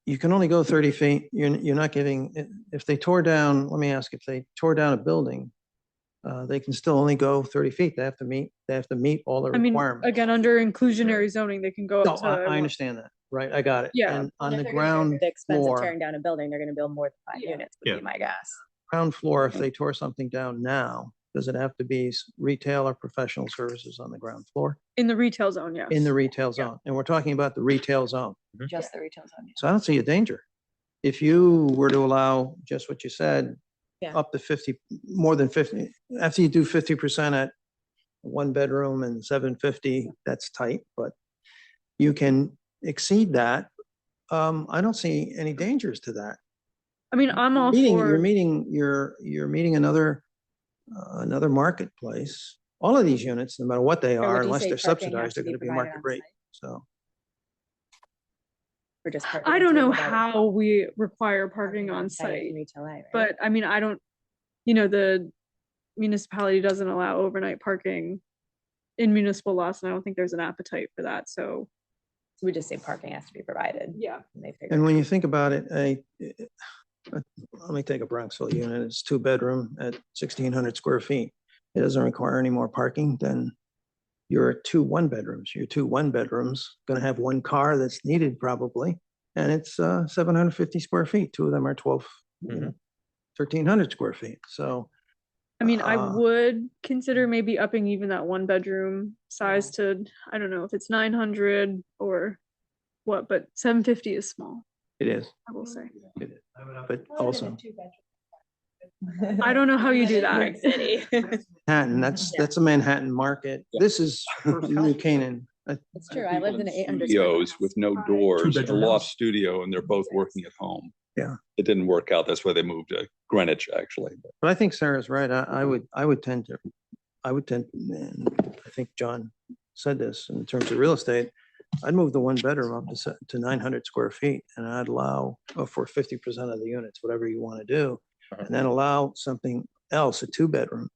you can only go 30 feet. You're not giving, if they tore down, let me ask, if they tore down a building, they can still only go 30 feet. They have to meet all the I mean, requirements. again, under inclusionary zoning, they can go No, up to. I understand that, right? I got it. Yeah. And on And the if they're gonna go ground The expense of floor, tearing down a building, they're gonna build more than 5 Yeah. units, would Yeah. be my guess. if they tore something down now, does it have to be retail or professional services on the ground floor? In the retail zone, yes. In the retail Yeah. zone, and we're talking about the retail zone. Just the retail zone. So I don't see a danger. If you were to allow just what you said, Yeah. up to 50, more than 50, after you do 50% at 1 bedroom and 750, that's tight, but you can exceed that. I don't see any dangers to that. I mean, I'm all You're for, meeting another marketplace. All of these units, no matter what they Or would are, you unless say they're parking has subsidized, to they're be gonna be provided market on rate, site? so. Or just I don't know how we require parking on site, Retail A, right? but I mean, I don't, the municipality doesn't allow overnight parking in municipal lots, and I don't think there's an appetite for that, so. We just say parking has to be provided. Yeah. And they figure. And when you think about it, let me take a Bronxville unit, it's 2 bedroom at 1,600 square feet. It doesn't require any more parking than your 2 1 bedrooms. Your 2 1 bedrooms gonna have one car that's needed probably, and it's 750 square feet. 2 of them are 1,300 square feet, so. I mean, I Uh, would consider maybe upping even that 1 bedroom size to, I don't know if it's 900 or What, but 750 is small, It is. I will say. It is. But also I don't know how you do New York that. City. Manhattan, that's a Manhattan market. This is New Canaan. It's true. I lived in an 800 Studios with no doors, a Two-bedroom loft house. studio, and they're both working at home. Yeah. It didn't work out. That's why they moved to Greenwich, actually. But I think Sarah's right. I would tend to, and I think John said this in terms of real estate. I'd move the one bedroom up to 900 square feet and I'd allow for 50% of the units, whatever you want to do. And then allow something else, a two bedroom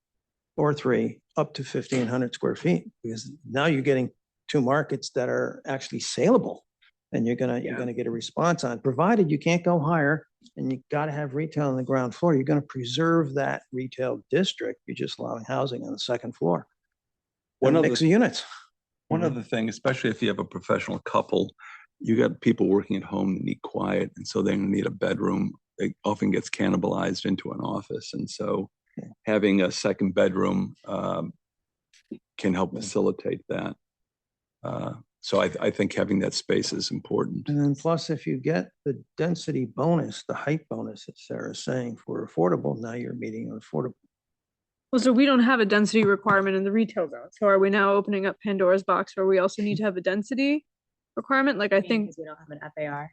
or three, up to 1,500 square feet. Because now you're getting two markets that are actually saleable. And you're gonna get a response on, provided you can't go higher and you gotta have retail on the ground floor. You're gonna preserve that retail district. You're just allowing housing on the second floor. One One other- mix of units. One other thing, especially if you have a professional couple, you got people working at home that need quiet, and so they need a bedroom. It often gets cannibalized into an office, and so having a second bedroom can help facilitate that. So I think having that space is important. And then plus, if you get the density bonus, the height bonus that Sarah's saying for affordable, now you're meeting an affordable. Well, so we don't have a density requirement in the retail zone. So are we now opening up Pandora's box where we also need to have a density requirement? Like I think, Because we don't have an FAR.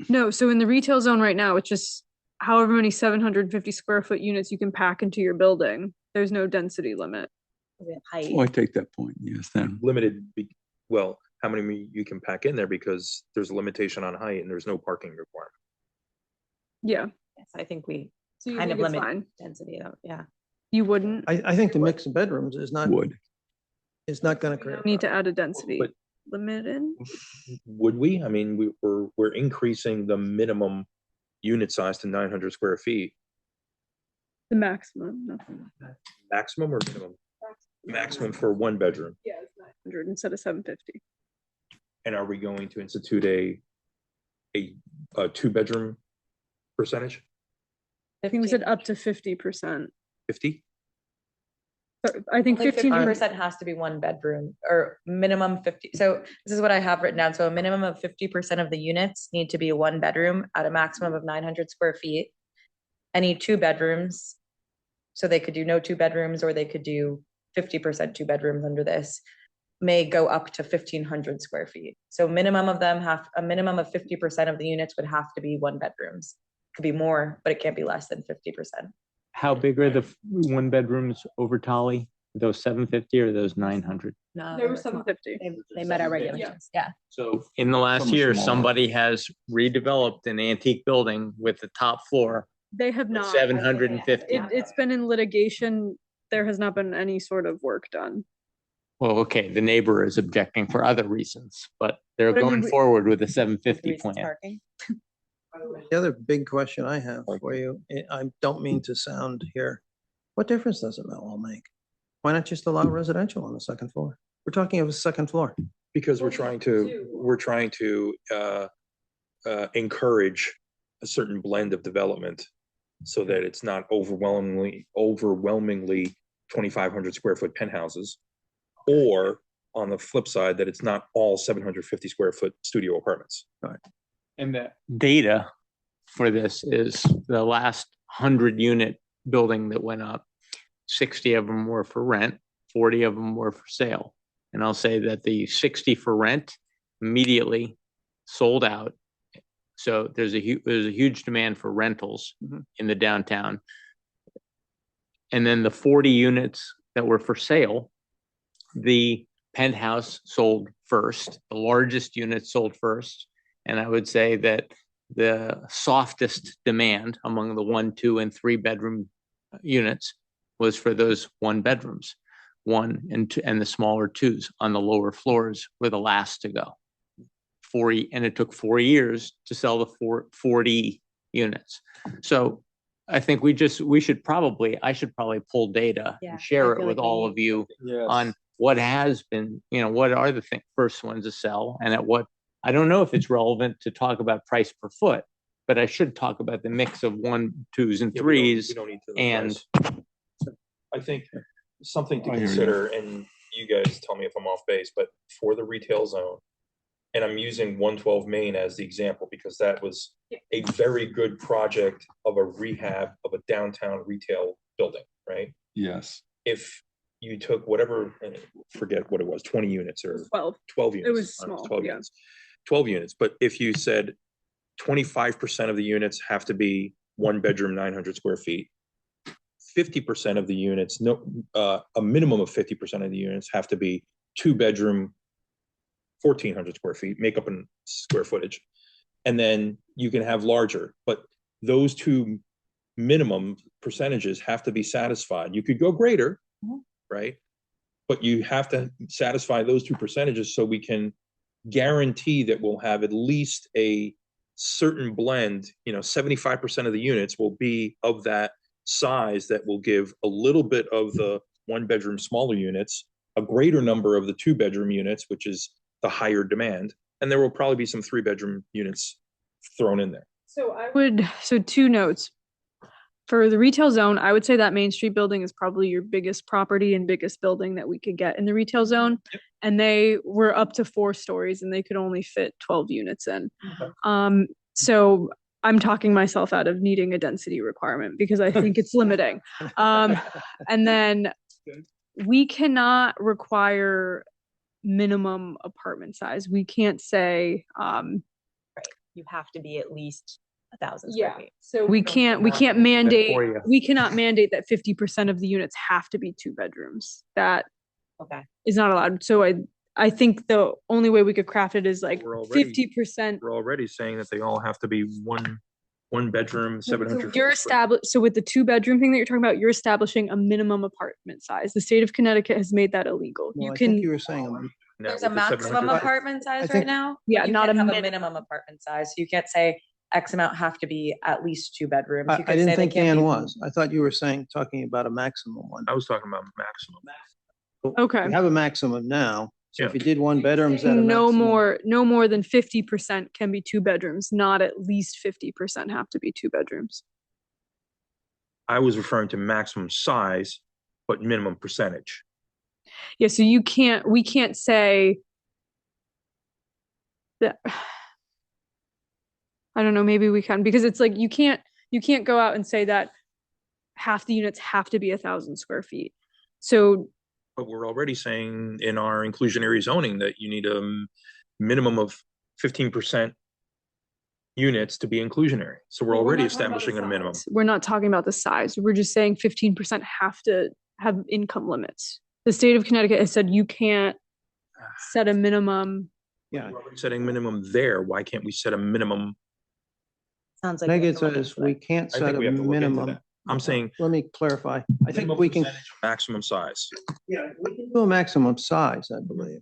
no, so in the retail zone right now, it's just however many 750 square foot units you can pack into your building. There's no density limit. We have height. Oh, I take that point. Yes, then. Limited, well, how many you can pack in there because there's a limitation on height and there's no parking requirement. Yeah. Yes, I think we So you kind of think it's limit fine? density though. Yeah. You wouldn't I think the mix of bedrooms is not Would. gonna create. need to add a density But- limit in? Would we? I mean, we're increasing the minimum unit size to 900 square feet. The maximum, nothing. Maximum or minimum? Maximum for one bedroom. Yeah, it's 900 instead of 750. And are we going to institute a two bedroom percentage? I think we said up to 50%. 50? I think Only 15. 50% has to be one bedroom or minimum 50. So this is what I have written down. So a minimum of 50% of the units need to be a one bedroom at a maximum of 900 square feet. Any two bedrooms. So they could do no two bedrooms or they could do 50% two bedrooms under this may go up to 1,500 square feet. So minimum of them a minimum of 50% of the units would have to be one bedrooms. Could be more, but it can't be less than 50%. How big are the one bedrooms over Tolly? Those 750 or those 900? No, They were 750. They met our regulations. Yeah. So in the last much year, smaller. somebody has redeveloped an antique building with the top floor They have not. 750. It's been in litigation. There has not been any sort of work done. Well, okay, the neighbor is objecting for other reasons, but they're But I mean, going we- forward with a 750 Reasons plan. parking. The other big question I have for you, I don't mean to sound here, what difference does it all make? Why not just allow residential on the second floor? We're talking of a second floor. Because we're trying to encourage a certain blend of development so that it's not overwhelmingly 2,500 square foot penthouses. Or on the flip side, that it's not all 750 square foot studio apartments. And the data for this is the last 100 unit building that went up, 60 of them were for rent, 40 of them were for sale. And I'll say that the 60 for rent immediately sold out. So there's a huge demand for rentals in the downtown. And then the 40 units that were for sale, the penthouse sold first, the largest unit sold first. And I would say that the softest demand among the 1, 2, and 3 bedroom units was for those one bedrooms. 1 and 2, and the smaller 2s on the lower floors were the last to go. And it took 4 years to sell the 40 units. So I think I should probably pull data Yeah, and share I it feel with like we all need of you on what has been, what are the first ones to sell and at what. I don't know if it's relevant to talk about price per foot, but I should talk about the mix of 1, 2s, and 3s. We don't need to. And I think something to I hear you. consider, and you guys tell me if I'm off base, but for the retail zone, And I'm using 112 Main as the example because that was a very good project of a rehab of a downtown retail building, right? Yes. If you took whatever, forget what it was, 20 units or 12 units. was I don't know, small, 12 yeah. units. 12 units, but if you said 25% of the units have to be 1 bedroom, 900 square feet, 50% of the units, a minimum of 50% of the units have to be 2 bedroom, 1,400 square feet, make up in square footage. And then you can have larger, but those two minimum percentages have to be satisfied. You could go greater, right? But you have to satisfy those two percentages so we can guarantee that we'll have at least a certain blend, 75% of the units will be of that size that will give a little bit of the 1 bedroom smaller units, a greater number of the 2 bedroom units, which is the higher demand. And there will probably be some 3 bedroom units thrown in there. So 2 notes. For the retail zone, I would say that Main Street building is probably your biggest property and biggest building that we could get in the retail zone. Yep. And they were up to 4 stories and they could only fit 12 units in. So I'm talking myself out of needing a density requirement because I think it's limiting. And then we cannot require minimum apartment size. We can't say, You have to be at least 1,000 square feet. so we cannot mandate that 50% of the units have to be 2 bedrooms. That Okay. is not allowed. So I think the only way we could craft it is like We're already- 50%. We're already saying that they all have to be one bedroom, 700. You're established. So with the 2 bedroom thing that you're talking about, you're establishing a minimum apartment size. The state of Connecticut has made that illegal. Well, You I think can, you were saying, Now There's with a the maximum 700 apartment size think- right now. Yeah, You not can't a have a minimum. minimum apartment size. You can't say X amount have to be at least 2 bedrooms. You I could didn't say they think can't Ann be- was. I thought you were talking about a maximum one. I was talking about maximum. Okay. We have a maximum now. So if Yeah. you did 1 bedroom, is that a no maximum? more than 50% can be 2 bedrooms, not at least 50% have to be 2 bedrooms. I was referring to maximum size, but minimum percentage. Yeah, so we can't say that. I don't know, maybe we can, because it's like you can't go out and say that half the units have to be 1,000 square feet. So But we're already saying in our inclusionary zoning that you need a minimum of 15% units to be inclusionary. So we're already establishing a minimum. we're not talking about the size. We're just saying 15% have to have income limits. The state of Connecticut has said you can't set a minimum. Yeah. We're already setting minimum there. Why can't we set a minimum? Sounds like. Megan says we can't I set think a we have to look into minimum. that. I'm saying Let me clarify. I think minimum we can, percentage, maximum size. yeah, we can do a maximum size, I believe.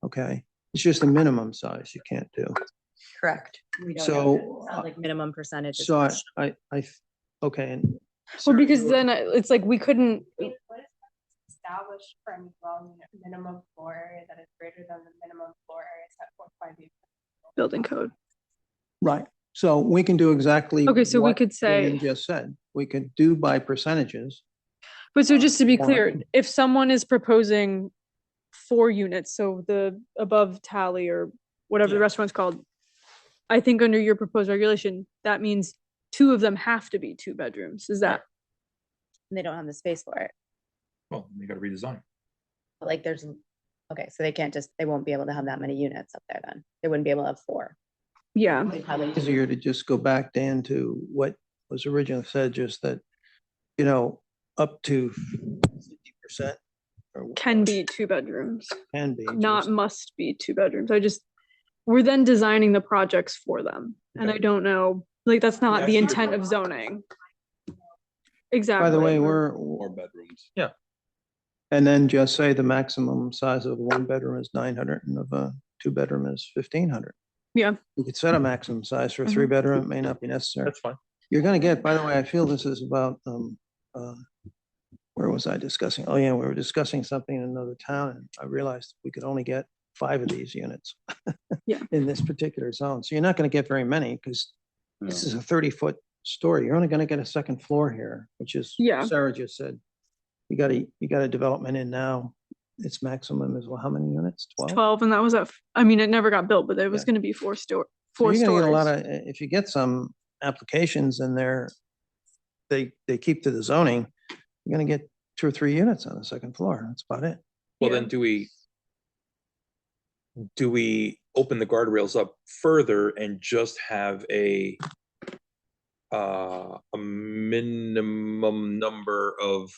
Okay. It's just a minimum size you can't do. Correct. We don't So, know. Sounds like minimum percentage. is So fine. okay. And Well, because then it's like we couldn't. What is established for any dwelling unit minimum floor area that is greater than the minimum floor area set forth by the Building code. right. So we can do exactly. Okay, so we what could say- Dan just said, we could do by percentages. But so just to be clear, Or- if someone is proposing 4 units, so the above tally or whatever the Yeah. restaurant's called, I think under your proposed regulation, that means 2 of them have to be 2 bedrooms. Is that? And they don't have the space for it. Well, you gotta redesign. Like there's, okay, so they won't be able to have that many units up there then. They wouldn't be able to have 4. Yeah. They probably- Easier to just go back, Dan, to what was originally said, just that, up to 50%. Can be 2 bedrooms, Can be. not just- must be 2 bedrooms. We're then designing the projects for them. And I don't know, like, that's not the intent of zoning. Exactly. By the way, More bedrooms. and then just say the maximum size of 1 bedroom is 900 and of a 2 bedroom is 1,500. Yeah. You could set a maximum size for a 3 bedroom. It may not be necessary. That's fine. You're gonna get, by the way, I feel this is about, where was I discussing? Oh, yeah, we were discussing something in another town and I realized we could only get 5 of these units. Yeah. In this particular zone. So you're not gonna get very many because this is a 30-foot story. You're only gonna get a second floor here, which is, Yeah. Sarah just said, you got a development in now. its maximum is, well, how many units? 12? 12, and that was I mean, it never got built, but it was Yeah. gonna be So four you're gonna get a lot stories. of, if you get some applications and they keep to the zoning, you're gonna get 2 or 3 units on the second floor. That's about it. Well, Yeah. then do we open the guardrails up further and just have a minimum number of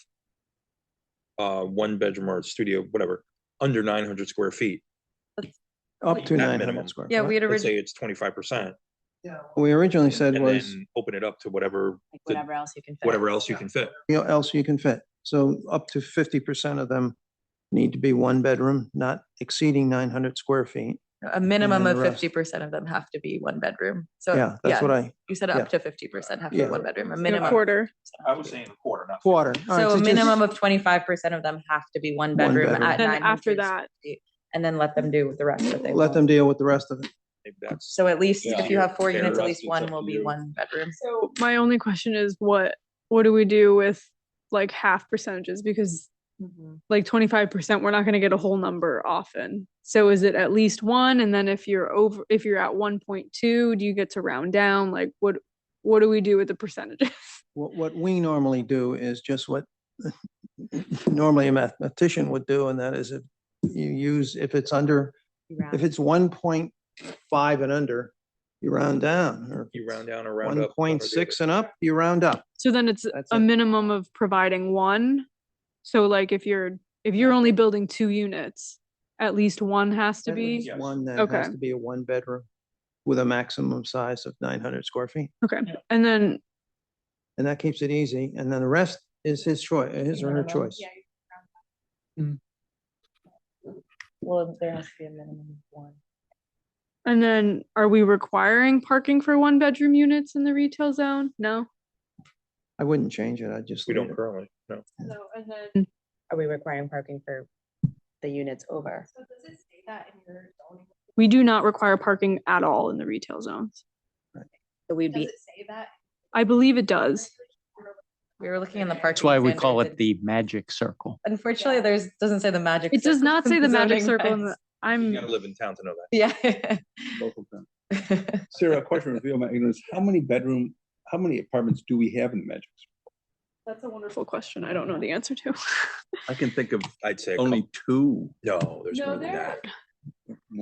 one bedroom or studio, whatever, under 900 square feet? Up to At 900 minimum. square. Yeah, foot. we had Let's say originally, it's 25%, What we originally said and was, then open it up to whatever, like, whatever else you can fit. whatever else you can fit. else you can fit. So up to 50% of them need to be 1 bedroom, not exceeding 900 square feet. A minimum then of the rest. 50% of them have to be 1 bedroom. So Yeah, that's what you said yeah. up to 50% have to Yeah. be 1 bedroom, a So minimum. quarter. I was saying a quarter, not. quarter. All right, So a just- minimum of 25% of them have to be 1 bedroom bedroom. at Then 900 after square that- feet, and then let them do the rest that they Let want. them deal with the rest of it. Maybe that's. So at least Yeah. if you have 4 Yeah, units, the at rest least it's one up will to be you. 1 bedroom. So my only question is what do we do with like half percentages? Because like 25%, we're not gonna get a whole number often. So is it at least 1? And then if you're at 1.2, do you get to round down? Like what do we do with the percentages? What we normally do is just what normally a mathematician would do, and that is if you use, if it's 1.5 and under, you round down, or You round down or round up. 1.6 and up, you round up. So then it's That's a it. minimum of providing 1. So like if you're only building 2 units, at least 1 has to At be. least one that Okay. has to be a 1 bedroom with a maximum size of 900 square feet. Okay. And then And that keeps it easy. And then the rest is his choice, his or her Minimum. choice. Well, there has to be a minimum of 1. And then are we requiring parking for 1 bedroom units in the retail zone? No. I wouldn't change it. I'd just We leave don't it. currently, no. So and then Are we requiring parking for the units over? So does it say that in your zoning? we do not require parking at all in the retail zones. So we'd Does be, it say that? I believe it does. we were looking in the parking. That's why we call standards, it the magic circle. and Unfortunately, doesn't say the magic. It does circle not in say the magic zoning circle. regs. You gotta live in town to know that. Yeah. Both of them. Sarah, a question for you, my ignorance. How many apartments do we have in the Magic? That's a wonderful question. I don't know the answer to. I can think of I'd say only 2. no, there's No, more than there- that.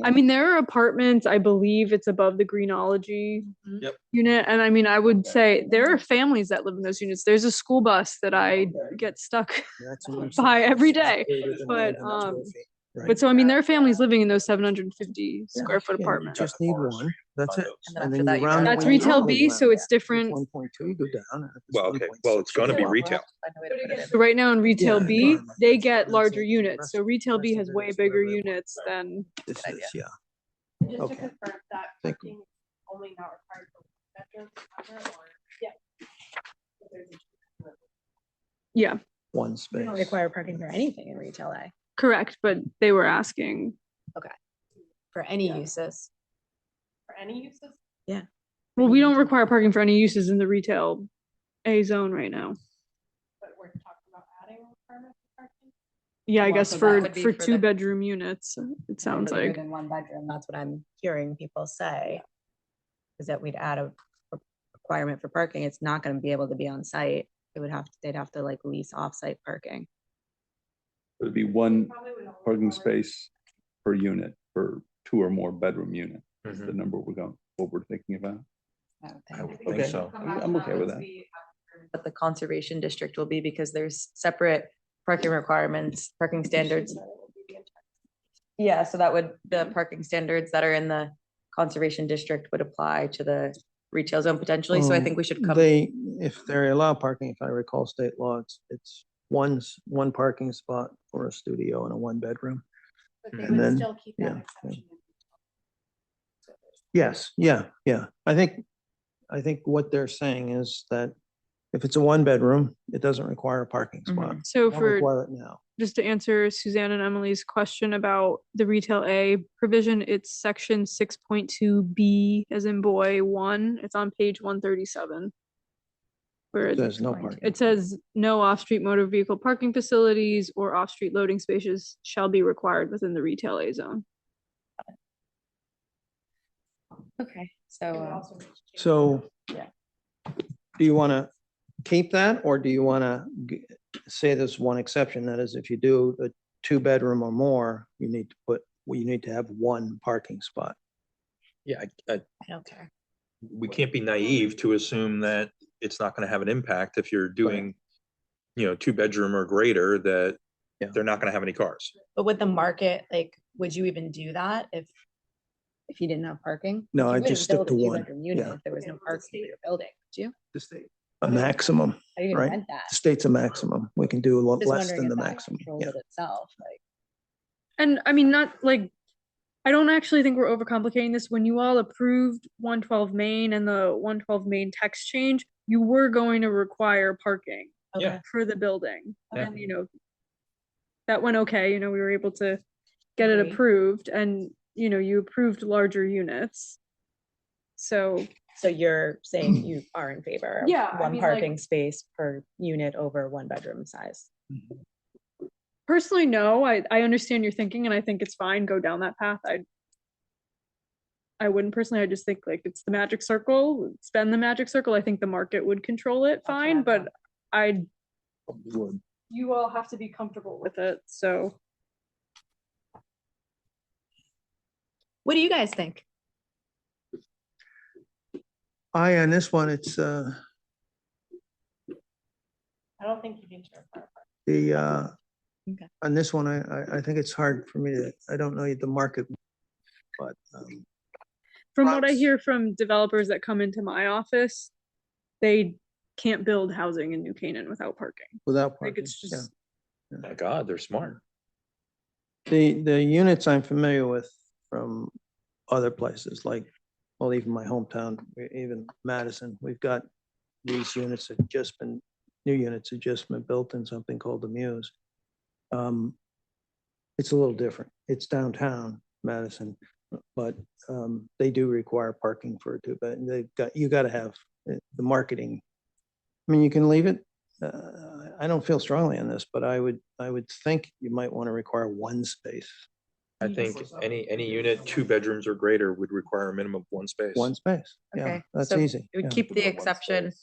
I mean, there are apartments, I believe it's above the Greenology Yep. unit. And I mean, I would say there are families that live in those units. There's a school bus that I get stuck Maximum by size every is day. greater than But, 900 square feet. Right. But so, I mean, there are families living in those 750 square foot Yeah, apartments. You just need 1. That's it. And then And after then that, you you round. round That's when you retail normally B, round. so it's If different. 1.2, you go down. If it's Well, okay, 1.6, well, it's gonna be you go up. retail. Find a way to put it in. So right now in retail Yeah, B, no, they that's- get that's larger it. units. So retail B Rest has of it way is bigger whatever they want. units than, This Good idea. is, yeah. Just to Okay. confirm that Thank parking is only not required for bedrooms, or, yeah. If there's a- yeah, 1 We space. don't require parking for anything in retail A, correct. But they were asking, for any Yeah. uses. For any uses? well, we don't require parking for any uses in the retail A zone right now. But we're talking about adding a requirement for parking? Yeah, I Well, guess so that for, would be for for 2 the- bedroom units, it sounds Bigger like. than 1 bedroom, that's what I'm hearing people say. Is that we'd add a requirement for parking, it's not gonna be able to be on site. They'd have to like lease off-site parking. It'd be 1 Probably would only parking cover- space per unit for 2 or more bedroom unit. That's Mhm. the number what we're thinking about. I would I would think. think Okay. so. I'm okay with that. But the conservation district will be, because there's separate parking requirements, parking standards. Yeah, so the parking standards that are in the conservation district would apply to the retail zone potentially, so I think we should come. If they allow parking, if I recall state law, it's one parking spot for a studio and a 1 bedroom. But they And would then- still keep that yeah, exception. in. Yes, yeah. I think what they're saying is that if it's a 1 bedroom, it doesn't require a parking spot. So Don't for, require it now. just to answer Suzanne and Emily's question about the retail A provision, it's section 6.2B as in boy 1. It's on page 137. Where There's no parking. it says no off-street motor vehicle parking facilities or off-street loading spaces shall be required within the retail A zone. Okay, so, So Yeah. do you want to keep that, or do you want to say there's one exception? That is, if you do a 2-bedroom or more, you need to have one parking spot. Yeah, I don't care. we can't be naive to assume that it's not going to have an impact if you're doing, 2-bedroom or greater, that Yeah. they're not going to have any cars. But with the market, like, would you even do that If you didn't have parking? No, You I wouldn't just stick build a to one. 2-bedroom unit Yeah. If there was no parking for your building, would you? The state. A maximum, How are you gonna right? rent that? The state's a maximum. We can do a lot Just less wondering than if the that maximum. controls Yeah. it itself, like. And I mean, not like, I don't actually think we're overcomplicating this. When you all approved 112 Main and the 112 Main text change, you were going to require parking Yeah. for the building. Yeah. And, that went okay. We were able to get it Agree. approved and, you approved larger units. So So you're saying you are in favor of Yeah, I one mean, like- parking space per unit over 1-bedroom size? personally, no, I understand your thinking and I think it's fine. Go down that path. I wouldn't personally. I just think like it's the magic circle. Spend the magic circle. I think the market would control it fine, but you all have to be comfortable with it. So What do you guys think? On this one, it's, I don't think you need to require the, Okay. on this one, I think it's hard for me I don't know the market, but, from what I Lots. hear from developers that come into my office, they can't build housing in New Canaan without parking. without Like parking, it's yeah. just, My God, they're smart. The units I'm familiar with from other places, like, well, even my hometown, even Madison, we've got these units that new units have just been built in something called the Muse. It's a little different. It's downtown Madison, but they do require parking for a 2-bed. You got to have the marketing. I mean, you can leave it. I don't feel strongly on this, but I would think you might want to require one space. I think any unit, 2 bedrooms or greater, would require a minimum of 1 space. One space. Yeah, Okay, that's so easy. It would yeah. keep the exception,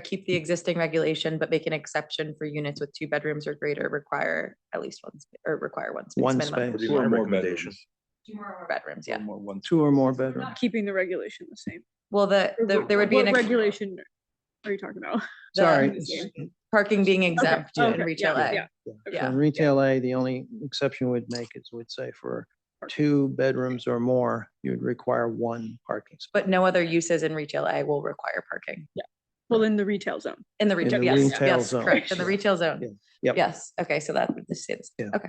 keep the existing regulation, but make an exception for units with 2 bedrooms or greater require at least require one space. One minimum. Would be space. my Or more recommendation. 2 or more bedrooms, yeah. More one. 2 or more bedrooms. not keeping the regulation the same. Well, there would be What an regulation are you talking about? Sorry. parking being exempt Okay, in retail A. yeah. Yeah. In retail A, the only exception we'd make is we'd say for 2 bedrooms or more, you'd require 1 parking spot. But no other uses in retail A will require parking. Well, in the retail zone. In the retail, the yes, retail yes, zone. correct, in the retail zone. Yeah. Yep. Yes, okay, so that would just say this, Yeah. okay.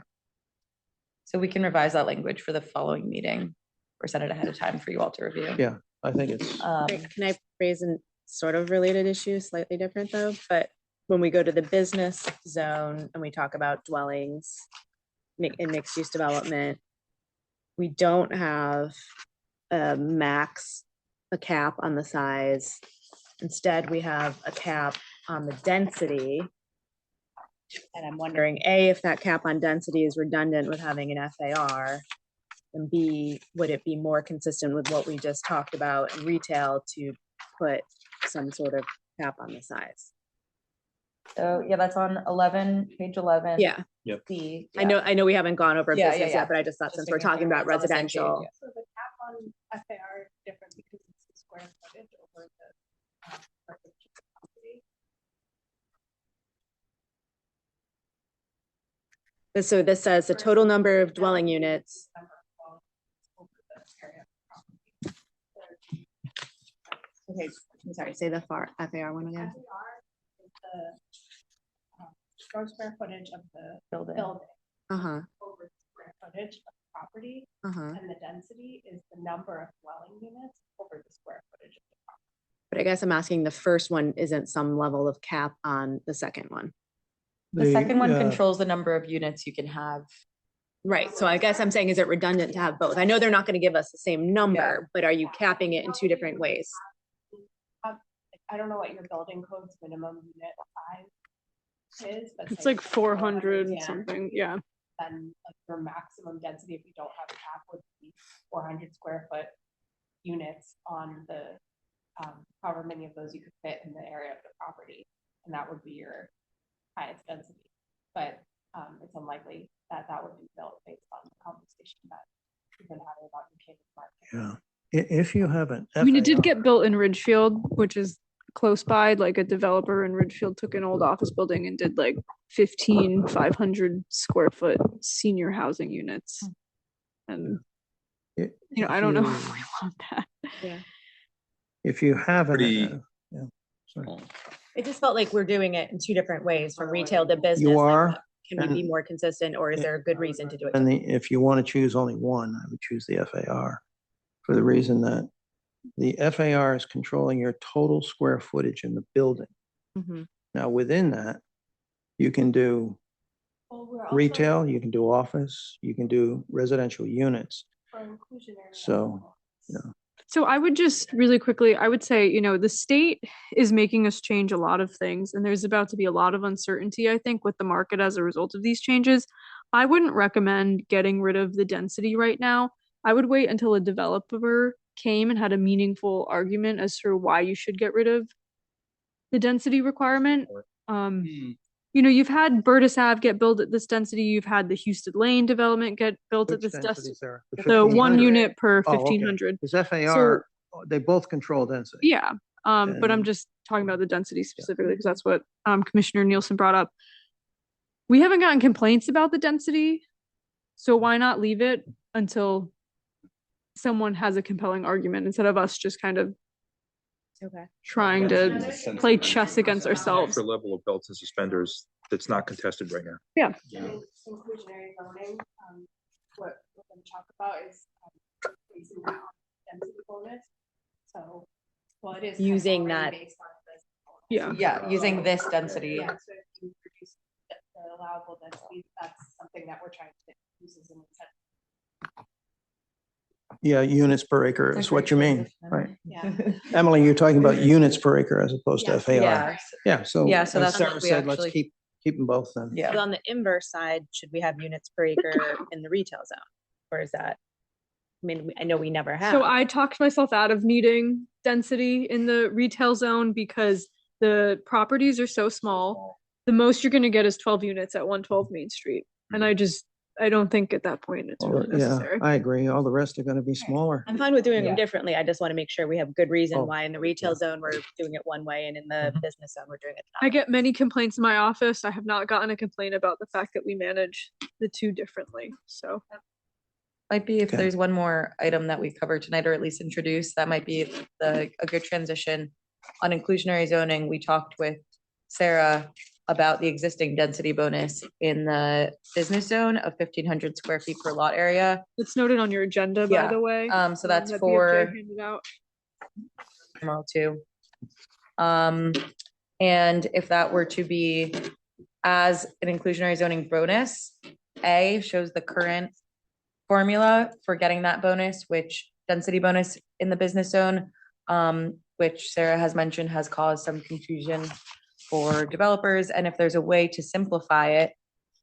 So we can revise that language for the following meeting or send it ahead of time for you all to review. Yeah. I think it's, Can I raise a sort of related issue, slightly different though? But when we go to the business zone and we talk about dwellings in mixed use development, we don't have a cap on the size. Instead, we have a cap on the density. And I'm wondering, A, if that cap on density is redundant with having an FAR, and B, would it be more consistent with what we just talked about in retail to put some sort of cap on the size? So, yeah, that's on 11, page 11. Yeah, C. I know we haven't gone over Yeah, business yeah. yet, but I just thought Just since we're making sure talking about everyone's on the same page, residential. yeah. So the cap on FAR is different because it's the square footage over the property. So this says the total number of dwelling units. Number of dwellings over the area of property. Okay, I'm sorry, say the FAR one again. FAR is the gross square footage of the Building. building Uh-huh, over the square footage of the property, uh-huh. and the density is the number of dwelling units over the square footage of the property. But I guess I'm asking the first one isn't some level of cap on the second one. The second one controls the number of units you can have. Right, so I guess I'm saying, is it redundant to have both? I know they're not gonna give us the same number, but are you capping it in 2 different ways? I don't know what your building code's minimum unit size is, but. It's say like 400 yeah, something, yeah. Then like your maximum density, if you don't have a cap, would be 400 square foot units on the, however many of those you could fit in the area of the property. And that would be your highest density. But it's unlikely that that would be built based on the conversation that we've been having about New Cambridge market. Yeah. If you have an I mean, it did FAR get built in Ridgefield, which is close by, like a developer in Ridgefield took an old office building and did like 15 500 square foot senior housing units. And, If I don't know you- if we want that. If you have Pretty- an, yeah, sorry. It just felt like we're doing it in two different ways, from retail to business. You like, are. Can we be and- more consistent, or is there a good reason to do it? And if you want to choose only one, I would choose the FAR for the reason that the FAR is controlling your total square footage in the building. Mhm. Now, within that, you can do Well, we're also retail, you can do office, you can do residential units. for inclusionary. So, So I would just really quickly, I would say, the state is making us change a lot of things, and there's about to be a lot of uncertainty, I think, with the market as a result of these changes. I wouldn't recommend getting rid of the density right now. I would wait until a developer came and had a meaningful argument as to why you should get rid of the density requirement. You've had Burtis Ave get built at this density, you've had the Houston Lane development get built at which this density, density. Sarah? The 1 1500? unit per Oh, okay. 1500. Because FAR, they both control density. Yeah, but I'm And- just talking about the density specifically because that's what Commissioner Nielsen brought up. We haven't gotten complaints about the density, so why not leave it until someone has a compelling argument instead of us just kind of Okay. trying to play chess against ourselves. For level of belts and suspenders that's not contested right now. Yeah. Inclusionary zoning, what we're gonna talk about is basing that on density bonus. So, well, it is. kind of Using already that- based on this. Yeah. Yeah, using this density. Yeah, so if you reduce the allowable density, that's something that we're trying to use as an incentive. Yeah, units per acre is what you mean, right? Yeah. Emily, you're talking about units per acre as opposed to Yeah. FAR. Yeah, Yeah, so Yeah, so as that's what Sarah we said, let's actually- keep them both then. yeah. But on the inverse side, should we have units per acre in the retail zone? Or is that, I know we never have. So I talked myself out of needing density in the retail zone because the properties are so small. The most you're gonna get is 12 units at 112 Main Street. And I don't think at that point it's really Well, yeah, necessary. I agree. All the rest are gonna be smaller. I'm fine with doing them Yeah. differently. I just want to make sure we have good reason Oh, why in the retail zone we're doing it one way and in the business zone we're doing it I another. get many complaints in my office. I have not gotten a complaint about the fact that we manage the two differently. So Might be if Okay. there's one more item that we cover tonight, or at least introduce, that might be a good transition. On inclusionary zoning, we talked with Sarah about the existing density bonus in the business zone of 1,500 square feet per lot area. it's noted on your agenda, by Yeah, the way. So that's that BFJ for handed out. Emerald two. And if that were to be as an inclusionary zoning bonus, A shows the current formula for getting that bonus, which density bonus in the business zone, which Sarah has mentioned has caused some confusion for developers. And if there's a way to simplify it,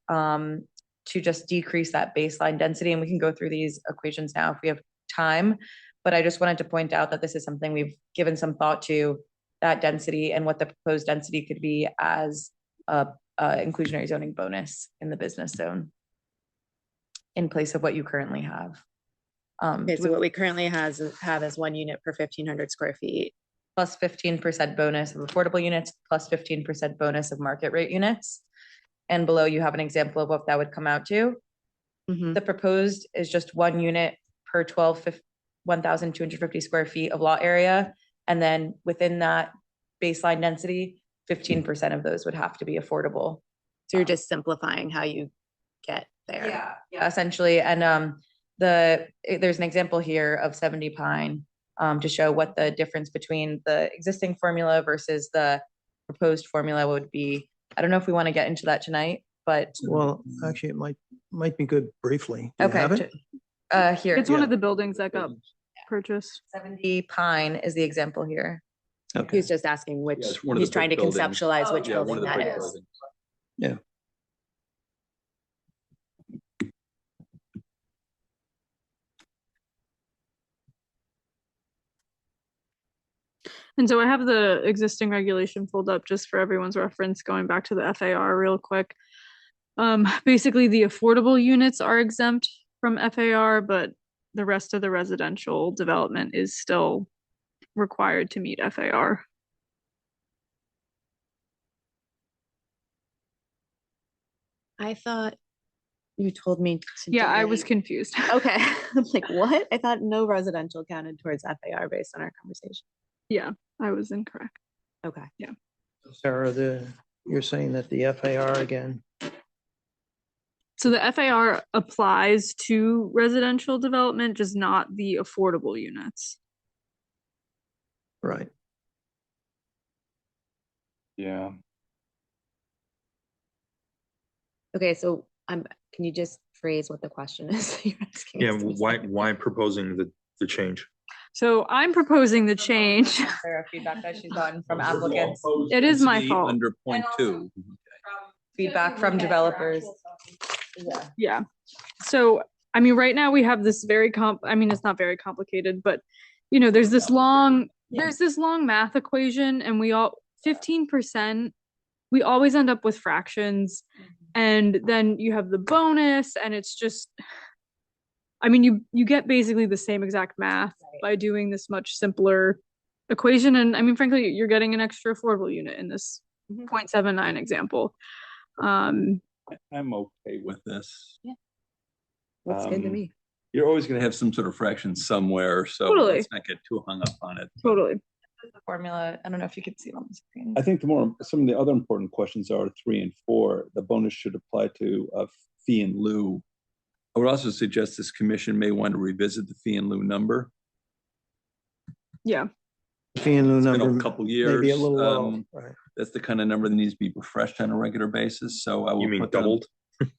to just decrease that baseline density, and we can go through these equations now if we have time. But I just wanted to point out that this is something we've given some thought to, that density and what the proposed density could be as a inclusionary zoning bonus in the business zone in place of what you currently have. Okay, so what we currently have is 1 unit per 1,500 square feet. Plus 15% bonus of affordable units, plus 15% bonus of market rate units. And below you have an example of what that would come out to. Mhm. The proposed is just 1 unit per 1,250 square feet of lot area. And then within that baseline density, 15% of those would have to be affordable. So you're just simplifying how you get there. Yeah, essentially. And there's an example here of 70 Pine to show what the difference between the existing formula versus the proposed formula would be. I don't know if we want to get into that tonight, but Well, actually, it might be good briefly. Do you okay. have it? Here, It's one Yeah. of the buildings that got purchased. 70 Pine is the example here. Okay, He's just asking which, Yeah, it's one of the he's trying to brick buildings. conceptualize Oh, which yeah, one of building the that brick is. buildings. yeah. And so I have the existing regulation pulled up just for everyone's reference, going back to the FAR real quick. Basically the affordable units are exempt from FAR, but the rest of the residential development is still required to meet FAR. I thought you told me to. Yeah, I was delay- confused. Okay, I'm like, what? I thought no residential counted towards FAR based on our conversation. Yeah, I was incorrect. Okay. Sarah, you're saying that the FAR again, So the FAR applies to residential development, just not the affordable units. right? Yeah. Okay, so can you just phrase what the question is that you're asking? Yeah, us to why say? proposing the change? So I'm proposing the change. Sarah, feedback that she's gotten from applicants, It is my Density fault. Under point two. feedback from developers. Yeah. Yeah. So, I mean, right now we have this I mean, it's not very complicated, but you know, there's this long math equation and 15%, we always end up with fractions. And then you have the bonus and it's just, I mean, you get basically the same exact math by doing this much simpler equation. And I mean, frankly, you're getting an extra affordable unit in this 0.79 example. I'm okay with this. Looks good to Um, me. You're always gonna have some sort of fraction somewhere, so Totally. let's not get too hung up on it. Totally. The formula, I don't know if you could see it on the screen. I think some of the other important questions are 3 and 4. The bonus should apply to a fee in lieu. I would also suggest this commission may want to revisit the fee in lieu number. Yeah. Fee in lieu It's been number a couple years. maybe a little low, right? That's the kind of number that needs to be refreshed on a regular basis, so I will. You mean put that on- doubled?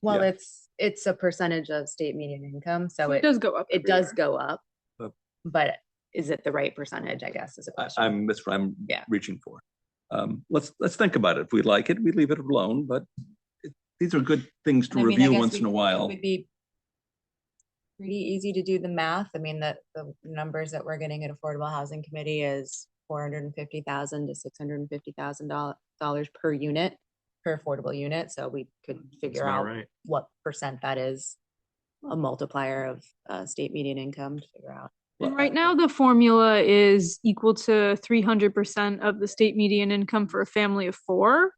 Well, yeah. it's a percentage of state median income, so It does go up. it every does year. go up. But- But is it the right percentage, I guess, is a question. That's what I'm Yeah. reaching for. Let's think about it. If we like it, we leave it alone, but these are good things to And I mean, I review guess once in a while. It would be pretty easy to do the math. I mean, the numbers that we're getting at Affordable Housing Committee is $450,000 to $650,000 per unit, per affordable unit. So we could figure about out right. what percent that is, a multiplier of state median income to figure out. And right now, the formula is equal to 300% of the state median income for a family of 4.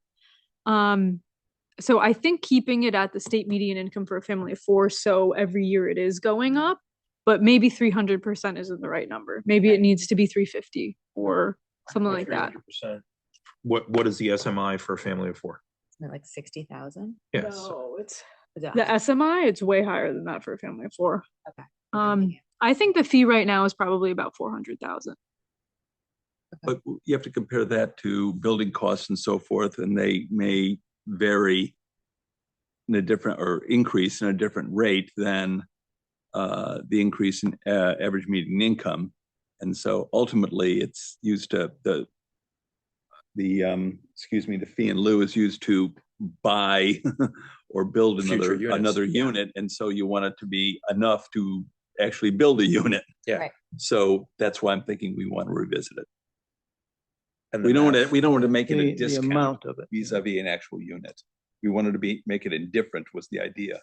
So I think keeping it at the state median income for a family of 4, so every year it is going up, but maybe 300% isn't the right number. Maybe it needs to be 350 or something like that. 300%. What is the SMI for a family of 4? Isn't it like 60,000? Yes. No, it's Is it the high? SMI. It's way higher than that for a family of 4. Okay. I think the fee right now is probably about 400,000. But you have to compare that to building costs and so forth, and they may vary in a different or increase in a different rate than the increase in average median income. And so ultimately it's used to the fee in lieu is used to buy or build Future units. another unit. And so you want it to be enough to actually build a unit. Yeah. Right. So that's why I'm thinking we want to revisit it. And We the don't math. want to make it a The discount amount of it. vis-a-vis an actual unit. We wanted to make it indifferent was the idea.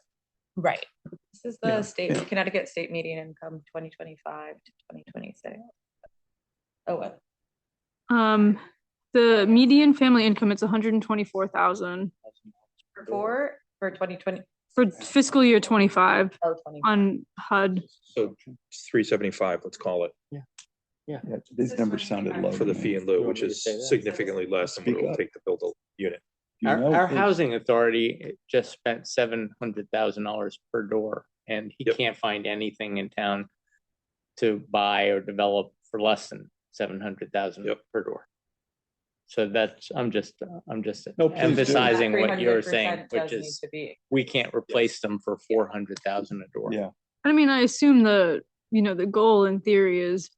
Right. This is Yeah, the state, yeah. Connecticut state median income, 2025 to 2026. Oh, what? The median family income, it's 124,000 For 2020, for fiscal year 25 oh, 20. on HUD. So 375, let's call it, Yeah, these numbers sounded low. for the to me. fee in lieu, You which want me to is say that? significantly less than what Speak it will up. take to build a unit. You Our, know, our please. housing authority just spent $700,000 per door, and he Yep. can't find anything in town to buy or develop for less than 700,000 Yep. per door. So I'm just No, please do. emphasizing That what you're 300% saying, which does need is to be. we can't replace them for 400,000 a door. Yeah. I mean, I assume the goal in theory is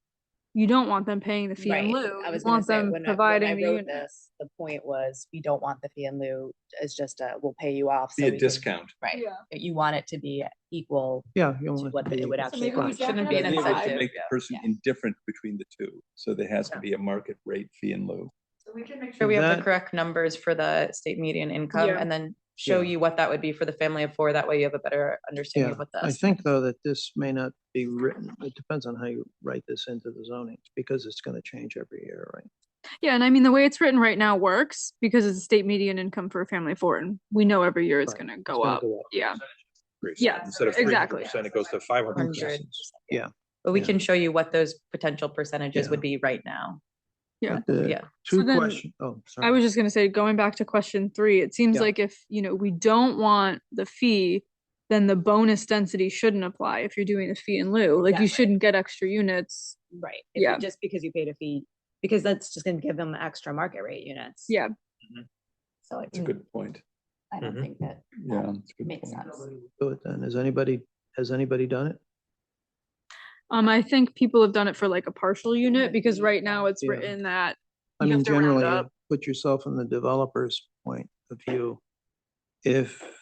you don't want them paying the fee in Right. lieu. I You was gonna want say, them when I providing the wrote unit. this, the point was, we don't want the fee in lieu as just a, we'll pay you off. Be so a we can- discount. Right. Yeah. You want it to be equal Yeah. You to want what to be it would equal. actually maybe we cost. jack Shouldn't it be up an to The idea was to incentive. make the person Yeah. indifferent between the two, so there has to be a market rate fee in lieu. So we can make sure we have That- the correct numbers for the state median income Yeah. and then show Yeah. you what that would be for the family of four. That way you have a better understanding Yeah, of what the I estimate think though that this may not be written, it depends on how you write this into the zoning, because it's gonna change every year, right? Yeah, and I mean, the way it's written right now works because it's a state median income for a family of four, and we know every year it's Right. gonna It's go gonna up. go up. Yeah, Increase. Yeah, Instead of exactly. 300%, it goes to 500%. 100%. Yeah. But we Yeah. can show you what those potential percentages Yeah. would be right now. yeah. Yeah. Two So then- questions, oh, sorry. I was just gonna say, going back to question 3, it seems Yeah. like if, we don't want the fee, then the bonus density shouldn't apply if you're doing the fee in lieu. Like, you Exactly. shouldn't get extra units. Right. If you- Yeah. Just because you paid a fee, because that's just gonna give them extra market rate units. Yeah. So That's a good point. I don't Mhm. think that Yeah, it's a good makes point. sense. Do it then, has anybody done it? I think people have done it for like a partial unit because right now it's Yeah. written that I you mean, have to round generally, you up. put yourself in the developer's point of view. If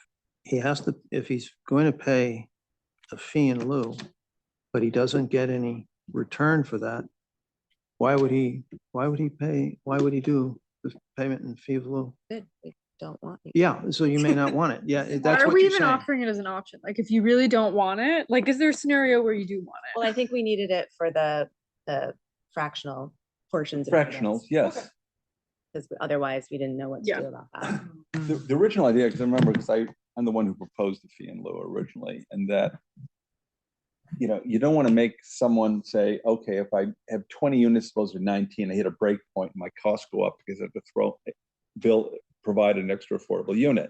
if he's going to pay a fee in lieu, but he doesn't get any return for that, why would he do the payment in fee of lieu? Good. We don't want. you- Yeah, so you may not want it. Yeah, Why that's are what we you're even saying. offering it as an option? Like, if you really don't want it, like, is there a scenario where you do want it? Well, I think we needed it for the fractional portions. of Fractionals, yes. Because otherwise we didn't know what to Yeah. do about that. The original idea, because I remember, because I'm the one who proposed the fee in lieu originally, and that, you don't want to make someone say, okay, if I have 20 units, suppose they're 19, I hit a break point, my costs go up because I have to provide an extra affordable unit.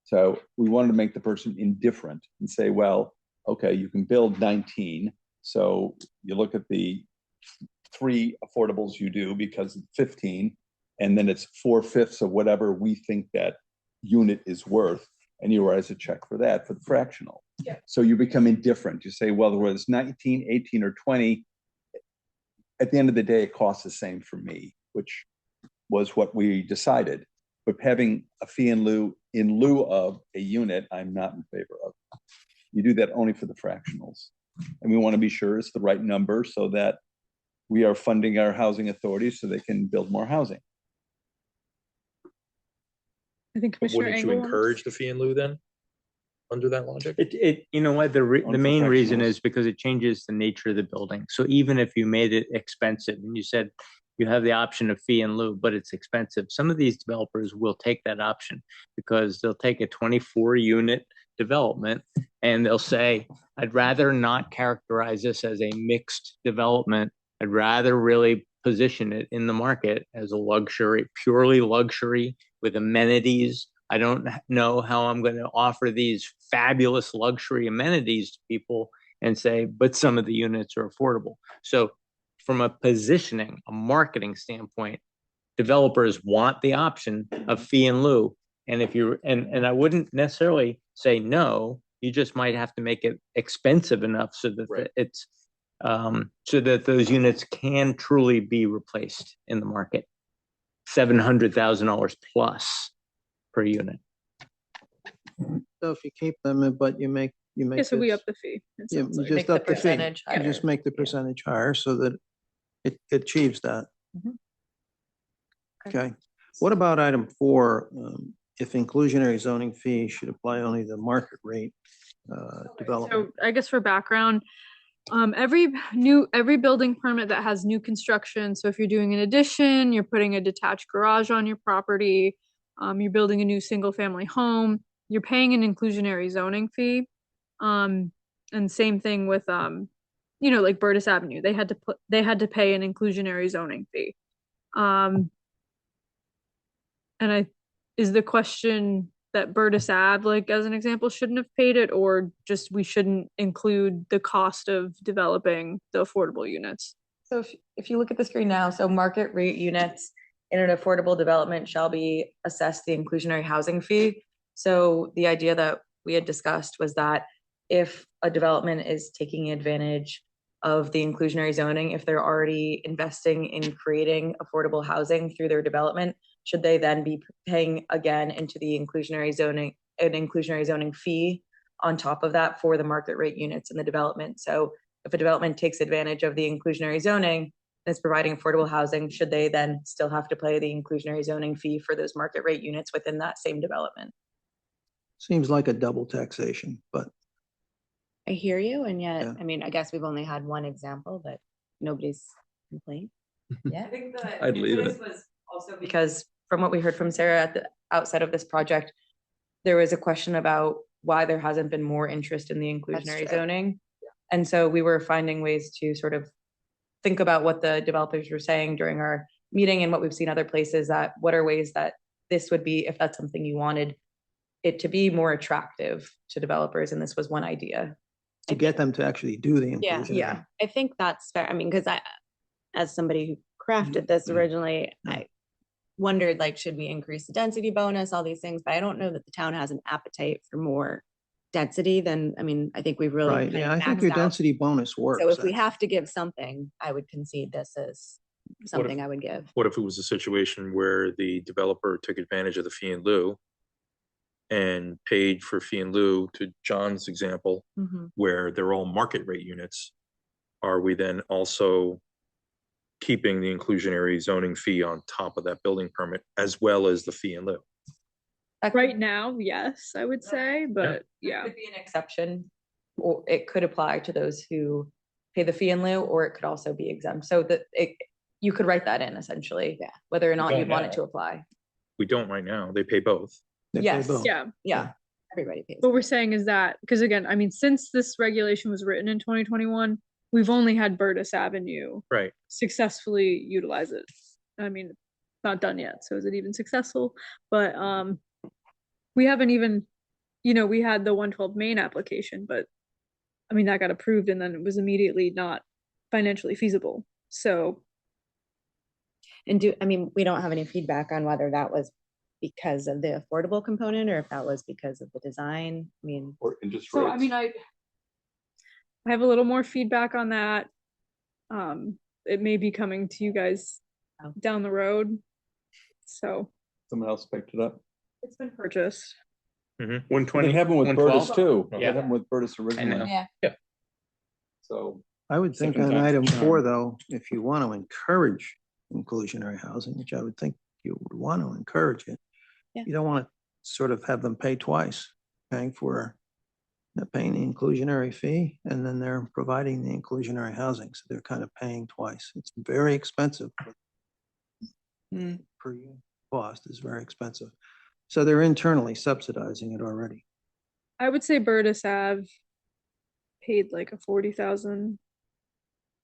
So we wanted to make the person indifferent and say, well, okay, you can build 19. So you look at the 3 affordables you do because it's 15, and then it's 4/5 of whatever we think that unit is worth, and you write us a check for that for the fractional. Yeah. So you become indifferent. You say, well, whether it's 19, 18, or 20, at the end of the day, it costs the same for me, which was what we decided. But having a fee in lieu of a unit, I'm not in favor of. You do that only for the fractionals. And we want to be sure it's the right number so that we are funding our housing authorities so they can build more housing. I think But Commissioner wouldn't you Engel encourage the fee in lieu then? Under that logic? You know what, the Only for main reason fractionals. is because it changes the nature of the building. So even if you made it expensive and you said you have the option of fee in lieu, but it's expensive, some of these developers will take that option because they'll take a 24 unit development and they'll say, I'd rather not characterize this as a mixed development. I'd rather really position it in the market as a luxury, purely luxury with amenities. I don't know how I'm going to offer these fabulous luxury amenities to people and say, but some of the units are affordable. So from a positioning, a marketing standpoint, developers want the option of fee in lieu. And if you're, and I wouldn't necessarily say no, you just might have to make it expensive enough so that Right. it's, so that those units can truly be replaced in the market. $700,000 plus per unit. So if you keep them, but you make Yeah, so we this- up the fee. it Yeah, sounds you like. just Make the up the fee. percentage You just higher. make the percentage higher so that it achieves that. Mhm. Okay, what about item 4? If inclusionary zoning fee should apply only the market rate development? So I guess for background, every building permit that has new construction, so if you're doing an addition, you're putting a detached garage on your property, you're building a new single family home, you're paying an inclusionary zoning fee. And same thing with like Burtis Avenue, they had to pay an inclusionary zoning fee. And is the question that Burtis Ave, like as an example, shouldn't have paid it, or just we shouldn't include the cost of developing the affordable units? So if you look at the screen now, so market rate units in an affordable development shall be assessed the inclusionary housing fee. So the idea that we had discussed was that if a development is taking advantage of the inclusionary zoning, if they're already investing in creating affordable housing through their development, should they then be paying again into the inclusionary zoning fee on top of that for the market rate units in the development? So if a development takes advantage of the inclusionary zoning and is providing affordable housing, should they then still have to pay the inclusionary zoning fee for those market rate units within that same development? Seems like a double taxation, but I hear you, and yet, Yeah. I mean, I guess we've only had one example, but nobody's complained. I think the I'd leave impetus it. was also because from what we heard from Sarah at the outset of this project, there was a question about why there hasn't been more interest in the inclusionary true. zoning. And so we were finding ways to sort of think about what the developers were saying during our meeting and what we've seen other places, that what are ways that this would be, if that's something you wanted it to be, more attractive to developers. And this was one idea. to get them to actually do the Yeah. inclusion. Yeah. I think that's fair. I mean, because as somebody who crafted this originally, I wondered, like, should we increase the density bonus, all these things, but I don't know that the town has an appetite for more density than, I mean, I think we've really Right, kind yeah, of I think maxed your out. density bonus works. So if we have to give something, I would concede this is What something if- I would give. What if it was a situation where the developer took advantage of the fee in lieu and paid for fee in lieu, to John's example, Mhm. where they're all market rate units? Are we then also keeping the inclusionary zoning fee on top of that building permit as well as the fee in lieu? That could- Right now, yes, I would say, but yeah. Could be an exception, or it could apply to those who pay the fee in lieu, or it could also be exempt. So that you could write that in essentially, Yeah. whether or not don't you'd want it now. to apply. We don't right now. They pay both. They pay Yes. both. Yeah. Yeah. Everybody pays. What we're saying is that, because again, I mean, since this regulation was written in 2021, we've only had Burtis Avenue Right. successfully utilize it. I mean, not done yet, so is it even successful? But we haven't even, we had the 112 main application, but I mean, that got approved and then it was immediately not financially feasible. So And we don't have any feedback on whether that was because of the affordable component or if that was because of the design. I mean, Or interest So, rates. I mean, I have a little more feedback on that. It may be coming to you guys Oh. down the road. So Someone else picked it up. it's been purchased. 120. It happened with Burtis 112? too. It Yeah. happened with Burtis originally. Yeah. So, I would think Second on time. item 4, though, if you want to encourage inclusionary housing, which I would think you would want to encourage it, Yeah. you don't want to sort of have them pay twice, they're paying the inclusionary fee and then they're providing the inclusionary housing. So they're kind of paying twice. It's very expensive. Per unit cost is very expensive. So they're internally subsidizing it already. I would say Burtis Ave paid like a 40,000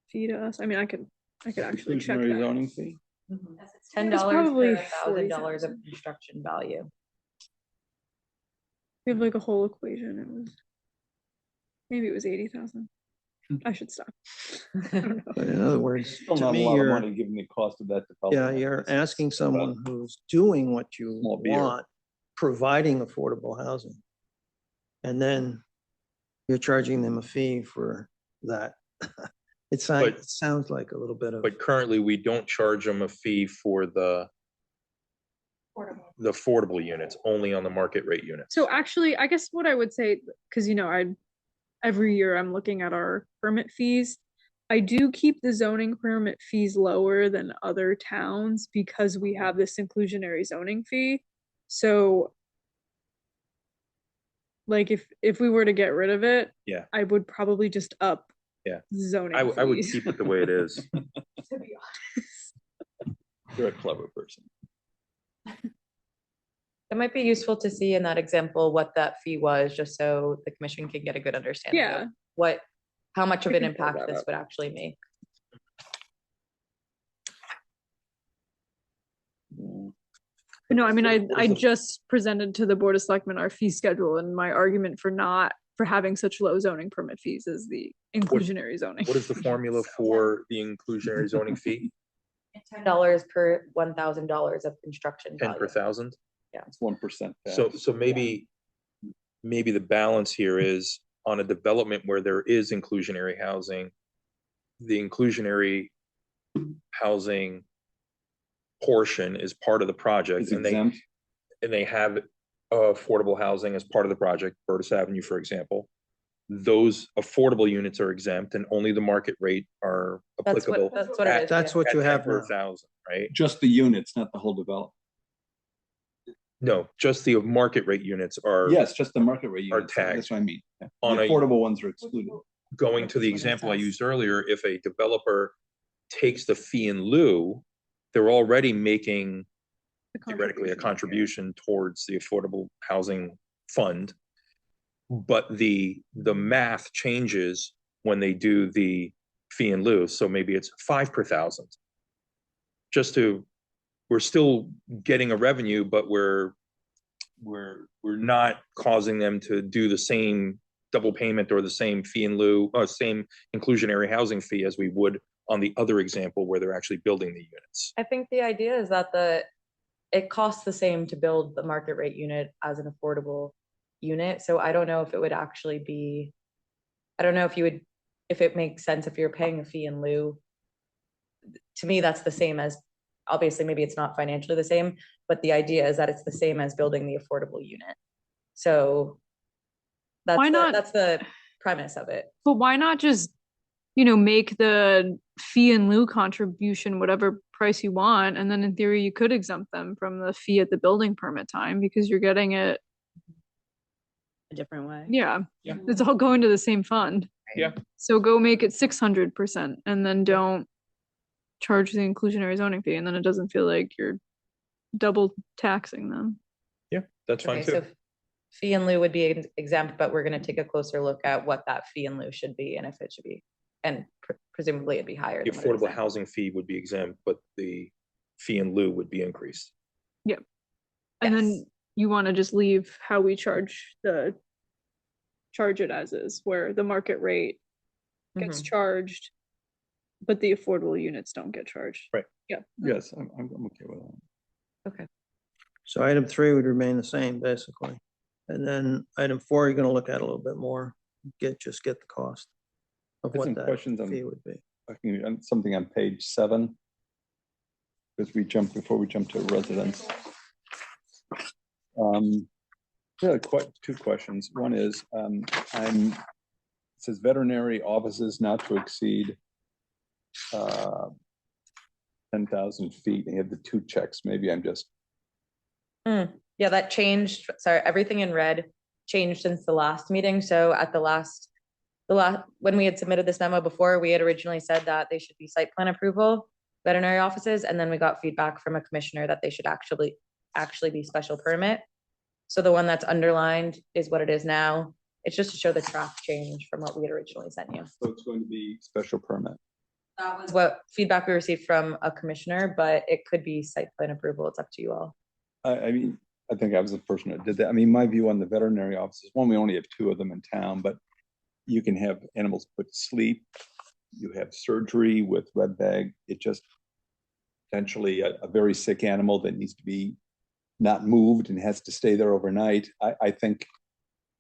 fee to us. I mean, I could actually check inclusionary that. zoning fee. It's $10 probably per $1,000 of $40,000. construction value. We have like a whole equation. Maybe it was 80,000. I should stop. I don't know. But in other words, Still to not a me, lot of you're, money given the cost of that development. yeah, you're It's- asking it's someone about- who's doing what you Small beer. want, providing affordable housing. And then you're charging them a fee for that. It sounds like a little bit of, But currently, we don't charge them a fee for the affordable units, only on the market rate units. So actually, I guess what I would say, because every year I'm looking at our permit fees. I do keep the zoning permit fees lower than other towns because we have this inclusionary zoning fee. So like if we were to get rid of it, Yeah. I would probably just up Yeah. zoning I would fees. keep it the way it is. To be honest. You're a clever person. It might be useful to see in that example what that fee was, just so the commission can get a good understanding Yeah. of how much of We an can pull impact that this up. would actually make. No, I mean, I What is the- just presented to the Board of Selectmen our fee schedule, and my argument for having such low zoning permit fees is the inclusionary zoning. What is the formula for the inclusionary zoning fee? $10 per $1,000 of construction 10 per value. thousand? It's 1%. So maybe the balance here is on a development where there is inclusionary housing, the inclusionary housing portion is part of the project It's and exempt. they have affordable housing as part of the project, Burtis Avenue, for example. Those affordable units are exempt and only the market rate are That's applicable. that's what it is. That's yeah. what you at have 10 per now. thousand, right? Just the units, not the whole development. No, just the market rate units are Yes, just the market rate are units. That's tagged what I mean. Yeah. The on a- affordable ones are excluded. going to the example I used earlier. If a developer takes the fee in lieu, they're already making theoretically a contribution towards the affordable housing fund. But the math changes when they do the fee in lieu. So maybe it's 5 per thousand. We're still getting a revenue, but we're not causing them to do the same double payment or the same fee in lieu, or same inclusionary housing fee as we would on the other example where they're actually building the units. I think the idea is that it costs the same to build the market rate unit as an affordable unit. So I don't know if it would actually be, I don't know if it makes sense if you're paying a fee in lieu. To me, that's the same as, obviously, maybe it's not financially the same, but the idea is that it's the same as building the affordable unit. So Why not- that's the premise of it. But why not just, make the fee in lieu contribution whatever price you want, and then in theory you could exempt them from the fee at the building permit time because you're getting it. A different way. Yeah, Yeah. it's all going to the same fund. Yeah. So go make it 600% and then don't charge the inclusionary zoning fee, and then it doesn't feel like you're double taxing them. Yeah, that's fine Okay, so too. fee in lieu would be exempt, but we're gonna take a closer look at what that fee in lieu should be and if it should be, and presumably it'd be higher The than what it is affordable now. housing fee would be exempt, but the fee in lieu would be increased. And then Yes. you want to just leave how we charge it as is, where the market rate gets Mhm. charged, but the affordable units don't get charged. Right. Yeah. Yes, I'm okay with that. So item 3 would remain the same, basically. And then item 4, you're gonna look at a little bit more, just get the cost of I have what some that questions on- fee would be. On something on page 7. Because before we jump to residents. Yeah, two questions. One is, it says veterinary offices not to exceed 10,000 feet. They have the 2 checks. Maybe I'm just, Yeah, that changed. Sorry, everything in red changed since the last meeting. So at the last, when we had submitted this memo before, we had originally said that they should be site plan approval, veterinary offices, and then we got feedback from a commissioner that they should actually be special permit. So the one that's underlined is what it is now. It's just to show the track change from what we had originally sent you. so it's going to be special permit. That was what feedback we received from a commissioner, but it could be site plan approval. It's up to you all. I mean, I think I was the person that did that. I mean, my view on the veterinary offices, one, we only have 2 of them in town, but you can have animals put to sleep. You have surgery with red bag. It just potentially a very sick animal that needs to be not moved and has to stay there overnight. I think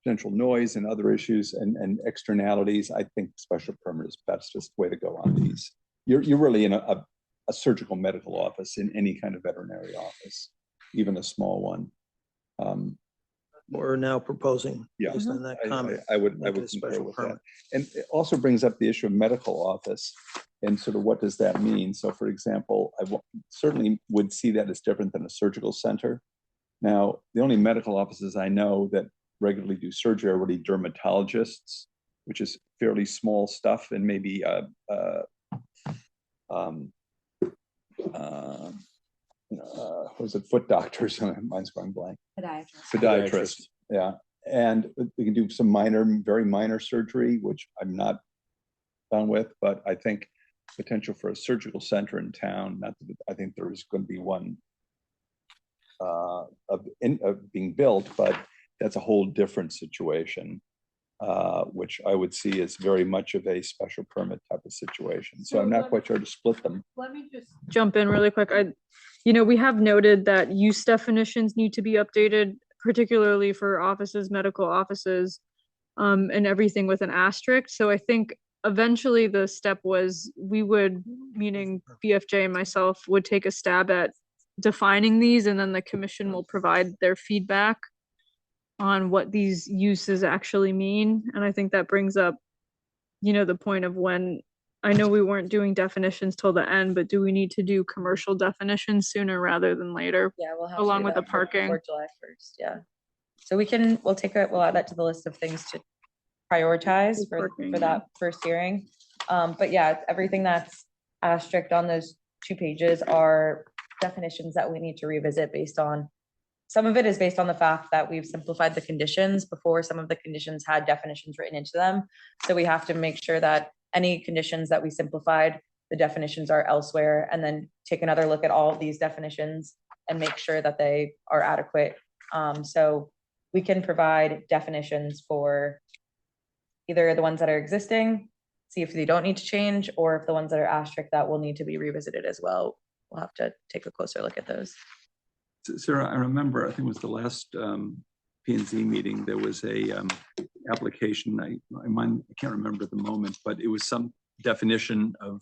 potential noise and other issues and externalities, I think special permit is best, just way to go on these. You're really in a surgical medical office in any kind of veterinary office, even a small one. We're now proposing, Yeah. based on that comment. I would make it a concur special with that. permit. And it also brings up the issue of medical office and sort of what does that mean? So for example, certainly would see that as different than a surgical center. Now, the only medical offices I know that regularly do surgery are really dermatologists, which is fairly small stuff, and maybe was it foot doctors? Mine's going blank. Podiatrist, yeah. And we can do some very minor surgery, which I'm not done with, but I think potential for a surgical center in town, I think there is going to be one of being built, but that's a whole different situation, which I would see as very much of a special permit type of situation. So I'm not quite sure to split them. Let me just jump in really quick. We have noted that use definitions need to be updated, particularly for offices, medical offices, and everything with an asterisk. So I think eventually the step was we would, meaning BFJ and myself, would take a stab at defining these, and then the commission will provide their feedback on what these uses actually mean. And I think that brings up, the point of when, I know we weren't doing definitions till the end, but do we need to do commercial definitions sooner rather than later? Yeah, we'll have to Along do with that the parking. before July 1st, yeah. So we'll add that to the list of things to prioritize The for parking, that first hearing. But yeah, everything that's asterisked on those 2 pages are definitions that we need to revisit based on, some of it is based on the fact that we've simplified the conditions. Before, some of the conditions had definitions written into them. So we have to make sure that any conditions that we simplified, the definitions are elsewhere, and then take another look at all of these definitions and make sure that they are adequate. So we can provide definitions for either the ones that are existing, see if they don't need to change, or if the ones that are asterisk that will need to be revisited as well. We'll have to take a closer look at those. Sarah, I remember, I think it was the last P and Z meeting, there was a application, I can't remember at the moment, but it was some definition of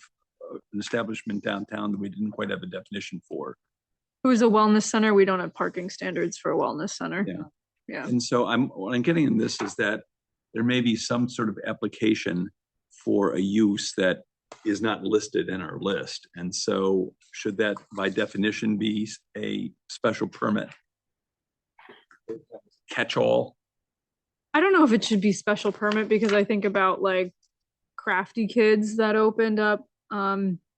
an establishment downtown that we didn't quite have a definition for. It was a wellness center. We don't have parking standards for a wellness center. Yeah. Yeah. And so what I'm getting in this is that there may be some sort of application for a use that is not listed in our list. And so should that by definition be a special permit? Catch-all? I don't know if it should be special permit, because I think about like Crafty Kids that opened up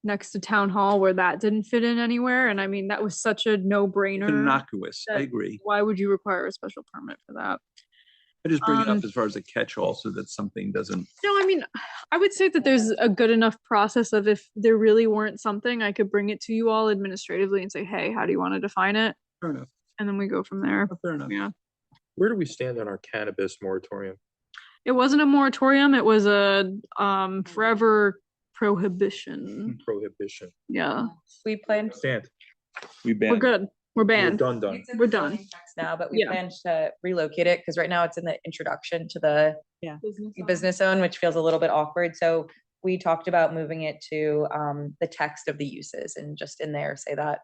next to Town Hall where that didn't fit in anywhere. And I mean, that was such a no-brainer. Innocuous, I that- agree. Why would you require a special permit for that? I just bring it up as far as a catch-all so that something doesn't. No, I mean, I would say that there's a good enough process of, if there really weren't something, I could bring it to you all administratively and say, hey, how do you want to define it? Fair enough. And then we go from there. Fair enough. Yeah. Where do we stand on our cannabis moratorium? It wasn't a moratorium. It was a forever prohibition. Prohibition. Yeah. We planned. Stand. We We're good. We're banned. Done. We're done. Now, but we Yeah. planned to relocate it because right now it's in the introduction to the business zone, which feels a little bit awkward. So we talked about moving it to the text of the uses and just in there say that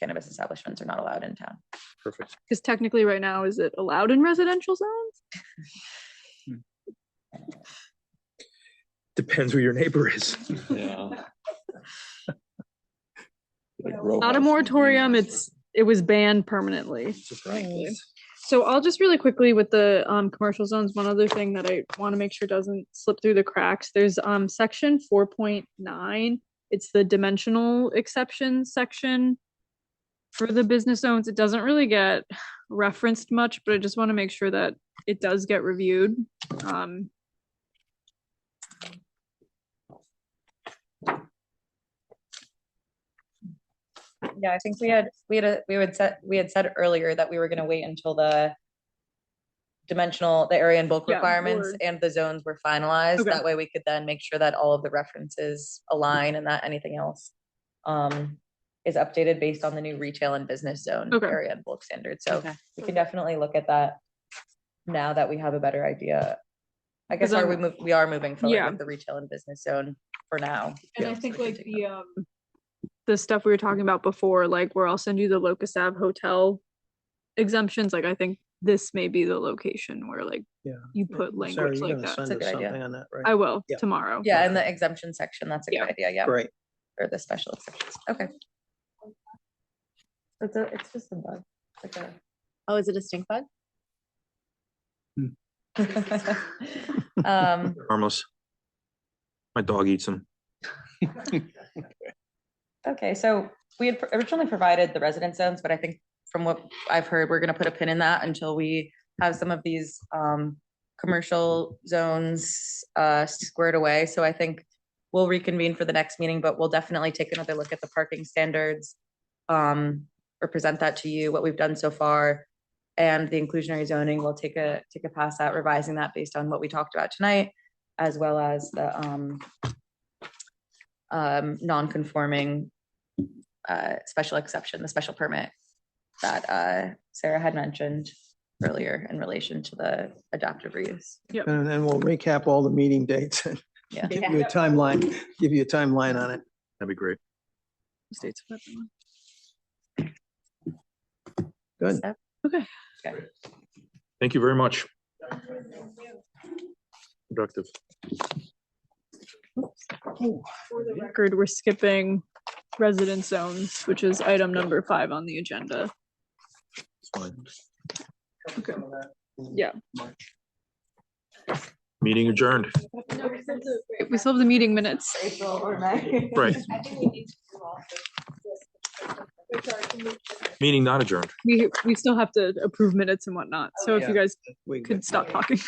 cannabis establishments are not allowed in town. Perfect. Because technically right now, is it allowed in residential zones? Depends who your neighbor is. Yeah. Not a moratorium. It was banned permanently. Frankly. So I'll just really quickly with the commercial zones, one other thing that I want to make sure doesn't slip through the cracks. There's section 4.9. It's the dimensional exception section for the business zones. It doesn't really get referenced much, but I just want to make sure that it does get reviewed. Yeah, I think we had said earlier that we were going to wait until the area and bulk Yeah, requirements word. and the zones were finalized. Okay. That way we could then make sure that all of the references align and that anything else is updated based on the new retail and business zone Okay. area and bulk standards. So Okay. we can definitely look at that now that we have a better idea. I guess Because we are moving forward Yeah. with the retail and business zone for now. And I So think we can like take that. the stuff we were talking about before, like where I'll send you the Locust Ave hotel exemptions, like I think this may be the location where like Yeah. you put Sarah, language you're like gonna that. send That's a us good idea. something on that, right? I will Yeah. tomorrow. Yeah, and the exemption section, that's a good Yeah. idea, yeah. Great. Or the special exceptions, okay. It's just a bug. It's like Oh, is it a stink bug? Harmless. My dog eats them. Okay, so we had originally provided the residence zones, but I think from what I've heard, we're gonna put a pin in that until we have some of these commercial zones squared away. So I think we'll reconvene for the next meeting, but we'll definitely take another look at the parking standards, or present that to you, what we've done so far. And the inclusionary zoning, we'll take a pass at revising that based on what we talked about tonight, as well as the non-conforming special exception, the special permit that Sarah had mentioned earlier in relation to the adaptive reuse. And then we'll recap all the meeting dates and Yeah. Give you a timeline, give you a timeline on it. That'd be great. States of February. Good. Okay. Thank you very much. Productive. For the record, we're skipping residence zones, which is item number 5 on the agenda. It's fine. Okay. Yeah. Meeting adjourned. We still have the meeting minutes. Right. Meeting not adjourned. We still have to approve minutes and whatnot. So if you guys We could stop talking.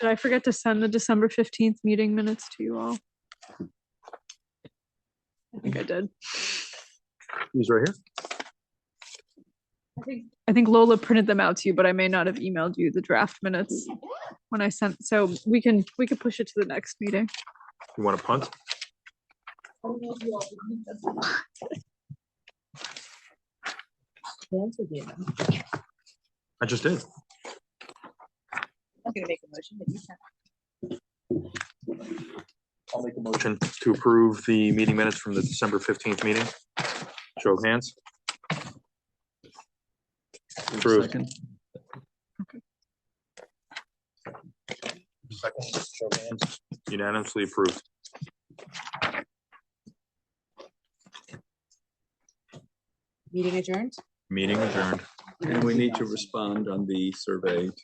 Did I forget to send the December 15th meeting minutes to you all? I think I did. He's right here. I think Lola printed them out to you, but I may not have emailed you the draft minutes when I sent, so we can push it to the next meeting. You want to punt? I just did. I'm gonna make a motion, but you can. I'll make a motion to approve the meeting minutes from the December 15th meeting. Show of hands. Approved. Second. Second, show of hands. Unanimously approved. Meeting adjourned? Meeting adjourned. And we need to respond on the survey to